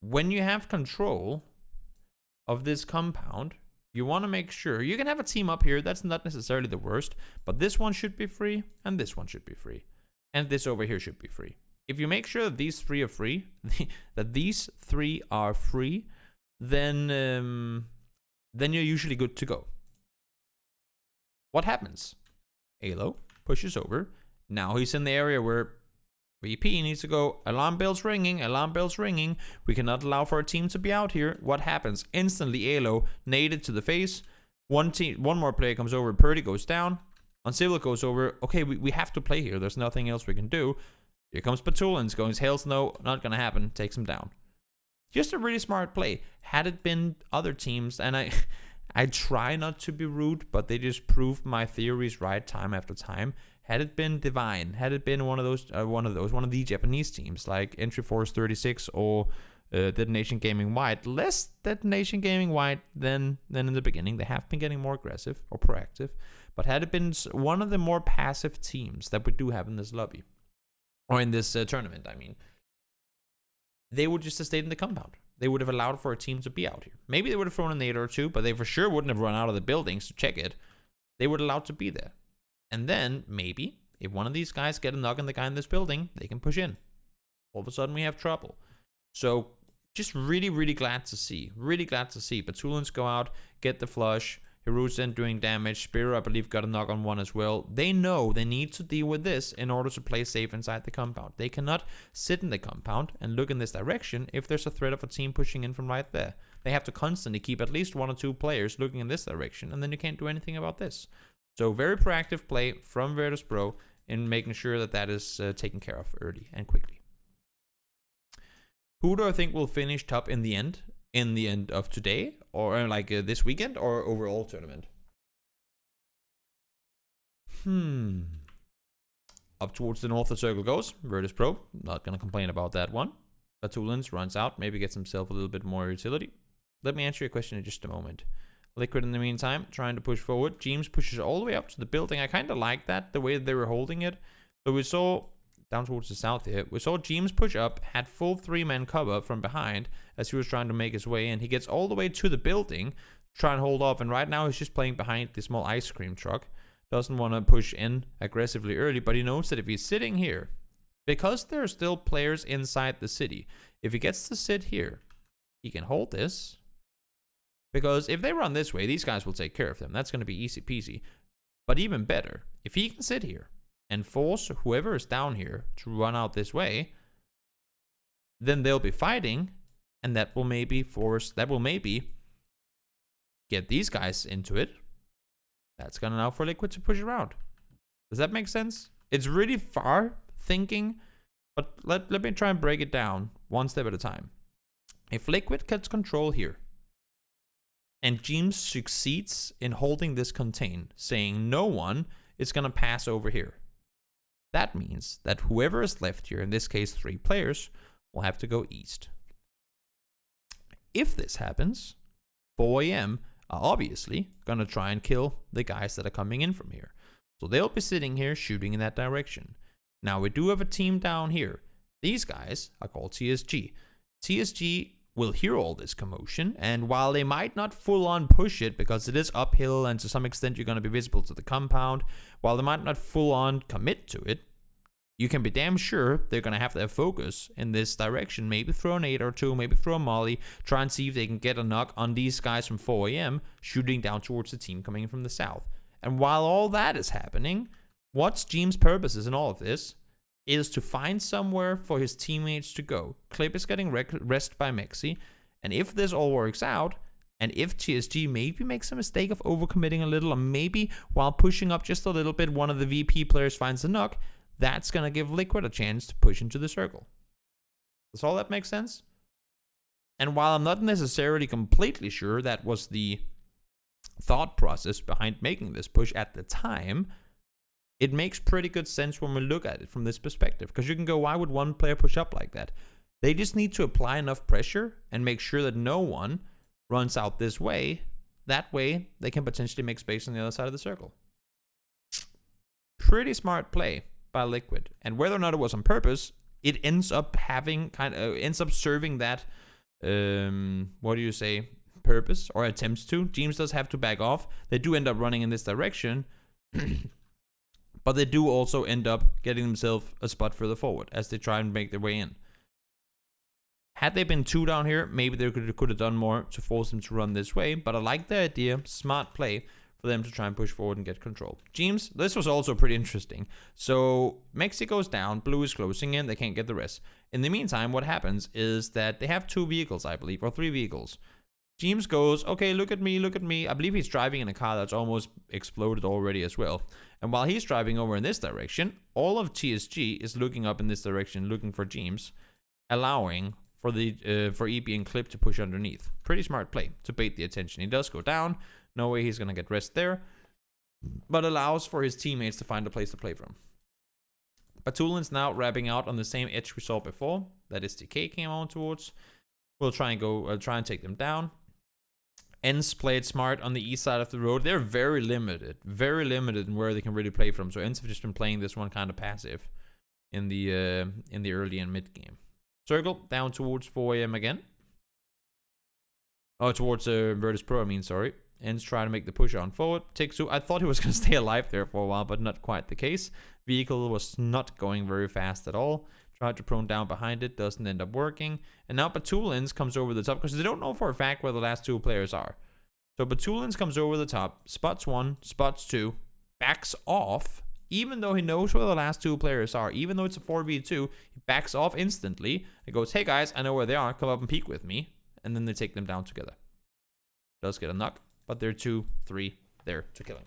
when you have control of this compound, you want to make sure you can have a team up here. That's not necessarily the worst, but this one should be free and this one should be free. And this over here should be free. If you make sure that these 3 are free, then you're usually good to go. What happens? Alo pushes over. Now he's in the area where VP needs to go. Alarm bells ringing. Alarm bells ringing. We cannot allow for a team to be out here. What happens? Instantly, Alo naded to the face. One more player comes over. Purdy goes down. Uncivil goes over. Okay, we have to play here. There's nothing else we can do. Here comes Patulans going, hell's no, not gonna happen. Takes him down. Just a really smart play. Had it been other teams, and I try not to be rude, but they just proved my theories right time after time. Had it been Divine, had it been one of the Japanese teams like Entry Force 36 or Detonation Gaming White, less Detonation Gaming White than in the beginning. They have been getting more aggressive or proactive, but had it been one of the more passive teams that we do have in this lobby or in this tournament, I mean, they would just have stayed in the compound. They would have allowed for a team to be out here. Maybe they would have thrown a nade or 2, but they for sure wouldn't have run out of the buildings to check it. They would allow to be there. And then, maybe, if one of these guys get a knock on the guy in this building, they can push in. All of a sudden, we have trouble. So, just really, really glad to see. Really glad to see. Patulans go out, get the flush. Hiruzen doing damage. Spiro, I believe, got a knock on one as well. They know they need to deal with this in order to play safe inside the compound. They cannot sit in the compound and look in this direction if there's a threat of a team pushing in from right there. They have to constantly keep at least 1 or 2 players looking in this direction, and then you can't do anything about this. So very proactive play from Virtus.pro in making sure that that is taken care of early and quickly. Who do I think will finish top in the end? In the end of today, or like this weekend, or overall tournament? Up towards the north the circle goes. Virtus.pro, not gonna complain about that one. Batulins runs out, maybe gets himself a little bit more utility. Let me answer your question in just a moment. Liquid in the meantime, trying to push forward. James pushes all the way up to the building. I kind of like that, the way that they were holding it. So we saw, down towards the south here, we saw James push up, had full 3-man cover from behind as he was trying to make his way in. He gets all the way to the building, try and hold off, and right now he's just playing behind the small ice cream truck. Doesn't want to push in aggressively early, but he knows that if he's sitting here, because there are still players inside the city, if he gets to sit here, he can hold this. Because if they run this way, these guys will take care of them. That's going to be easy peasy. But even better, if he can sit here and force whoever is down here to run out this way, then they'll be fighting, and that will maybe get these guys into it. That's gonna allow for Liquid to push around. Does that make sense? It's really far thinking, but let me try and break it down one step at a time. If Liquid gets control here, and James succeeds in holding this contain, saying no one is gonna pass over here, that means that whoever is left here, in this case 3 players, will have to go east. If this happens, 4am are obviously gonna try and kill the guys that are coming in from here. So they'll be sitting here shooting in that direction. Now we do have a team down here. These guys are called TSG. TSG will hear all this commotion, and while they might not full on push it because it is uphill and to some extent you're going to be visible to the compound, while they might not full on commit to it, you can be damn sure they're going to have their focus in this direction. Maybe throw an 8 or 2, maybe throw a molly, try and see if they can get a knock on these guys from 4am shooting down towards the team coming in from the south. And while all that is happening, what's James' purposes in all of this is to find somewhere for his teammates to go. Clip is getting rest by Mexi, and if this all works out, and if TSG maybe makes a mistake of overcommitting a little, or maybe while pushing up just a little bit, one of the VP players finds a knock, that's going to give Liquid a chance to push into the circle. Does all that make sense? And while I'm not necessarily completely sure that was the thought process behind making this push at the time, it makes pretty good sense when we look at it from this perspective. Because you can go, why would one player push up like that? They just need to apply enough pressure and make sure that no one runs out this way. That way, they can potentially make space on the other side of the circle. Pretty smart play by Liquid. And whether or not it was on purpose, it ends up having serving that, what do you say, purpose or attempts to. James does have to back off. They do end up running in this direction. But they do also end up getting themselves a spot further forward as they try and make their way in. Had they been 2 down here, maybe they could have done more to force them to run this way. But I like the idea, smart play, for them to try and push forward and get control. James, this was also pretty interesting. So Mexico's down, blue is closing in, they can't get the rest. In the meantime, what happens is that they have 2 vehicles, I believe, or 3 vehicles. James goes, okay, look at me, look at me. I believe he's driving in a car that's almost exploded already as well. And while he's driving over in this direction, all of TSG is looking up in this direction, looking for James, allowing for the for EB and Clip to push underneath. Pretty smart play to bait the attention. He does go down. No way he's going to get rest there, but allows for his teammates to find a place to play from. Batulin's now wrapping out on the same edge we saw before. That is TK came on towards. We'll try and take them down. Ents played smart on the east side of the road. They're very limited in where they can really play from. So Ents have just been playing this one kind of passive in the early and mid game. Circle down towards 4am again. Oh, towards Virtus.pro, I mean, sorry. Ents trying to make the push on forward. Tixu, I thought he was going to stay alive there for a while, but not quite the case. Vehicle was not going very fast at all. Tried to prone down behind it, doesn't end up working. And now Batulins comes over the top because they don't know for a fact where the last 2 players are. So Batulins comes over the top, spots 1, spots 2, backs off, even though he knows where the last 2 players are, even though it's a 4v2, he backs off instantly and goes, hey guys, I know where they are, come up and peek with me. And then they take them down together. Does get a knock, but they're 2, 3 there to kill him.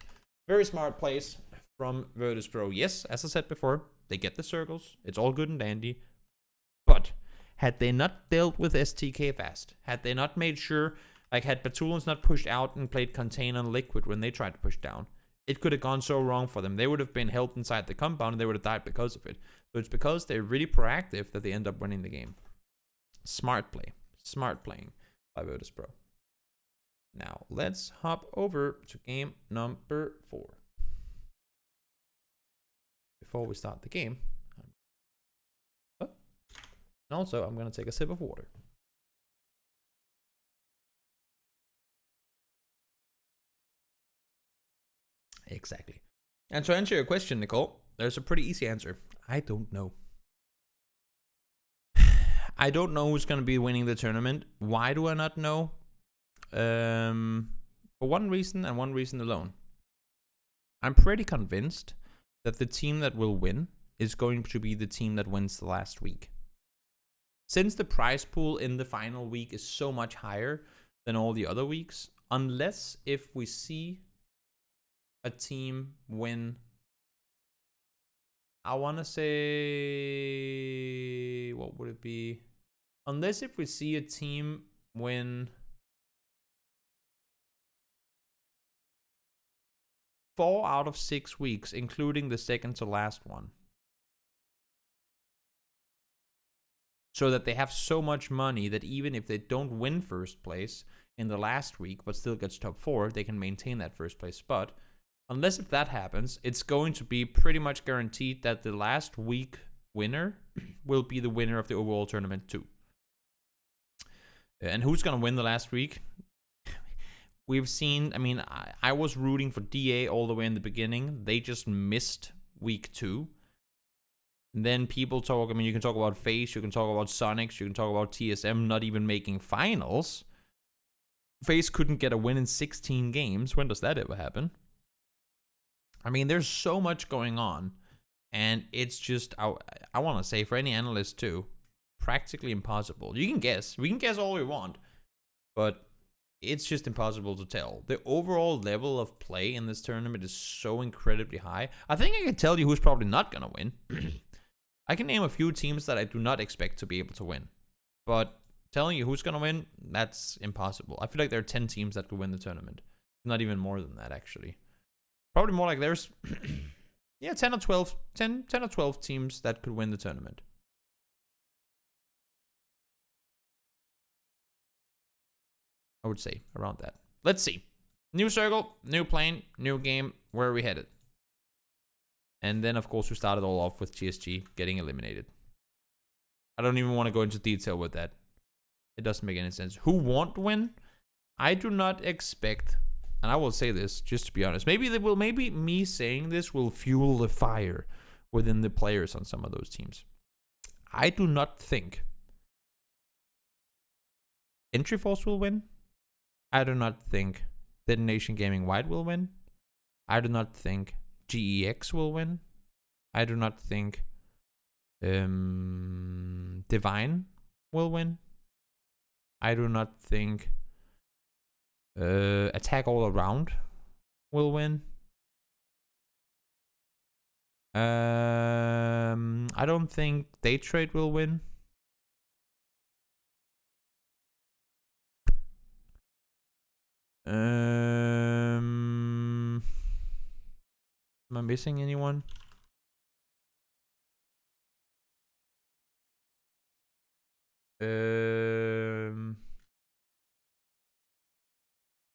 Very smart plays from Virtus.pro. Yes, as I said before, they get the circles. It's all good and dandy. But had they not dealt with STK fast, had they not made sure, like had Batulins not pushed out and played Contain on Liquid when they tried to push down, it could have gone so wrong for them. They would have been held inside the compound and they would have died because of it. So it's because they're really proactive that they end up winning the game. Smart play. Smart playing by Virtus.pro. Now, let's hop over to game number 4. Before we start the game, and also I'm going to take a sip of water. Exactly. And to answer your question, Nicole, there's a pretty easy answer. I don't know. I don't know who's going to be winning the tournament. Why do I not know? For one reason and one reason alone. I'm pretty convinced that the team that will win is going to be the team that wins the last week. Since the prize pool in the final week is so much higher than all the other weeks, unless if we see a team win, I want to say, what would it be? Unless if we see a team win 4 out of 6 weeks, including the second to last one. So that they have so much money that even if they don't win first place in the last week, but still gets top 4, they can maintain that first place spot. Unless if that happens, it's going to be pretty much guaranteed that the last week winner will be the winner of the overall tournament too. And who's going to win the last week? We've seen, I mean, I was rooting for DA all the way in the beginning. They just missed week 2. And then people talk, I mean, you can talk about FaZe, you can talk about Sonics, you can talk about TSM not even making finals. FaZe couldn't get a win in 16 games. When does that ever happen? I mean, there's so much going on. And it's just, I want to say, for any analyst too, practically impossible. You can guess. We can guess all we want. But it's just impossible to tell. The overall level of play in this tournament is so incredibly high. I think I can tell you who's probably not going to win. I can name a few teams that I do not expect to be able to win. But telling you who's going to win, that's impossible. I feel like there are 10 teams that could win the tournament. Not even more than that, actually. Probably more like there's, yeah, 10 or 12 teams that could win the tournament. I would say around that. Let's see. New circle, new plane, new game. Where are we headed? And then, of course, we started all off with GSG getting eliminated. I don't even want to go into detail with that. It doesn't make any sense. Who won't win? I do not expect, and I will say this just to be honest. Maybe me saying this will fuel the fire within the players on some of those teams. I do not think Entry Force will win. I do not think Detonation Gaming Wide will win. I do not think GEX will win. I do not think Divine will win. I do not think Attack All Around will win. I don't think Day Trade will win. Am I missing anyone?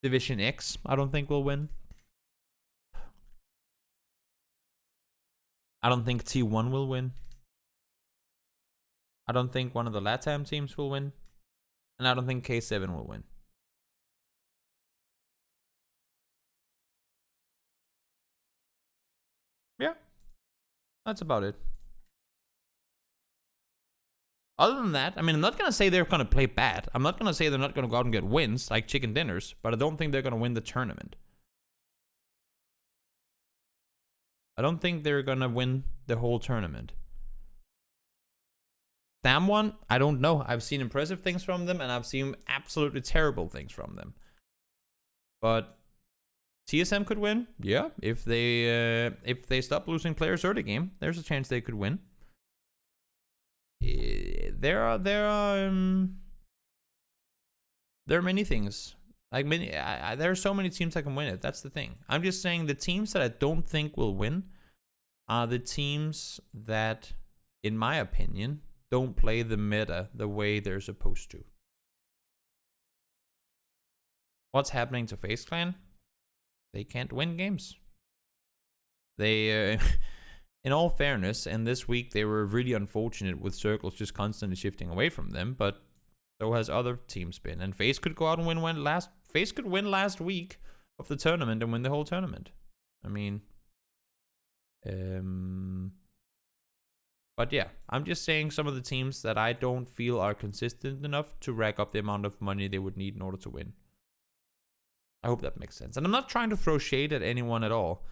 Division X, I don't think will win. I don't think T1 will win. I don't think one of the LATAM teams will win. And I don't think K7 will win. Yeah, that's about it. Other than that, I mean, I'm not going to say they're going to play bad. I'm not going to say they're not going to go out and get wins like chicken dinners, but I don't think they're going to win the tournament. I don't think they're going to win the whole tournament. Damn one, I don't know. I've seen impressive things from them, and I've seen absolutely terrible things from them. But TSM could win, yeah. If they stop losing players early game, there's a chance they could win. There are many things. Like there are so many teams that can win it. That's the thing. I'm just saying the teams that I don't think will win are the teams that, in my opinion, don't play the meta the way they're supposed to. What's happening to FaZe Clan? They can't win games. They, in all fairness, and this week they were really unfortunate with circles just constantly shifting away from them, but so has other teams been. And FaZe could go out and win FaZe could win last week of the tournament and win the whole tournament. I mean, but yeah, I'm just saying some of the teams that I don't feel are consistent enough to rack up the amount of money they would need in order to win. I hope that makes sense. And I'm not trying to throw shade at anyone at all.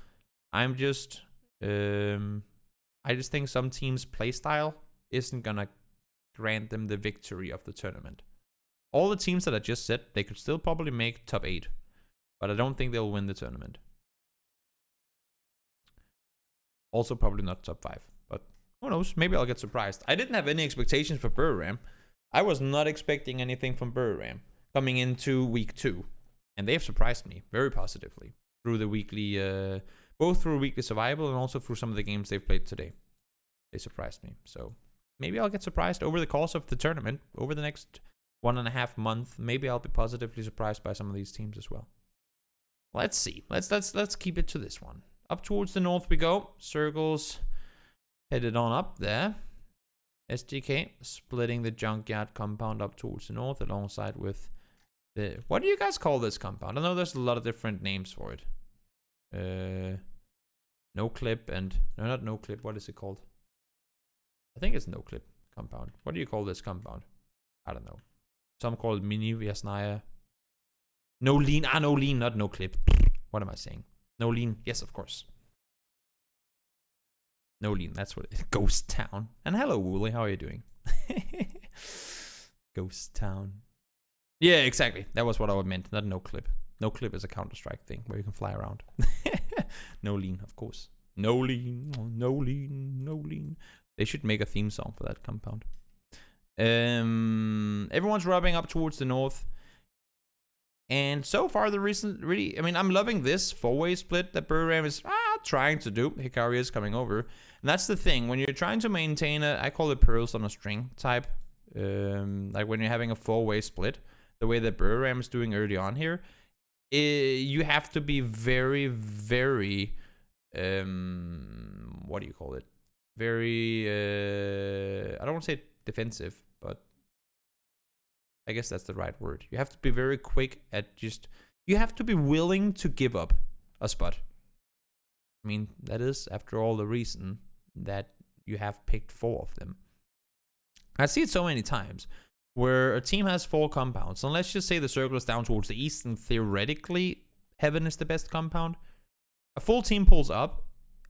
I'm just, I just think some teams' playstyle isn't gonna grant them the victory of the tournament. All the teams that I just said, they could still probably make top 8, but I don't think they'll win the tournament. Also probably not top 5, but who knows? Maybe I'll get surprised. I didn't have any expectations for Buriram. I was not expecting anything from Buriram coming into week 2, and they've surprised me very positively through the weekly, both through weekly survival and also through some of the games they've played today. They surprised me, so maybe I'll get surprised over the course of the tournament, over the next 1.5 months. Maybe I'll be positively surprised by some of these teams as well. Let's see. Let's keep it to this one. Up towards the north we go. Circles headed on up there. SGK splitting the junkyard compound up towards the north alongside with the... What do you guys call this compound? I know there's a lot of different names for it. No clip and... No, not no clip. What is it called? I think it's no clip compound. What do you call this compound? I don't know. Some call it mini Vyasnaya. No lean. Ah, no lean, not no clip. What am I saying? No lean. Yes, of course. No lean. That's what it is. Ghost Town. And hello, Wooly. How are you doing? Ghost Town. Yeah, exactly. That was what I meant. Not no clip. No clip is a Counter-Strike thing where you can fly around. No lean, of course. No lean. No lean. No lean. They should make a theme song for that compound. Everyone's rubbing up towards the north. And so far, the recent really... I mean, I'm loving this 4-way split that Buriram is trying to do. Hikari is coming over. And that's the thing. When you're trying to maintain a... I call it pearls on a string type. Like when you're having a 4-way split. The way that Buriram is doing early on here. You have to be very, very... what do you call it? Very... I don't want to say defensive, but... I guess that's the right word. You have to be very quick at just... You have to be willing to give up a spot. I mean, that is, after all, the reason that you have picked 4 of them. I see it so many times where a team has 4 compounds. And let's just say the circle is down towards the east and theoretically Heaven is the best compound. A full team pulls up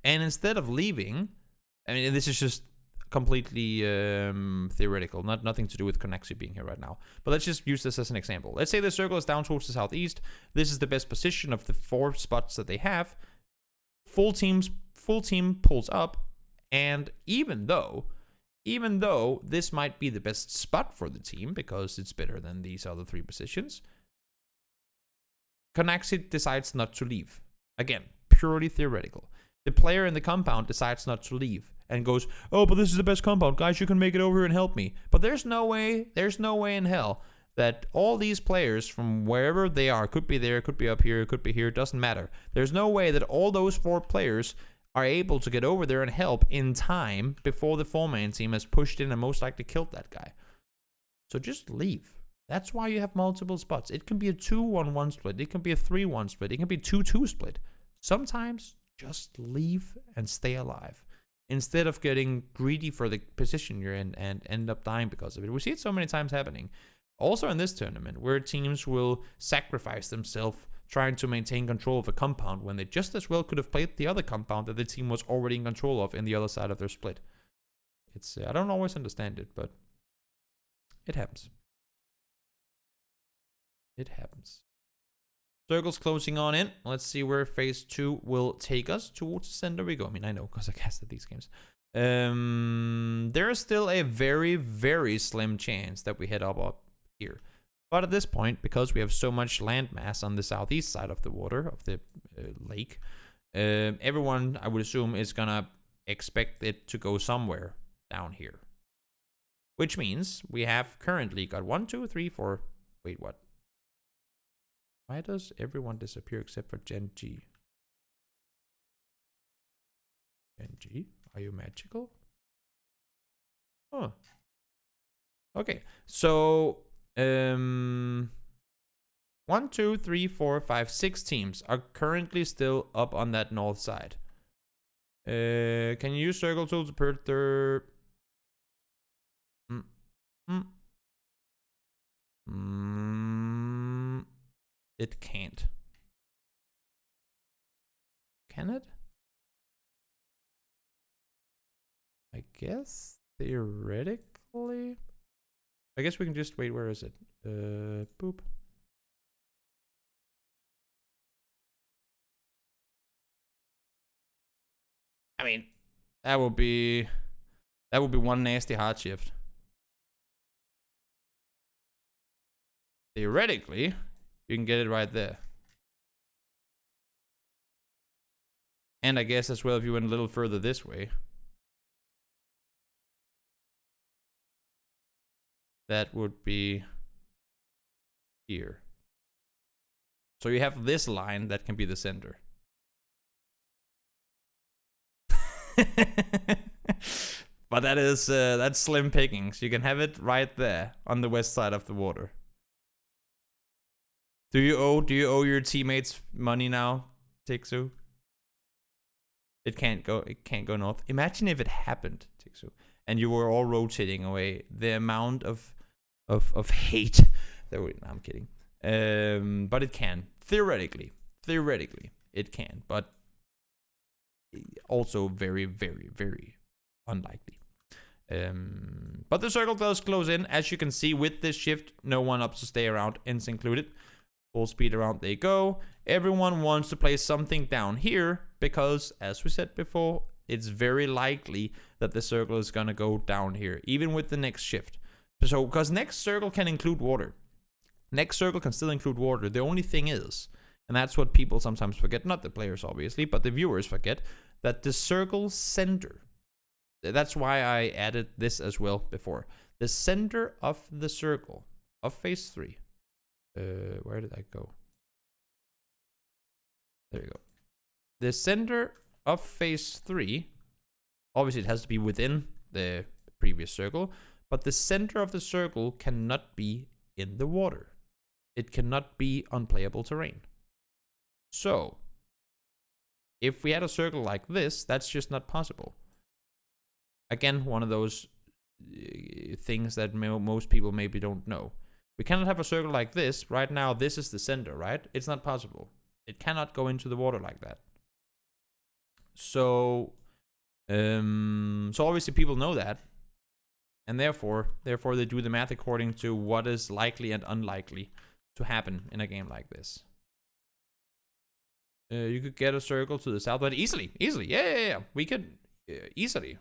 and instead of leaving... I mean, this is just completely theoretical, nothing to do with Connexi being here right now. But let's just use this as an example. Let's say the circle is down towards the southeast. This is the best position of the 4 spots that they have. Full team pulls up, and even though this might be the best spot for the team because it's better than these other 3 positions, Connexi decides not to leave. Again, purely theoretical. The player in the compound decides not to leave and goes, oh, but this is the best compound. Guys, you can make it over here and help me. But there's no way in hell that all these players from wherever they are, could be there, could be up here, could be here, doesn't matter. There's no way that all those 4 players are able to get over there and help in time before the 4-man team has pushed in and most likely killed that guy. So just leave. That's why you have multiple spots. It can be a 2-1-1 split. It can be a 3-1 split. It can be a 2-2 split. Sometimes just leave and stay alive. instead of getting greedy for the position you're in and end up dying because of it. We see it so many times happening. Also in this tournament, where teams will sacrifice themselves trying to maintain control of a compound when they just as well could have played the other compound that the team was already in control of in the other side of their split. It's I don't always understand it, but it happens. It happens. Circle's closing on in. Let's see where phase 2 will take us. Towards the center we go. I mean, I know because I casted these games. There is still a very, very slim chance that we head up here. But at this point, because we have so much landmass on the southeast side of the water, of the lake, everyone, I would assume, is gonna expect it to go somewhere down here. Which means we have currently got 1, 2, 3, 4. Wait, what? Why does everyone disappear except for Gen G? Gen G? Are you magical? Huh. Okay, so 1, 2, 3, 4, 5, 6 teams are currently still up on that north side. Can you use circle tools per third? It can't. Can it? I guess theoretically. I guess we can just wait. Where is it? Boop. I mean, that would be one nasty hard shift. Theoretically, you can get it right there. And I guess as well if you went a little further this way. That would be here. So you have this line that can be the center. But that is that's slim pickings. You can have it right there on the west side of the water. Do you owe your teammates money now, Tixu? It can't go north. Imagine if it happened, Tixu, and you were all rotating away. The amount of hate that no, I'm kidding. But it can. Theoretically it can, but also very, very, very unlikely. But the circle does close in. As you can see with this shift, no one up to stay around, ends included. Full speed around they go. Everyone wants to place something down here because, as we said before, it's very likely that the circle is gonna go down here, even with the next shift. So, because next circle can include water. Next circle can still include water. The only thing is, and that's what people sometimes forget, not the players obviously, but the viewers forget, that the circle center, that's why I added this as well before. The center of the circle of phase 3. Where did I go? There you go. The center of phase 3, obviously it has to be within the previous circle, but the center of the circle cannot be in the water. It cannot be unplayable terrain. So, if we had a circle like this, that's just not possible. Again, one of those things that most people maybe don't know. We cannot have a circle like this. Right now, this is the center, right? It's not possible. It cannot go into the water like that. So obviously people know that. And therefore they do the math according to what is likely and unlikely to happen in a game like this. You could get a circle to the south, but easily. Yeah. We could easily.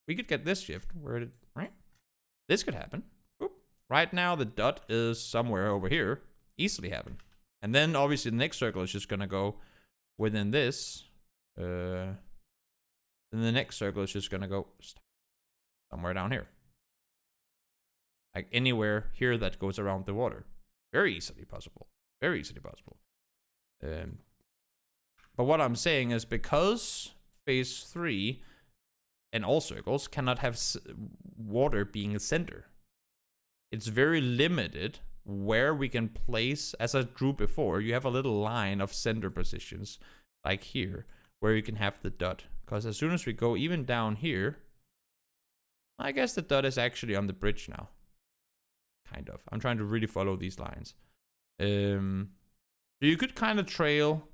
We could get this shift where it, right? This could happen. Right now, the dot is somewhere over here. Easily happen. And then, obviously, the next circle is just going to go within this. Then the next circle is just going to go somewhere down here. Like anywhere here that goes around the water. Very easily possible. Very easily possible. But what I'm saying is because phase 3 and all circles cannot have water being a center. It's very limited where we can place, as I drew before, you have a little line of center positions, like here, where you can have the dot Because as soon as we go even down here, I guess the dot is actually on the bridge now. Kind of. I'm trying to really follow these lines. So you could kind of trail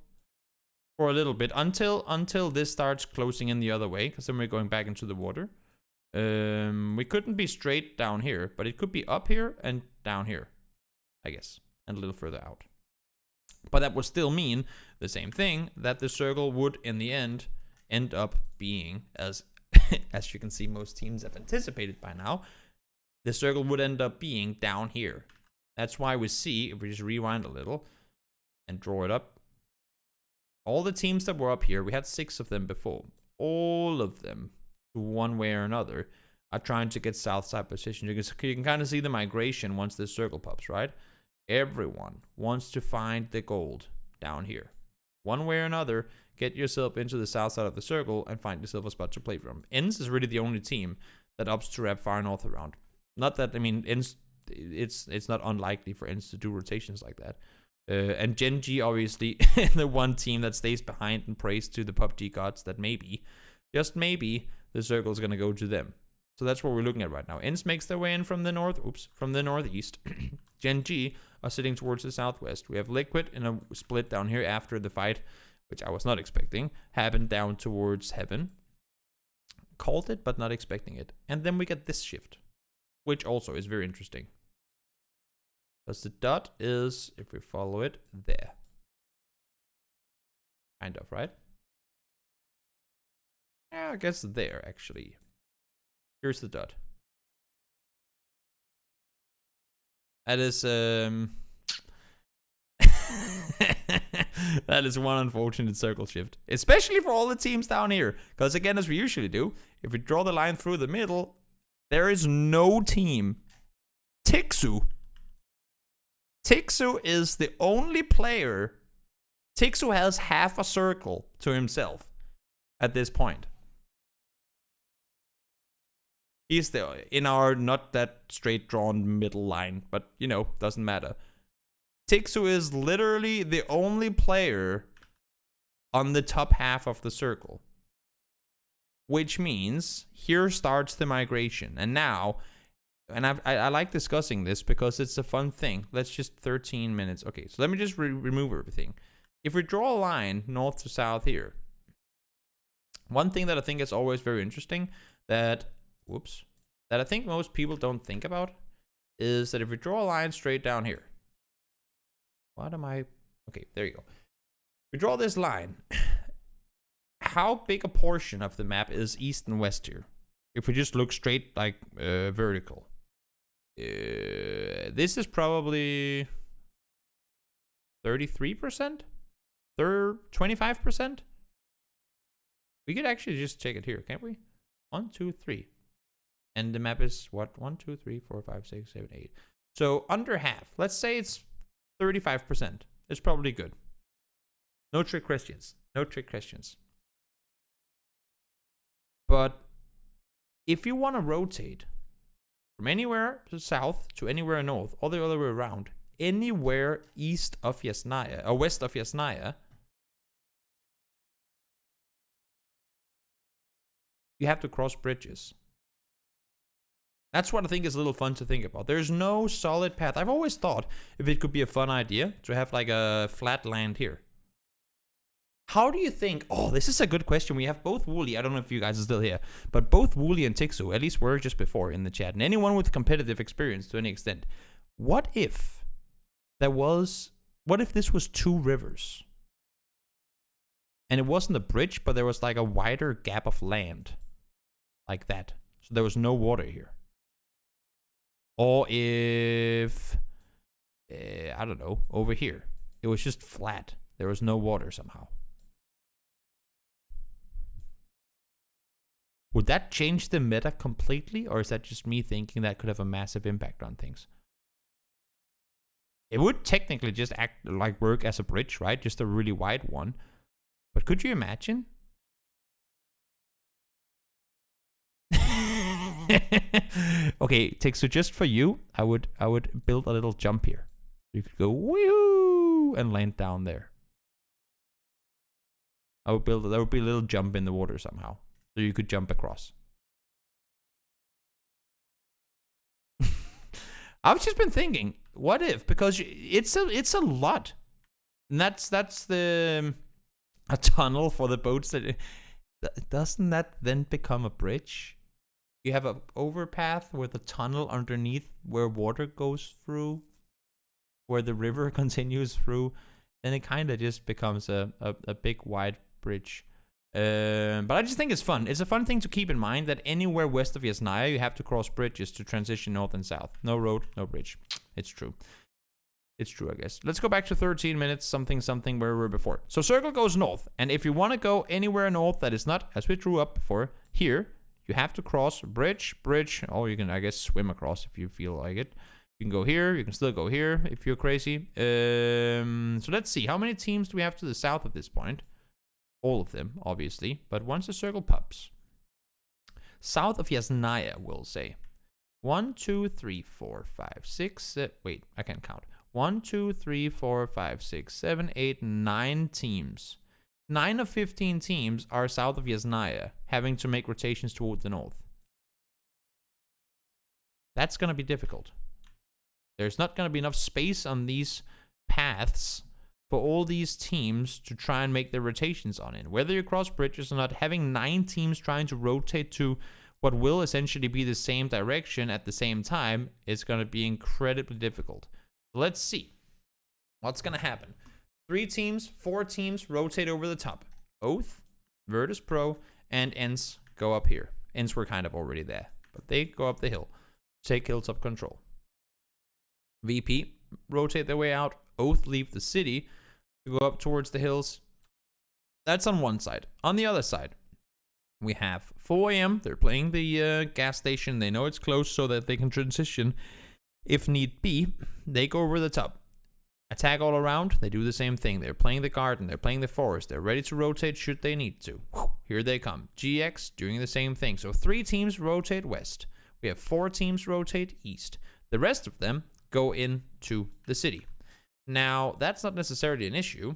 for a little bit until this starts closing in the other way, because then we're going back into the water. We couldn't be straight down here, but it could be up here and down here, I guess, and a little further out. But that would still mean the same thing, that the circle would in the end up being, as as you can see most teams have anticipated by now, the circle would end up being down here. That's why we see, if we just rewind a little and draw it up, all the teams that were up here, we had 6 of them before. All of them, one way or another, are trying to get south side position. You can kind of see the migration once this circle pops, right? Everyone wants to find the gold down here. One way or another, get yourself into the south side of the circle and find yourself a spot to play from. ENCE is really the only team that opts to wrap far north around. Not that, I mean, ENCE, it's not unlikely for ENCE to do rotations like that. And Gen G, obviously, the one team that stays behind and prays to the PUBG gods that maybe, just maybe, the circle is going to go to them. So that's what we're looking at right now. ENCE makes their way in from the northeast. Gen G are sitting towards the southwest. We have Liquid in a split down here after the fight, which I was not expecting, happened down towards Heaven. Called it, but not expecting it. And then we get this shift, which also is very interesting. Because the dot is, if we follow it, there. Kind of, right? Yeah, I guess there, actually. Here's the dot. That is, that is one unfortunate circle shift. Especially for all the teams down here. Because again, as we usually do, if we draw the line through the middle, there is no team. Tixu is the only player. Tixu has half a circle to himself at this point. He's in our not that straight drawn middle line, but you know, doesn't matter. Tixu is literally the only player on the top half of the circle. Which means here starts the migration. And now, and I like discussing this because it's a fun thing. Let's just 13 minutes. Okay, so let me just remove everything. If we draw a line north to south here, one thing that I think is always very interesting that I think most people don't think about is that if we draw a line straight down here. Okay, there you go. We draw this line. How big a portion of the map is east and west here? If we just look straight, like, vertical. This is probably 33%? 25%? We could actually just check it here, can't we? 1, 2, 3. And the map is what? 1, 2, 3, 4, 5, 6, 7, 8. So under half. Let's say it's 35%. It's probably good. No trick questions. No trick questions. But if you want to rotate from anywhere to south to anywhere north, or the other way around, anywhere east of Yasnaya, or west of Yasnaya, you have to cross bridges. That's what I think is a little fun to think about. There's no solid path. I've always thought if it could be a fun idea to have like a flat land here. How do you think? Oh, this is a good question. We have both Wooly. I don't know if you guys are still here, but both Wooly and Tixu, at least were just before in the chat, and anyone with competitive experience to any extent. What if this was 2 rivers? And it wasn't a bridge, but there was like a wider gap of land. Like that. So there was no water here. Or if, I don't know, over here. It was just flat. There was no water somehow. Would that change the meta completely? Or is that just me thinking that could have a massive impact on things? It would technically just work as a bridge, right? Just a really wide one. But could you imagine? Okay, so just for you, I would build a little jump here. You could go woo and land down there. I would build, there would be a little jump in the water somehow. So you could jump across. I've just been thinking, what if? Because it's a lot. And that's the a tunnel for the boats. Doesn't that then become a bridge? You have an overpath with a tunnel underneath where water goes through, where the river continues through, and it kind of just becomes a big wide bridge. But I just think it's fun. It's a fun thing to keep in mind that anywhere west of Yasnaya, you have to cross bridges to transition north and south. No road, no bridge. It's true. It's true, I guess. Let's go back to 13 minutes, something where we were before. So circle goes north, and if you want to go anywhere north that is not, as we drew up before, here, you have to cross bridge, or you can, I guess, swim across if you feel like it. You can go here, you can still go here if you're crazy. So let's see, how many teams do we have to the south at this point? All of them, obviously, but once the circle pops. South of Yasnaya, we'll say. 1, 2, 3, 4, 5, 6, wait, I can't count. 1, 2, 3, 4, 5, 6, 7, 8, 9 teams. 9 of 15 teams are south of Yasnaya, having to make rotations toward the north. That's going to be difficult. There's not going to be enough space on these paths for all these teams to try and make their rotations on it. Whether you cross bridges or not, having 9 teams trying to rotate to what will essentially be the same direction at the same time is going to be incredibly difficult. Let's see what's going to happen. 3 teams, 4 teams rotate over the top. Oath, Virtus Pro, and Ents go up here. Ents were kind of already there, but they go up the hill. Take hilltop control. VP rotate their way out. Oath leave the city to go up towards the hills. That's on one side. On the other side, we have 4 AM. They're playing the gas station. They know it's close so that they can transition. If need be, they go over the top. Attack all around. They do the same thing. They're playing the garden. They're playing the forest. They're ready to rotate should they need to. Here they come. GX doing the same thing. So 3 teams rotate west. We have 4 teams rotate east. The rest of them go into the city. Now, that's not necessarily an issue,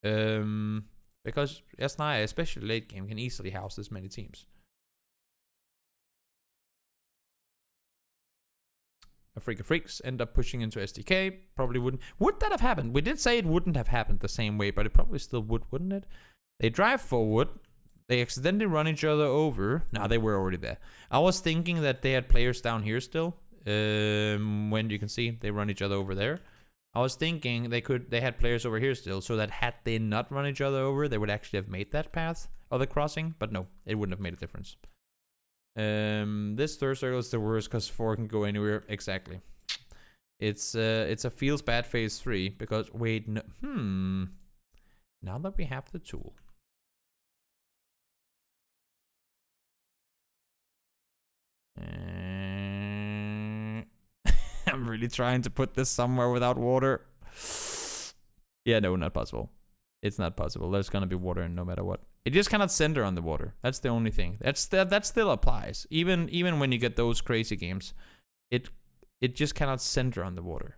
because Yasnaya, especially late game, can easily house this many teams. A Freak of Freaks end up pushing into SDK. Probably wouldn't. Would that have happened? We did say it wouldn't have happened the same way, but it probably still would, wouldn't it? They drive forward. They accidentally run each other over. Nah, they were already there. I was thinking that they had players down here still. When you can see they run each other over there. I was thinking they had players over here still, so that had they not run each other over, they would actually have made that path of the crossing. But no, it wouldn't have made a difference. This third circle is the worst because 4 can go anywhere. Exactly. It's a feels bad phase 3 because wait, no, now that we have the tool. I'm really trying to put this somewhere without water. Yeah, no, not possible. It's not possible. There's gonna be water in no matter what. It just cannot center on the water. That's the only thing. That still applies. Even when you get those crazy games, it just cannot center on the water.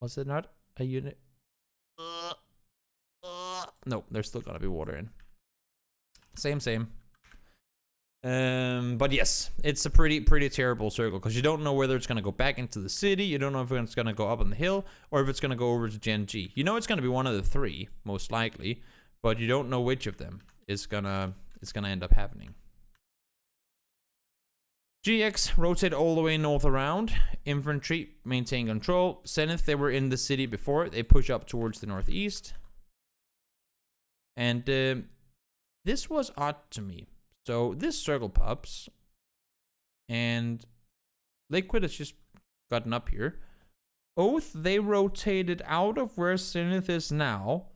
Was it not a unit? No, there's still gonna be water in. Same. But yes, it's a pretty terrible circle because you don't know whether it's going to go back into the city. You don't know if it's going to go up on the hill or if it's going to go over to Gen G. You know it's going to be one of the 3, most likely, but you don't know which of them is gonna end up happening. GX rotate all the way north around. Infantry maintain control. Zenith, they were in the city before. They push up towards the northeast. And this was odd to me. So this circle pops, and Liquid has just gotten up here. Oath, they rotated out of where Zenith is now,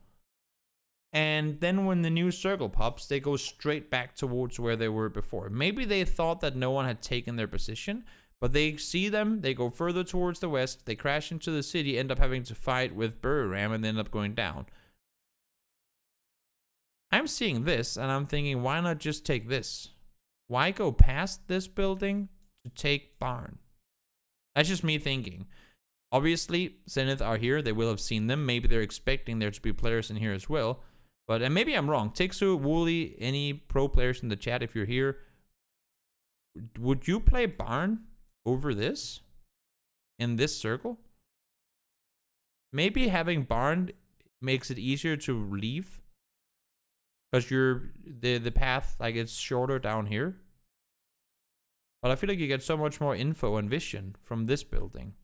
and then when the new circle pops, they go straight back towards where they were before. Maybe they thought that no one had taken their position, but they see them, they go further towards the west, they crash into the city, end up having to fight with Buriram, and they end up going down. I'm seeing this, and I'm thinking, why not just take this? Why go past this building to take barn? That's just me thinking. Obviously, Zenith are here. They will have seen them. Maybe they're expecting there to be players in here as well. But and maybe I'm wrong. Tixu, Wooly, any pro players in the chat, if you're here, would you play Barn over this in this circle? Maybe having Barn makes it easier to leave because the path, like, it's shorter down here. But I feel like you get so much more info and vision from this building.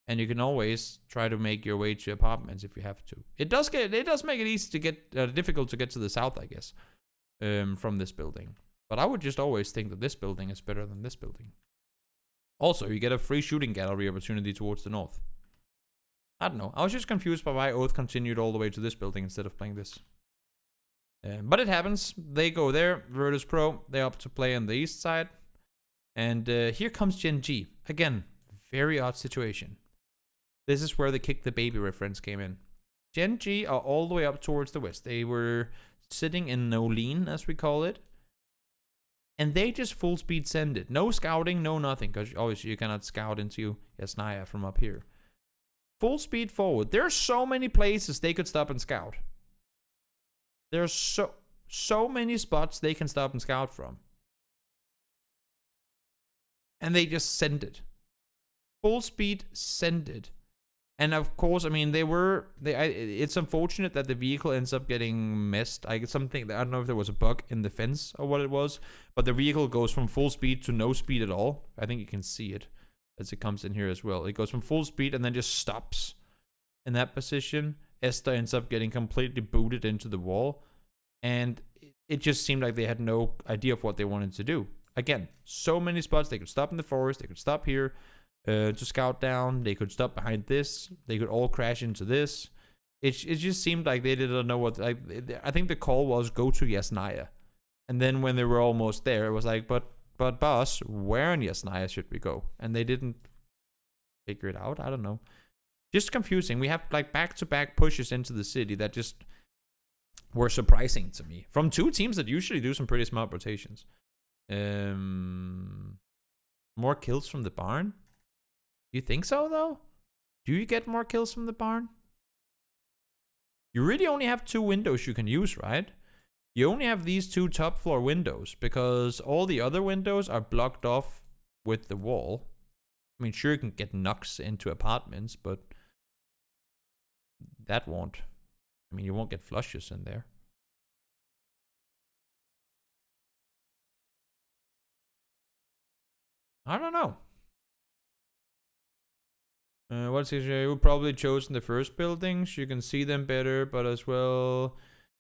And you can always try to make your way to apartments if you have to. It does make it easy to get difficult to get to the south, I guess, from this building. But I would just always think that this building is better than this building. Also, you get a free shooting gallery opportunity towards the north. I don't know. I was just confused by why Oath continued all the way to this building instead of playing this. But it happens. They go there. Virtus Pro, they opt to play on the east side. And here comes Gen G. Again, very odd situation. This is where the kick the baby reference came in. Gen G are all the way up towards the west. They were sitting in Nolene, as we call it. And they just full speed send it. No scouting, no nothing. Because obviously you cannot scout into Yasnaya from up here. Full speed forward. There are so many places they could stop and scout. There's so many spots they can stop and scout from. And they just send it. Full speed send it. And of course, I mean, it's unfortunate that the vehicle ends up getting messed. I don't know if there was a bug in the fence or what it was, but the vehicle goes from full speed to no speed at all. I think you can see it as it comes in here as well. It goes from full speed and then just stops in that position. Esther ends up getting completely booted into the wall. And it just seemed like they had no idea of what they wanted to do. Again, so many spots. They could stop in the forest. They could stop here. To scout down, they could stop behind this. They could all crash into this. It just seemed like they didn't know what. I think the call was go to Yasnaya, and then when they were almost there, it was like, but boss, where in Yasnaya should we go? And they didn't figure it out. I don't know. Just confusing. We have like back-to-back pushes into the city that just were surprising to me from two teams that usually do some pretty smart rotations. More kills from the barn. You think so, though? Do you get more kills from the barn? You really only have 2 windows you can use, right? You only have these 2 top floor windows because all the other windows are blocked off with the wall. I mean, sure, you can get knocks into apartments, but that won't. I mean, you won't get flushes in there. I don't know. What's his? You probably chosen the first buildings. You can see them better, but as well,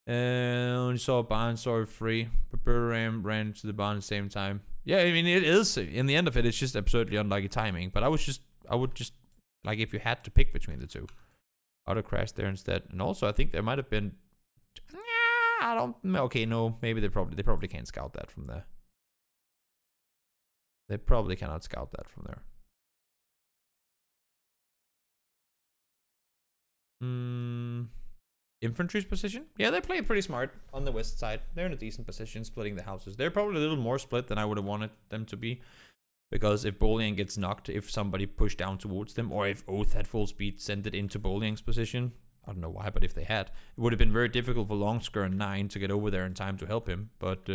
only saw a barn story free. Prepare ran to the barn at the same time. Yeah, I mean it is. In the end of it, it's just absurdly unlucky timing. But I would just like if you had to pick between the two, I'd have crashed there instead. And also, I think there might have been. I don't. Okay, no. Maybe they probably can't scout that from there. They probably cannot scout that from there. Infantry's position? Yeah, they play pretty smart on the west side. They're in a decent position, splitting the houses. They're probably a little more split than I would have wanted them to be. Because if Boliang gets knocked, if somebody pushed down towards them, or if Oath had full speed, sent it into Boliang's position. I don't know why, but if they had, it would have been very difficult for Longsker and 9 to get over there in time to help him. But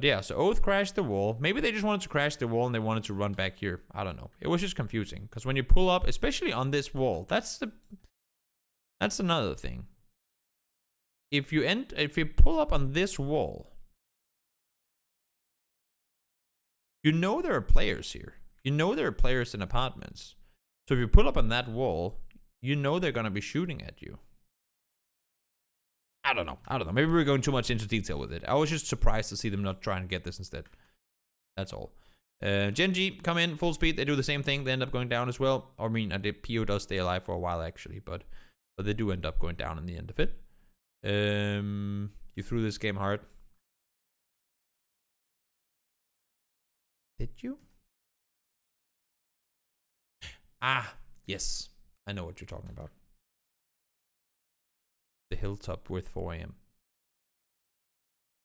yeah, so Oath crashed the wall. Maybe they just wanted to crash the wall and they wanted to run back here. I don't know. It was just confusing. Because when you pull up, especially on this wall, that's another thing. If you pull up on this wall, you know there are players here. You know there are players in apartments. So if you pull up on that wall, you know they're going to be shooting at you. I don't know. Maybe we're going too much into detail with it. I was just surprised to see them not trying to get this instead. That's all. Gen G come in full speed. They do the same thing. They end up going down as well. I mean, the PO does stay alive for a while actually, but they do end up going down in the end of it. You threw this game hard. Did you? Ah, yes. I know what you're talking about. The hilltop with 4 AM.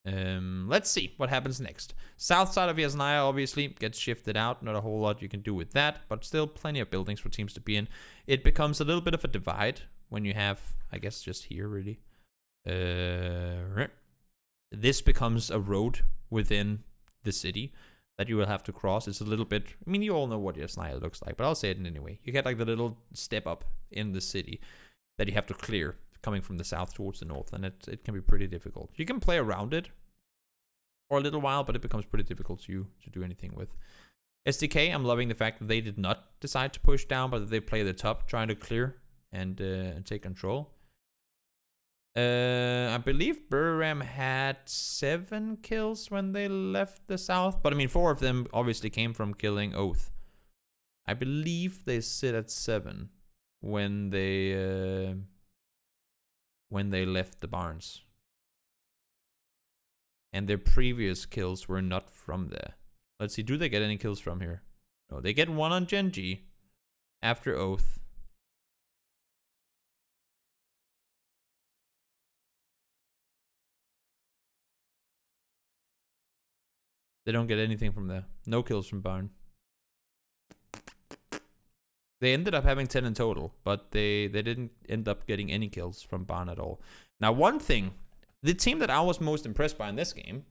Let's see what happens next. South side of Yasnaya obviously gets shifted out. Not a whole lot you can do with that, but still plenty of buildings for teams to be in. It becomes a little bit of a divide when you have, I guess, just here really. This becomes a road within the city that you will have to cross. It's a little bit, I mean, you all know what Yasnaya looks like, but I'll say it anyway. You get like the little step up in the city that you have to clear coming from the south towards the north, and it can be pretty difficult. You can play around it for a little while, but it becomes pretty difficult to do anything with. SDK, I'm loving the fact that they did not decide to push down, but that they play the top, trying to clear and take control. I believe Buram had 7 kills when they left the south, but I mean 4 of them obviously came from killing Oath. I believe they sit at 7 when they left the barns, and their previous kills were not from there. Let's see, do they get any kills from here? No, they get 1 on Genji after Oath. They don't get anything from there. No kills from barn. They ended up having 10 in total, but they didn't end up getting any kills from barn at all. Now, one thing, the team that I was most impressed by in this game,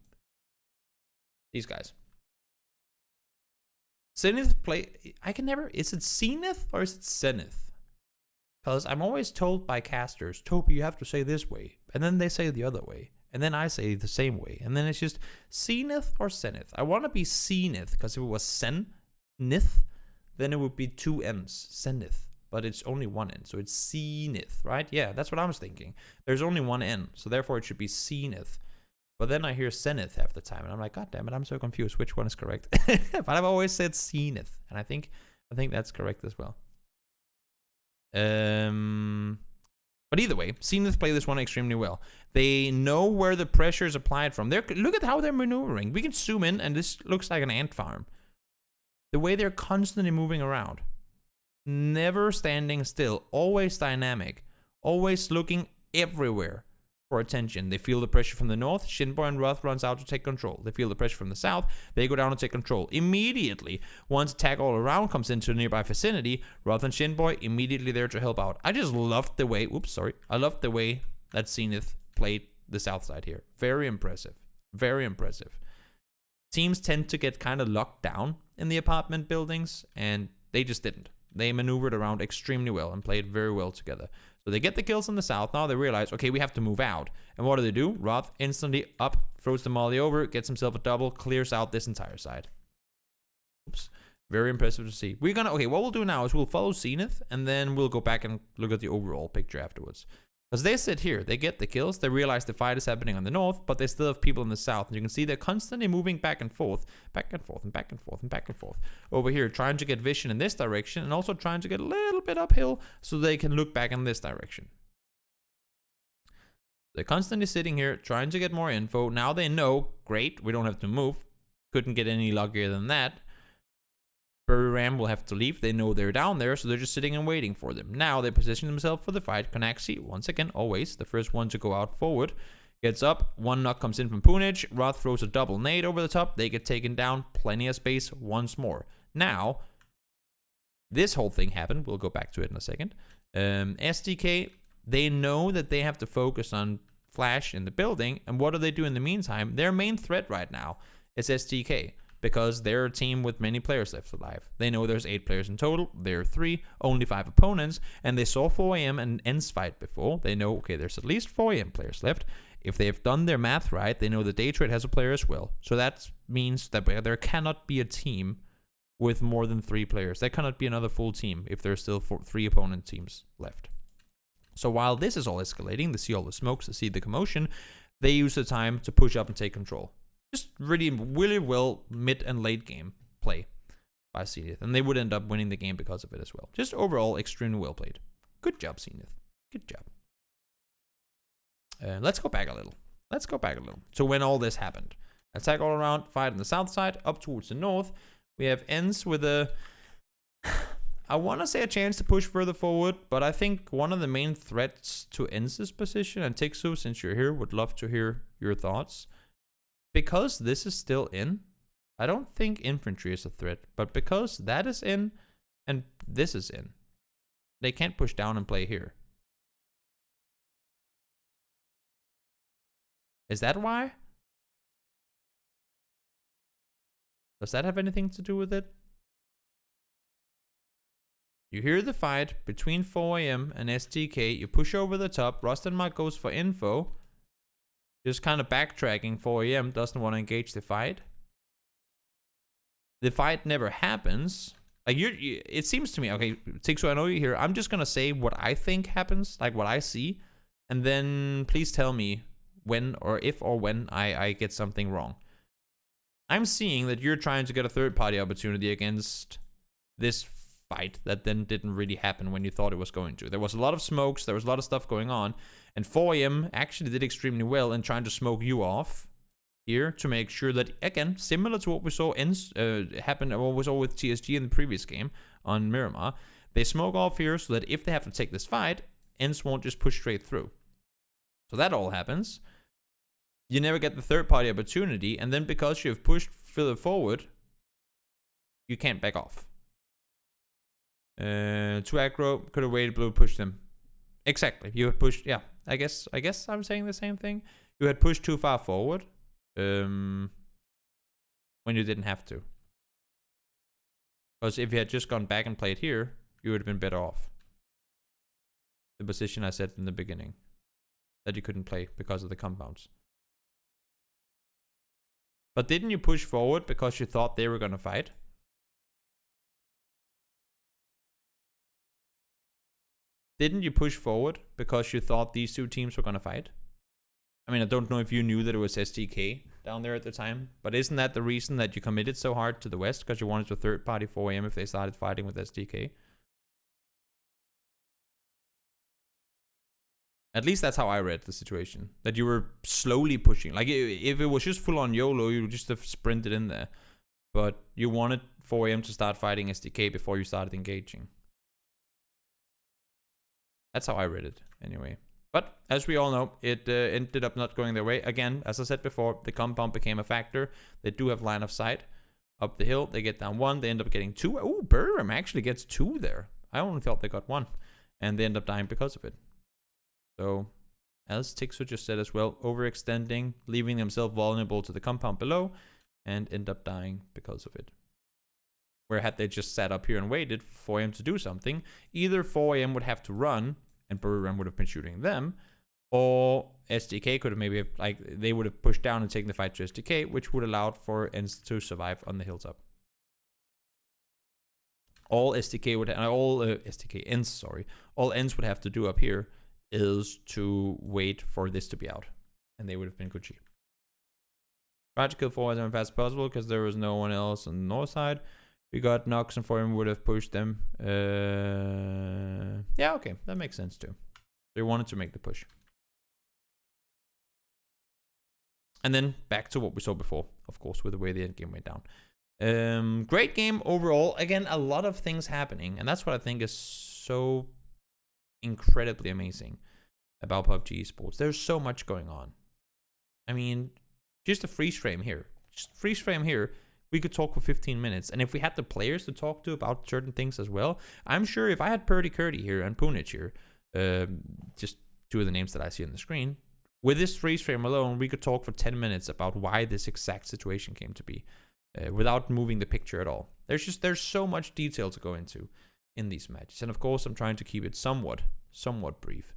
these guys. Zenith play, I can never, is it Zenith or is it Zenith? Because I'm always told by casters, Toby, you have to say this way. And then they say the other way. And then I say the same way. And then it's just Zenith or Zenith. I want to be Zenith, because if it was Zenith, then it would be 2 N's. Zenith. But it's only 1 N. So it's Zenith, right? Yeah, that's what I was thinking. There's only 1 N. So therefore it should be Zenith. But then I hear Zenith half the time. And I'm like, God damn it, I'm so confused. Which one is correct? But I've always said Zenith. And I think that's correct as well. But either way, Zenith play this one extremely well. They know where the pressure is applied from. Look at how they're maneuvering. We can zoom in, and this looks like an ant farm. The way they're constantly moving around. Never standing still. Always dynamic. Always looking everywhere for attention. They feel the pressure from the north. Shinboy and Roth runs out to take control. They feel the pressure from the south. They go down to take control. Immediately, once attack all around comes into a nearby vicinity, Roth and Shinboy immediately there to help out. I just loved the way, I loved the way that Zenith played the south side here. Very impressive. Very impressive. Teams tend to get kind of locked down in the apartment buildings, and they just didn't. They maneuvered around extremely well and played very well together. So they get the kills in the south. Now they realize, okay, we have to move out. And what do? Roth instantly up, throws the molly over, gets himself a double, clears out this entire side. Oops. Very impressive to see. Okay, what we'll do now is we'll follow Zenith, and then we'll go back and look at the overall picture afterwards. Because they sit here, they get the kills, they realize the fight is happening on the north, but they still have people in the south. And you can see they're constantly moving back and forth, and back and forth, and back and forth. Over here, trying to get vision in this direction, and also trying to get a little bit uphill so they can look back in this direction. They're constantly sitting here, trying to get more info. Now they know, great, we don't have to move. Couldn't get any luckier than that. Ram will have to leave. They know they're down there, so they're just sitting and waiting for them. Now they position themselves for the fight. Konaxi, once again, always the first one to go out forward. Gets up. 1 knock comes in from Punich. Roth throws a double nade over the top. They get taken down. Plenty of space once more. Now, this whole thing happened. We'll go back to it in a second. SDK, they know that they have to focus on Flash in the building. And what do they do in the meantime? Their main threat right now is SDK. Because they're a team with many players left alive. They know there's 8 players in total. There are 3, only 5 opponents. And they saw 4 AM and Ends fight before. They know, okay, there's at least 4 AM players left. If they've done their math right, they know the Day Trade has a player as well. So that means that there cannot be a team with more than 3 players. There cannot be another full team if there's still 3 opponent teams left. So while this is all escalating, they see all the smokes, they see the commotion, they use the time to push up and take control. Just really well mid and late game play by Zenith. And they would end up winning the game because of it as well. Just overall, extremely well played. Good job, Zenith. Good job. Let's go back a little. So when all this happened. Attack all around, fight on the south side, up towards the north. We have Ends with a... I want to say a chance to push further forward, but I think one of the main threats to Ends' position, and Tixu, since you're here, would love to hear your thoughts. because this is still in, I don't think infantry is a threat, but because that is in and this is in, they can't push down and play here. Is that why? Does that have anything to do with it? You hear the fight between 4 AM and STK. You push over the top. Rustenmark goes for info. Just kind of backtracking. 4 AM doesn't want to engage the fight. The fight never happens. Like it seems to me, okay, Tixu, I know you're here. I'm just gonna say what I think happens, like what I see, and then please tell me when or if or when I get something wrong. I'm seeing that you're trying to get a third-party opportunity against this fight that then didn't really happen when you thought it was going to. There was a lot of smokes, there was a lot of stuff going on, and 4 AM actually did extremely well in trying to smoke you off here to make sure that, again, similar to what we saw happen, or what we saw with TSG in the previous game on Miramar, they smoke off here so that if they have to take this fight, ENCE won't just push straight through. So that all happens. You never get the third-party opportunity, and then because you have pushed further forward, you can't back off. Too aggro, could have waited, blue, pushed them. Exactly, you had pushed, yeah, I guess I'm saying the same thing. You had pushed too far forward, when you didn't have to. Because if you had just gone back and played here, you would have been better off. The position I said in the beginning, that you couldn't play because of the compounds. But didn't you push forward because you thought they were going to fight? Didn't you push forward because you thought these two teams were going to fight? I mean, I don't know if you knew that it was STK down there at the time, but isn't that the reason that you committed so hard to the West? Because you wanted to third party 4 AM if they started fighting with STK? At least that's how I read the situation. That you were slowly pushing. Like, if it was just full on YOLO, you would just have sprinted in there. But you wanted 4 AM to start fighting STK before you started engaging. That's how I read it, anyway. But, as we all know, it ended up not going their way. Again, as I said before, the compound became a factor. They do have line of sight. Up the hill, they get down 1. They end up getting 2. Ooh, Miramar actually gets 2 there. I only thought they got 1. And they end up dying because of it. So, as Tixu just said as well, overextending, leaving themselves vulnerable to the compound below, and end up dying because of it. Where had they just sat up here and waited for 4 AM to do something, either 4 AM would have to run, and Miramar would have been shooting them, or SDK could have maybe, like, they would have pushed down and taken the fight to SDK, which would allow for ENCE to survive on the hilltop. All SDK would, ENCE, sorry, all ENCE would have to do up here is to wait for this to be out, and they would have been Gucci. Try to kill 4 as fast as possible because there was no one else on the north side. We got Nox and 4 would have pushed them. Yeah, okay, that makes sense too. They wanted to make the push. And then back to what we saw before, of course, with the way the end game went down. Great game overall. Again, a lot of things happening, and that's what I think is so incredibly amazing about PUBG esports. There's so much going on. I mean, just a freeze frame here. Just freeze frame here. We could talk for 15 minutes. And if we had the players to talk to about certain things as well, I'm sure if I had Purdy Curdy here and Punich here, just 2 of the names that I see on the screen, with this freeze frame alone, we could talk for 10 minutes about why this exact situation came to be, without moving the picture at all. There's so much detail to go into in these matches. And of course, I'm trying to keep it somewhat brief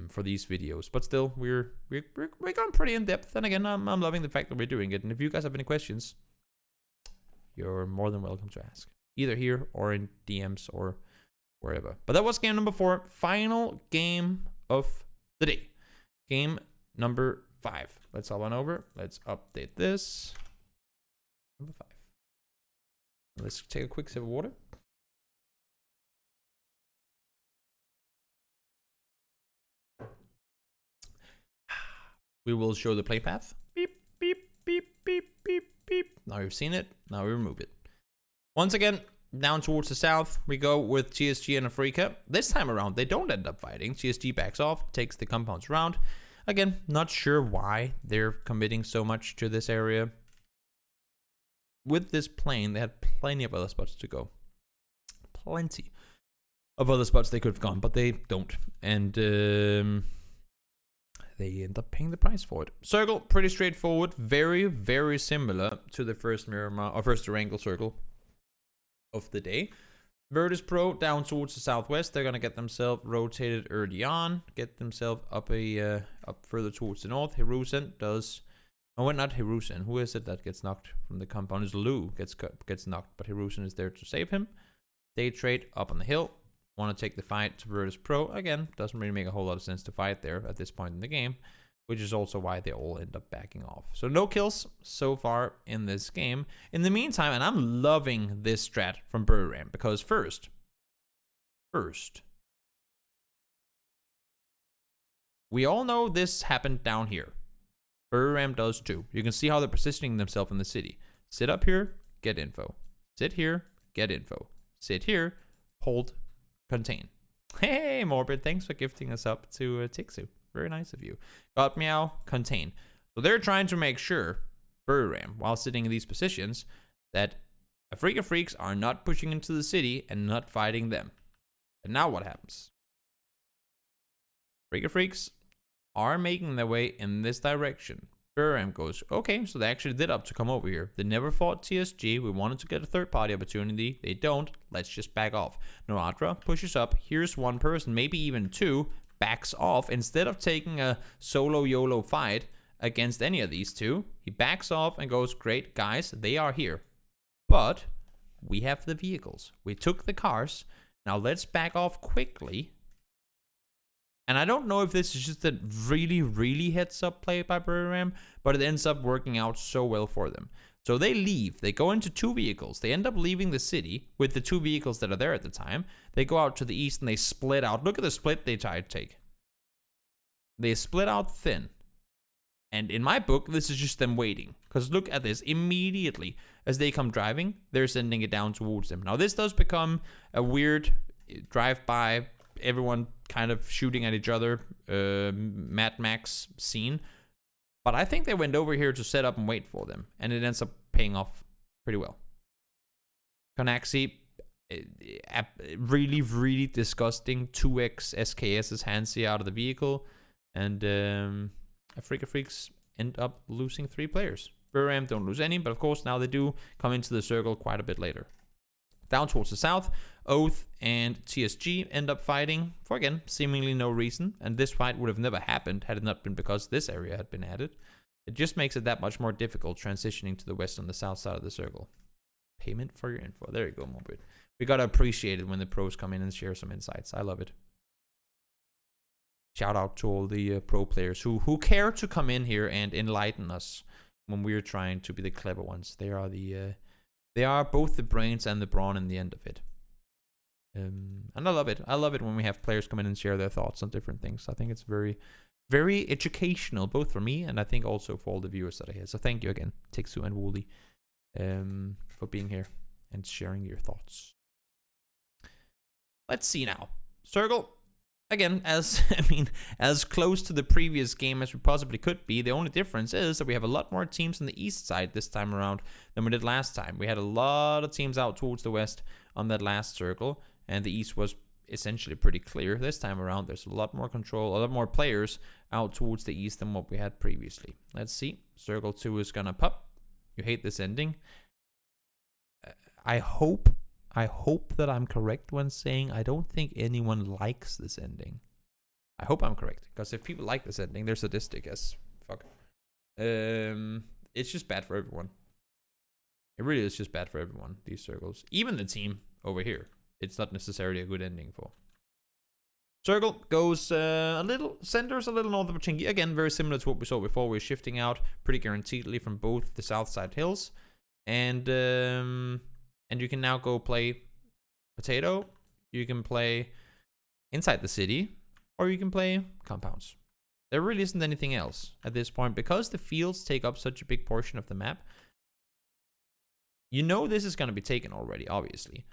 for these videos. But still, we're going pretty in depth. And again, I'm loving the fact that we're doing it. And if you guys have any questions, you're more than welcome to ask, either here or in DMs or wherever. But that was game number 4, final game of the day. Game number 5. Let's hop on over. Let's update this. Number 5. Let's take a quick sip of water. We will show the play path. Beep, beep, beep, beep, beep, beep. Now you've seen it. Now we remove it. Once again, down towards the south, we go with TSG and Afrika. This time around, they don't end up fighting. TSG backs off, takes the compounds round. Again, not sure why they're committing so much to this area. With this plane, they had plenty of other spots to go. Plenty of other spots they could have gone, but they don't. And they end up paying the price for it. Circle, pretty straightforward. Very, very similar to the first Miramar, or first Erangel circle of the day. Virtus Pro down towards the southwest. They're gonna get themselves rotated early on, get themselves up up further towards the north. Hirusen does. Oh, well, not Hirusen. Who is it that gets knocked from the compound? Is Lu gets knocked, but Hirusen is there to save him. They trade up on the hill. Want to take the fight to Virtus Pro. Again, doesn't really make a whole lot of sense to fight there at this point in the game, which is also why they all end up backing off. So no kills so far in this game. In the meantime, and I'm loving this strat from Buram, because first, we all know this happened down here. Buram does too. You can see how they're positioning themselves in the city. Sit up here, get info. Sit here, get info. Sit here, hold, contain. Hey, Morbid, thanks for gifting us up to Tixu. Very nice of you. God Meow, contain. So they're trying to make sure, Buram, while sitting in these positions, that Afrika Freaks are not pushing into the city and not fighting them. And now what happens? Afrika Freaks are making their way in this direction. Buram goes, okay, so they actually did up to come over here. They never fought TSG. We wanted to get a third-party opportunity. They don't. Let's just back off. Noadra pushes up. Here's one person, maybe even two, backs off. Instead of taking a solo YOLO fight against any of these two, he backs off and goes, great, guys, they are here. But we have the vehicles. We took the cars. Now let's back off quickly. And I don't know if this is just a really, really heads-up play by Buram, but it ends up working out so well for them. So they leave. They go into two vehicles. They end up leaving the city with the two vehicles that are there at the time. They go out to the east and they split out. Look at the split they try to take. They split out thin. And in my book, this is just them waiting. Because look at this. Immediately, as they come driving, they're sending it down towards them. Now, this does become a weird drive-by, everyone kind of shooting at each other, Mad Max scene. But I think they went over here to set up and wait for them. And it ends up paying off pretty well. Konaxi, really, really disgusting 2x SKS's Hansi out of the vehicle. And Afrika Freaks end up losing 3 players. Buram don't lose any, but of course now they do come into the circle quite a bit later. Down towards the south, Oath and TSG end up fighting for, again, seemingly no reason. And this fight would have never happened had it not been because this area had been added. It just makes it that much more difficult transitioning to the west and the south side of the circle. Payment for your info. There you go, Morbid. We gotta appreciate it when the pros come in and share some insights. I love it. Shout out to all the pro players who care to come in here and enlighten us when we're trying to be the clever ones. They are both the brains and the brawn in the end of it. And I love it. I love it when we have players come in and share their thoughts on different things. I think it's very, very educational, both for me and I think also for all the viewers that are here. So thank you again, Tixu and Wooly, for being here and sharing your thoughts. Let's see now. Circle. Again, as close to the previous game as we possibly could be. The only difference is that we have a lot more teams on the east side this time around than we did last time. We had a lot of teams out towards the west on that last circle, and the east was essentially pretty clear. This time around, there's a lot more control, a lot more players out towards the east than what we had previously. Let's see. Circle 2 is gonna pop. You hate this ending. I hope that I'm correct when saying I don't think anyone likes this ending. I hope I'm correct, because if people like this ending, they're sadistic as fuck. It's just bad for everyone. It really is just bad for everyone, these circles. Even the team over here, it's not necessarily a good ending for. Circle goes a little, centers a little north of Pochinki. Again, very similar to what we saw before. We're shifting out pretty guaranteedly from both the south side hills. And you can now go play Potato. You can play inside the city, or you can play compounds. There really isn't anything else at this point, because the fields take up such a big portion of the map. You know this is going to be taken already, obviously.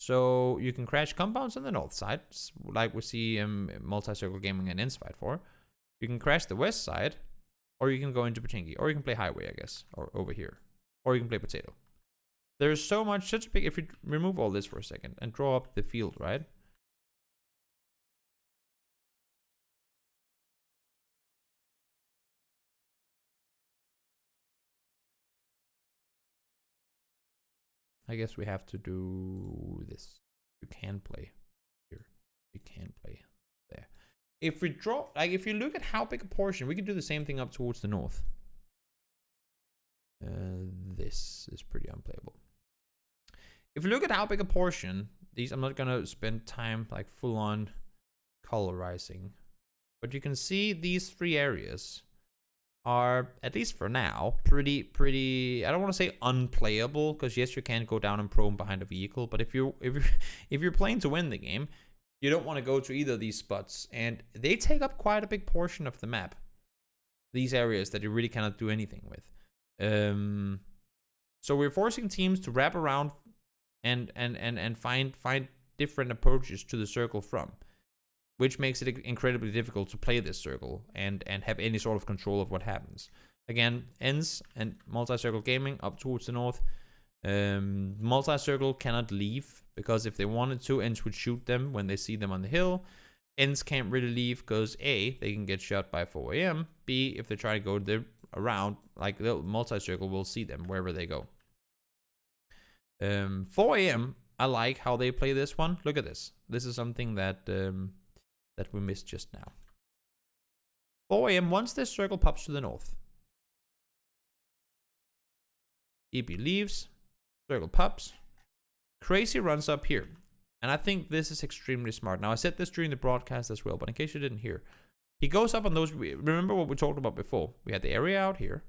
So you can crash compounds on the north side, like we see Multi-Circle Gaming and Ends fight for. You can crash the west side, or you can go into Pochinki, or you can play highway, I guess, or over here, or you can play potato. There's so much, such a big, if you remove all this for a second and draw up the field, right? I guess we have to do this. You can play here. You can play there. If we draw, like if you look at how big a portion, we can do the same thing up towards the north. This is pretty unplayable. If you look at how big a portion, these, I'm not gonna spend time like full on colorizing, but you can see these 3 areas are, at least for now, pretty, I don't want to say unplayable, because yes, you can go down and prone behind a vehicle, but if you're playing to win the game, you don't want to go to either of these spots, and they take up quite a big portion of the map, these areas that you really cannot do anything with. So we're forcing teams to wrap around and find different approaches to the circle from, which makes it incredibly difficult to play this circle and have any sort of control of what happens. Again, ends and multi-circle gaming up towards the north. Multi-circle cannot leave, because if they wanted to, ends would shoot them when they see them on the hill. Ends can't really leave because A, they can get shot by 4 AM. B, if they try to go around, like the multi-circle will see them wherever they go. 4 AM, I like how they play this one. Look at this. This is something that we missed just now. 4 AM, once this circle pops to the north, EP leaves, circle pops, Crazy runs up here. And I think this is extremely smart. Now, I said this during the broadcast as well, but in case you didn't hear, he goes up on those. Remember what we talked about before? We had the area out here.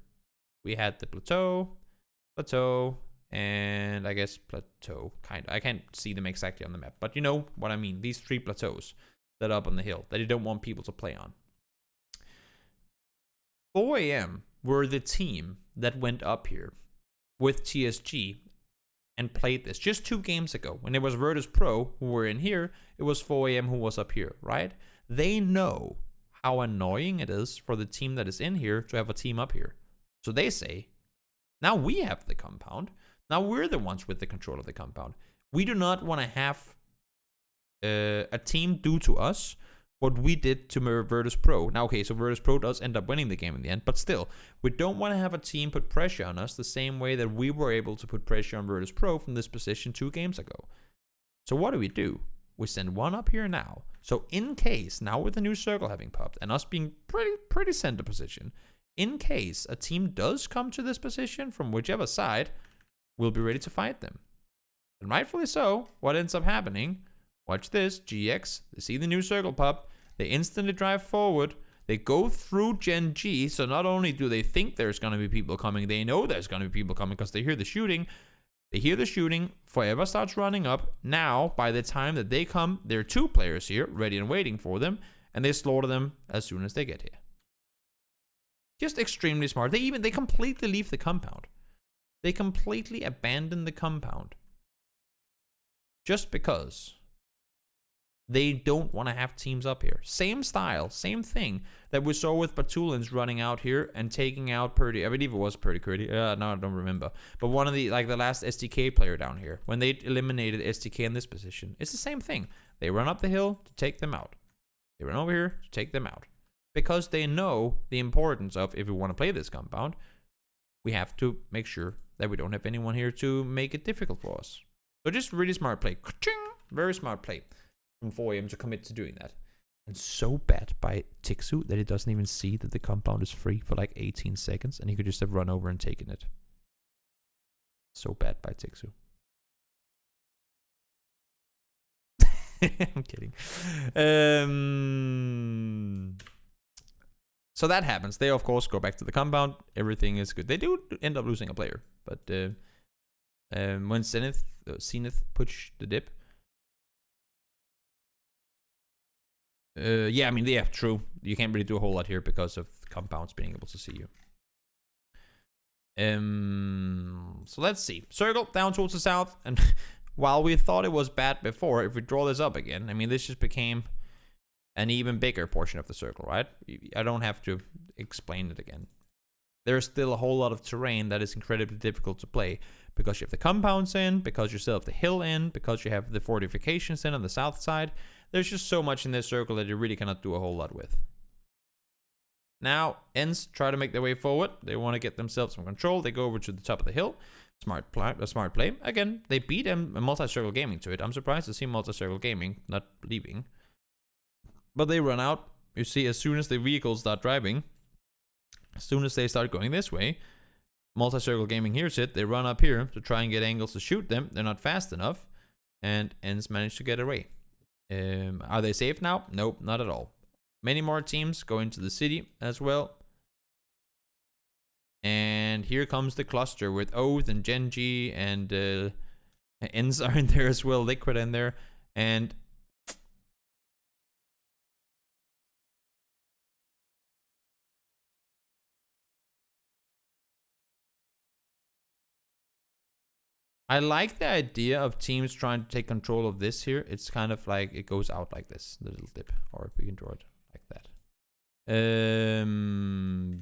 We had the plateau, and I guess plateau, kind of. I can't see them exactly on the map, but you know what I mean. These 3 plateaus that are up on the hill that you don't want people to play on. 4 AM were the team that went up here with TSG and played this just 2 games ago. When it was Virtus Pro who were in here, it was 4 AM who was up here, right? They know how annoying it is for the team that is in here to have a team up here. So they say, now we have the compound. Now we're the ones with the control of the compound. We do not want to have a team do to us what we did to Virtus Pro. Now, okay, so Virtus Pro does end up winning the game in the end, but still, we don't want to have a team put pressure on us the same way that we were able to put pressure on Virtus Pro from this position 2 games ago. So what do? We send one up here now. So in case, now with the new circle having popped and us being pretty center position, in case a team does come to this position from whichever side, we'll be ready to fight them. And rightfully so, what ends up happening, watch this, GX, they see the new circle pop, they instantly drive forward, they go through Gen G, so not only do they think there's going to be people coming, they know there's going to be people coming because they hear the shooting. They hear the shooting, Forever starts running up. Now, by the time that they come, there are 2 players here, ready and waiting for them, and they slaughter them as soon as they get here. Just extremely smart. They completely leave the compound. They completely abandon the compound. Just because they don't want to have teams up here. Same style, same thing that we saw with Batulans running out here and taking out Purdy. I believe it was Purdy Curdy. No, I don't remember. But one of the, like the last SDK player down here, when they eliminated SDK in this position, it's the same thing. They run up the hill to take them out. They run over here to take them out. Because they know the importance of, if we want to play this compound, we have to make sure that we don't have anyone here to make it difficult for us. So just really smart play. Very smart play from 4 AM to commit to doing that. And so bad by Tixu that it doesn't even see that the compound is free for like 18 seconds and he could just have run over and taken it. So bad by Tixu. I'm kidding. So that happens. They, of course, go back to the compound. Everything is good. They do end up losing a player. But when Zenith pushed the dip, yeah, I mean, yeah, true. You can't really do a whole lot here because of compounds being able to see you. So let's see. Circle down towards the south. And while we thought it was bad before, if we draw this up again, I mean, this just became an even bigger portion of the circle, right? I don't have to explain it again. There's still a whole lot of terrain that is incredibly difficult to play because you have the compounds in, because you still have the hill in, because you have the fortifications in on the south side. There's just so much in this circle that you really cannot do a whole lot with. Now, Ents try to make their way forward. They want to get themselves some control. They go over to the top of the hill. Smart play. Again, they beat Multi-Circle Gaming to it. I'm surprised to see Multi-Circle Gaming not leaving. But they run out. You see, as soon as the vehicles start driving, as soon as they start going this way, Multi-Circle Gaming hears it. They run up here to try and get angles to shoot them. They're not fast enough. And Ents manage to get away. Are they safe now? Nope, not at all. Many more teams go into the city as well. And here comes the cluster with Oath and Genji and Ents are in there as well. Liquid in there. And I like the idea of teams trying to take control of this here. It's kind of like it goes out like this, the little dip, or we can draw it like that.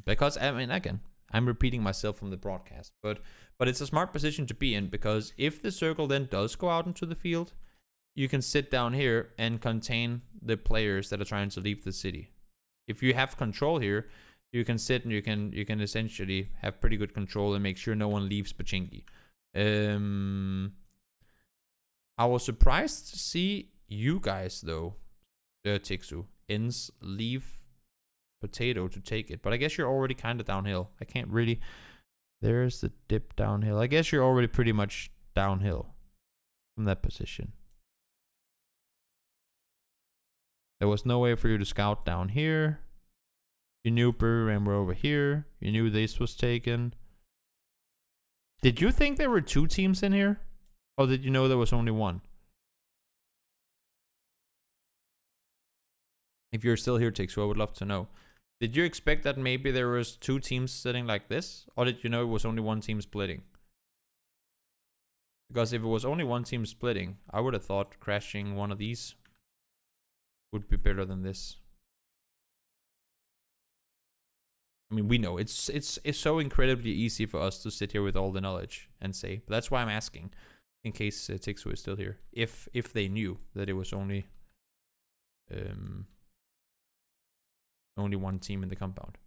Because I mean, again, I'm repeating myself from the broadcast, but it's a smart position to be in, because if the circle then does go out into the field, you can sit down here and contain the players that are trying to leave the city. If you have control here, you can sit and you can essentially have pretty good control and make sure no one leaves Pachinki. I was surprised to see you guys though, Tixu, Ents leave Potato to take it, but I guess you're already kind of downhill. I can't really. There's the dip downhill. I guess you're already pretty much downhill from that position. There was no way for you to scout down here. You knew Buran were over here. You knew this was taken. Did you think there were two teams in here? Or did you know there was only one? If you're still here, Tixu, I would love to know. Did you expect that maybe there was two teams sitting like this? Or did you know it was only one team splitting? Because if it was only one team splitting, I would have thought crashing one of these would be better than this. I mean, we know it's so incredibly easy for us to sit here with all the knowledge and say, but that's why I'm asking, in case Tixu is still here, if they knew that it was only one team in the compound.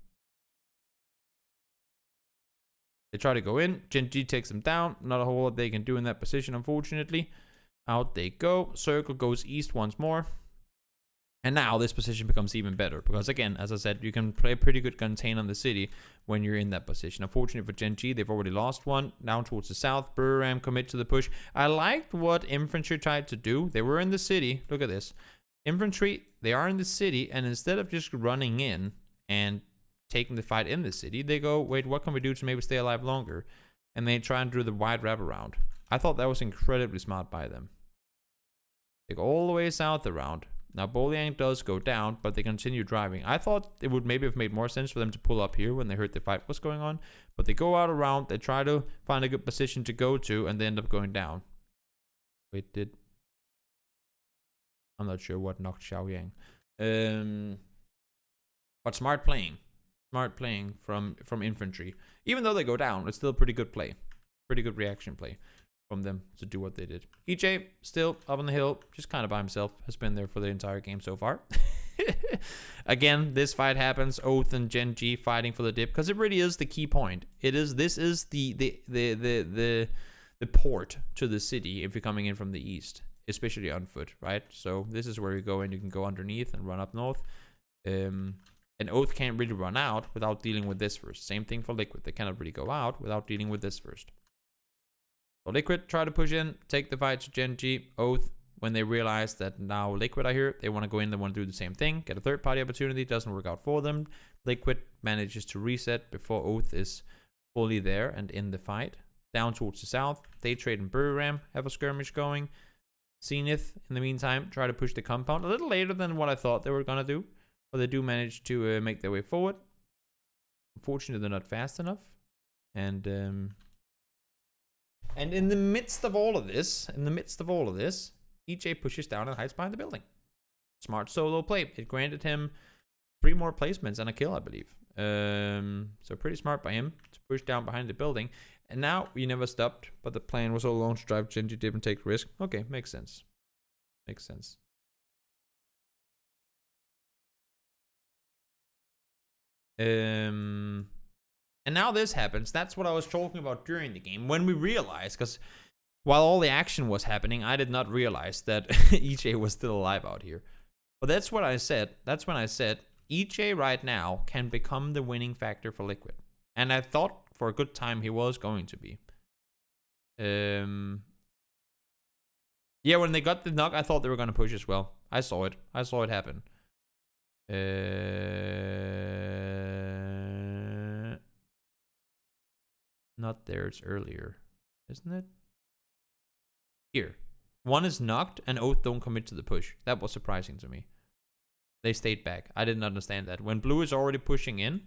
They try to go in. Genji takes them down. Not a whole lot they can do in that position, unfortunately. Out they go. Circle goes east once more. And now this position becomes even better. Because again, as I said, you can play pretty good contain on the city when you're in that position. Unfortunately for Genji, they've already lost one. Down towards the south. Buram commit to the push. I liked what infantry tried to do. They were in the city. Look at this. Infantry, they are in the city. And instead of just running in and taking the fight in the city, they go, wait, what can we do to maybe stay alive longer? And they try and do the wide wraparound. I thought that was incredibly smart by them. They go all the way south around. Now, Boliang does go down, but they continue driving. I thought it would maybe have made more sense for them to pull up here when they heard the fight was going on. But they go out around, they try to find a good position to go to, and they end up going down. Wait, I'm not sure what knocked Xiaoyang. But smart playing. Smart playing from infantry. Even though they go down, it's still pretty good play. Pretty good reaction play from them to do what they did. EJ, still up on the hill, just kind of by himself, has been there for the entire game so far. Again, this fight happens. Oath and Genji fighting for the dip, because it really is the key point. This is the port to the city if you're coming in from the east, especially on foot, right? So this is where you go in. You can go underneath and run up north. And Oath can't really run out without dealing with this first. Same thing for Liquid. They cannot really go out without dealing with this first. So Liquid try to push in, take the fight to Genji. Oath, when they realize that now Liquid are here, they want to go in, they want to do the same thing, get a third party opportunity, doesn't work out for them. Liquid manages to reset before Oath is fully there and in the fight. Down towards the south, they trade and Buram have a skirmish going. Zenith, in the meantime, try to push the compound a little later than what I thought they were going to do. But they do manage to make their way forward. Unfortunately, they're not fast enough. And in the midst of all of this, EJ pushes down and hides behind the building. Smart solo play. It granted him 3 more placements and a kill, I believe. So pretty smart by him to push down behind the building. And now we never stopped, but the plan was all along to drive Genji, didn't take risk. Okay, makes sense. Makes sense. And now this happens. That's what I was talking about during the game. When we realized, because while all the action was happening, I did not realize that EJ was still alive out here. But that's what I said. That's when I said, EJ right now can become the winning factor for Liquid. And I thought for a good time he was going to be. Yeah, when they got the knock, I thought they were going to push as well. I saw it. I saw it happen. Not there, it's earlier. Isn't it? Here. One is knocked and Oath don't commit to the push. That was surprising to me. They stayed back. I didn't understand that. When blue is already pushing in,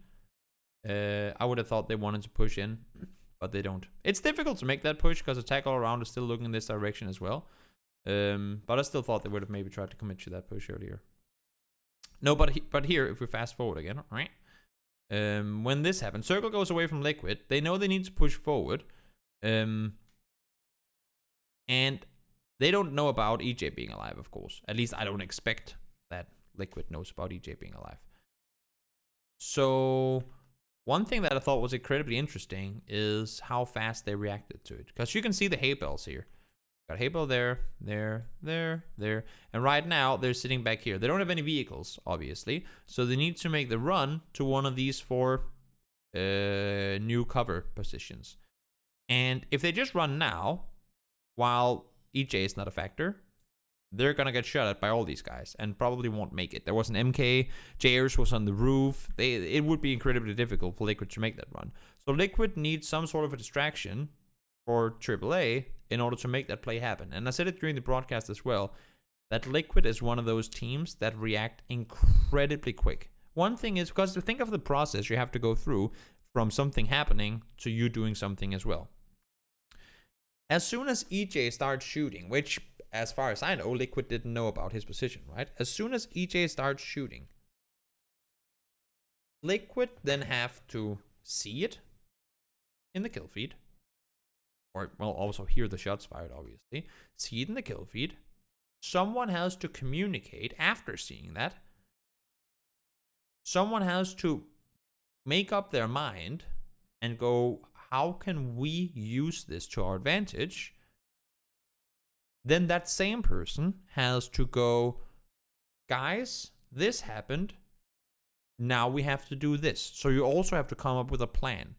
I would have thought they wanted to push in, but they don't. It's difficult to make that push because attack all around is still looking in this direction as well. But I still thought they would have maybe tried to commit to that push earlier. No, but here, if we fast forward again, right? When this happens, Circle goes away from Liquid. They know they need to push forward. And they don't know about EJ being alive, of course. At least I don't expect that Liquid knows about EJ being alive. So one thing that I thought was incredibly interesting is how fast they reacted to it. Because you can see the hay bells here. Got hay bell there, there, there, there. And right now, they're sitting back here. They don't have any vehicles, obviously. So they need to make the run to one of these 4 new cover positions. And if they just run now, while EJ is not a factor, they're going to get shot at by all these guys and probably won't make it. There was an MK, JRs was on the roof. It would be incredibly difficult for Liquid to make that run. So Liquid needs some sort of a distraction for AAA in order to make that play happen. And I said it during the broadcast as well, that Liquid is one of those teams that react incredibly quick. One thing is, because to think of the process you have to go through from something happening to you doing something as well. As soon as EJ starts shooting, which, as far as I know, Liquid didn't know about his position, right? As soon as EJ starts shooting, Liquid then have to see it in the kill feed. Or, well, also hear the shots fired, obviously. See it in the kill feed. Someone has to communicate after seeing that. Someone has to make up their mind and go, how can we use this to our advantage? Then that same person has to go, guys, this happened. Now we have to do this. So you also have to come up with a plan.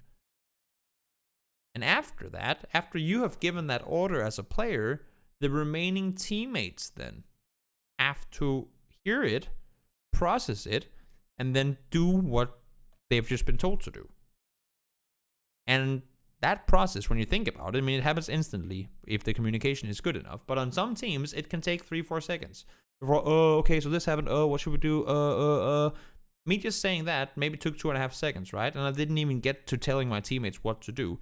And after that, after you have given that order as a player, the remaining teammates then have to hear it, process it, and then do what they've just been told to do. And that process, when you think about it, I mean, it happens instantly if the communication is good enough. But on some teams, it can take 3-4 seconds. Before, oh, okay, so this happened. Oh, what should we do? Me just saying that maybe took 2.5 seconds, right? And I didn't even get to telling my teammates what to do.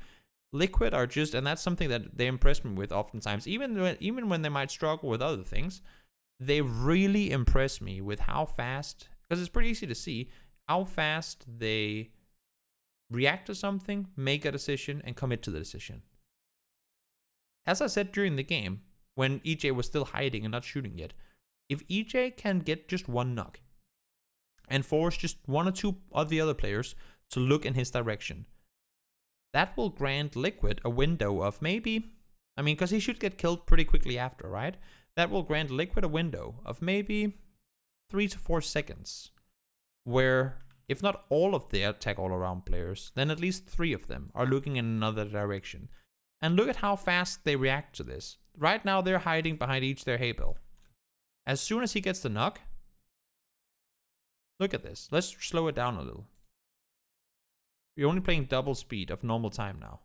Liquid are just, and that's something that they impress me with oftentimes, even when they might struggle with other things, they really impress me with how fast, because it's pretty easy to see how fast they react to something, make a decision, and commit to the decision. As I said during the game, when EJ was still hiding and not shooting yet, if EJ can get just one knock and force just 1 or 2 of the other players to look in his direction, that will grant Liquid a window of maybe, I mean, because he should get killed pretty quickly after, right? That will grant Liquid a window of maybe 3 to 4 seconds, where if not all of the attack all around players, then at least 3 of them are looking in another direction. And look at how fast they react to this. Right now they're hiding behind each their hay bell. As soon as he gets the knock, look at this. Let's slow it down a little. We're only playing double speed of normal time now.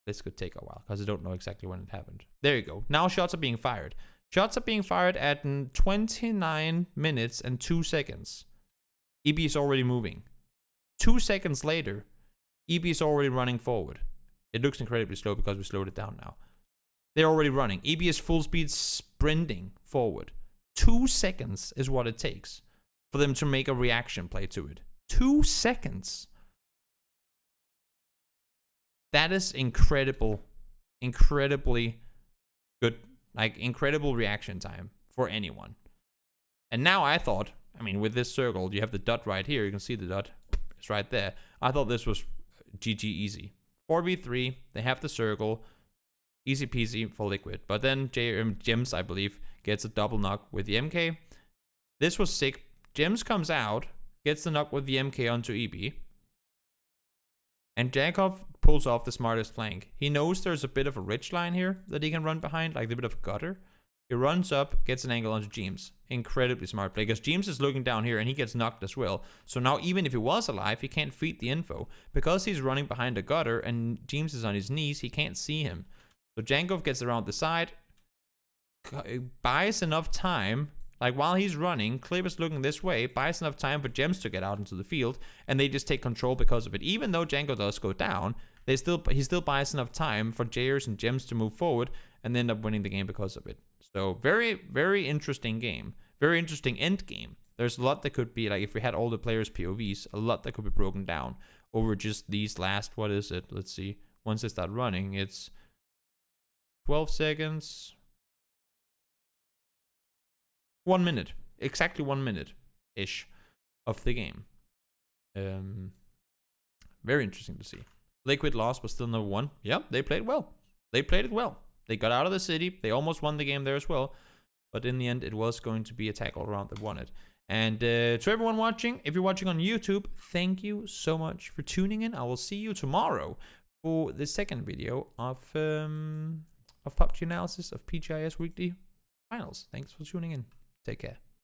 This could take a while because I don't know exactly when it happened. There you go. Now shots are being fired. Shots are being fired at 29 minutes and 2 seconds. EB is already moving. 2 seconds later, EB is already running forward. It looks incredibly slow because we slowed it down now. They're already running. EB is full speed sprinting forward. 2 seconds is what it takes for them to make a reaction play to it. 2 seconds. That is incredible. Incredibly good. Like, incredible reaction time for anyone. And now I thought, I mean, with this circle, you have the dot right here. You can see the dot. It's right there. I thought this was GG easy. 4v3. They have the circle. Easy peasy for Liquid. But then Gems, I believe, gets a double knock with the MK. This was sick. Gems comes out, gets the knock with the MK onto EB. And Jakov pulls off the smartest flank. He knows there's a bit of a ridge line here that he can run behind, like a bit of a gutter. He runs up, gets an angle onto James. Incredibly smart play, because James is looking down here and he gets knocked as well. So now even if he was alive, he can't feed the info. Because he's running behind a gutter and James is on his knees, he can't see him. So Jankov gets around the side, buys enough time, like while he's running, Clip is looking this way, buys enough time for Gems to get out into the field, and they just take control because of it. Even though Janko does go down, he still buys enough time for Jayers and Gems to move forward, and they end up winning the game because of it. So very, very interesting game. Very interesting end game. There's a lot that could be, like if we had all the players' POVs, a lot that could be broken down over just these last, what is it? Let's see. Once they start running, it's 12 seconds. 1 minute. Exactly 1 minute-ish of the game. Very interesting to see. Liquid lost, but still number 1. Yeah, they played well. They played it well. They got out of the city. They almost won the game there as well. But in the end, it was going to be a tackle round that won it. And to everyone watching, if you're watching on YouTube, thank you so much for tuning in. I will see you tomorrow for the second video of PUBG analysis of PGIs weekly finals. Thanks for tuning in. Take care.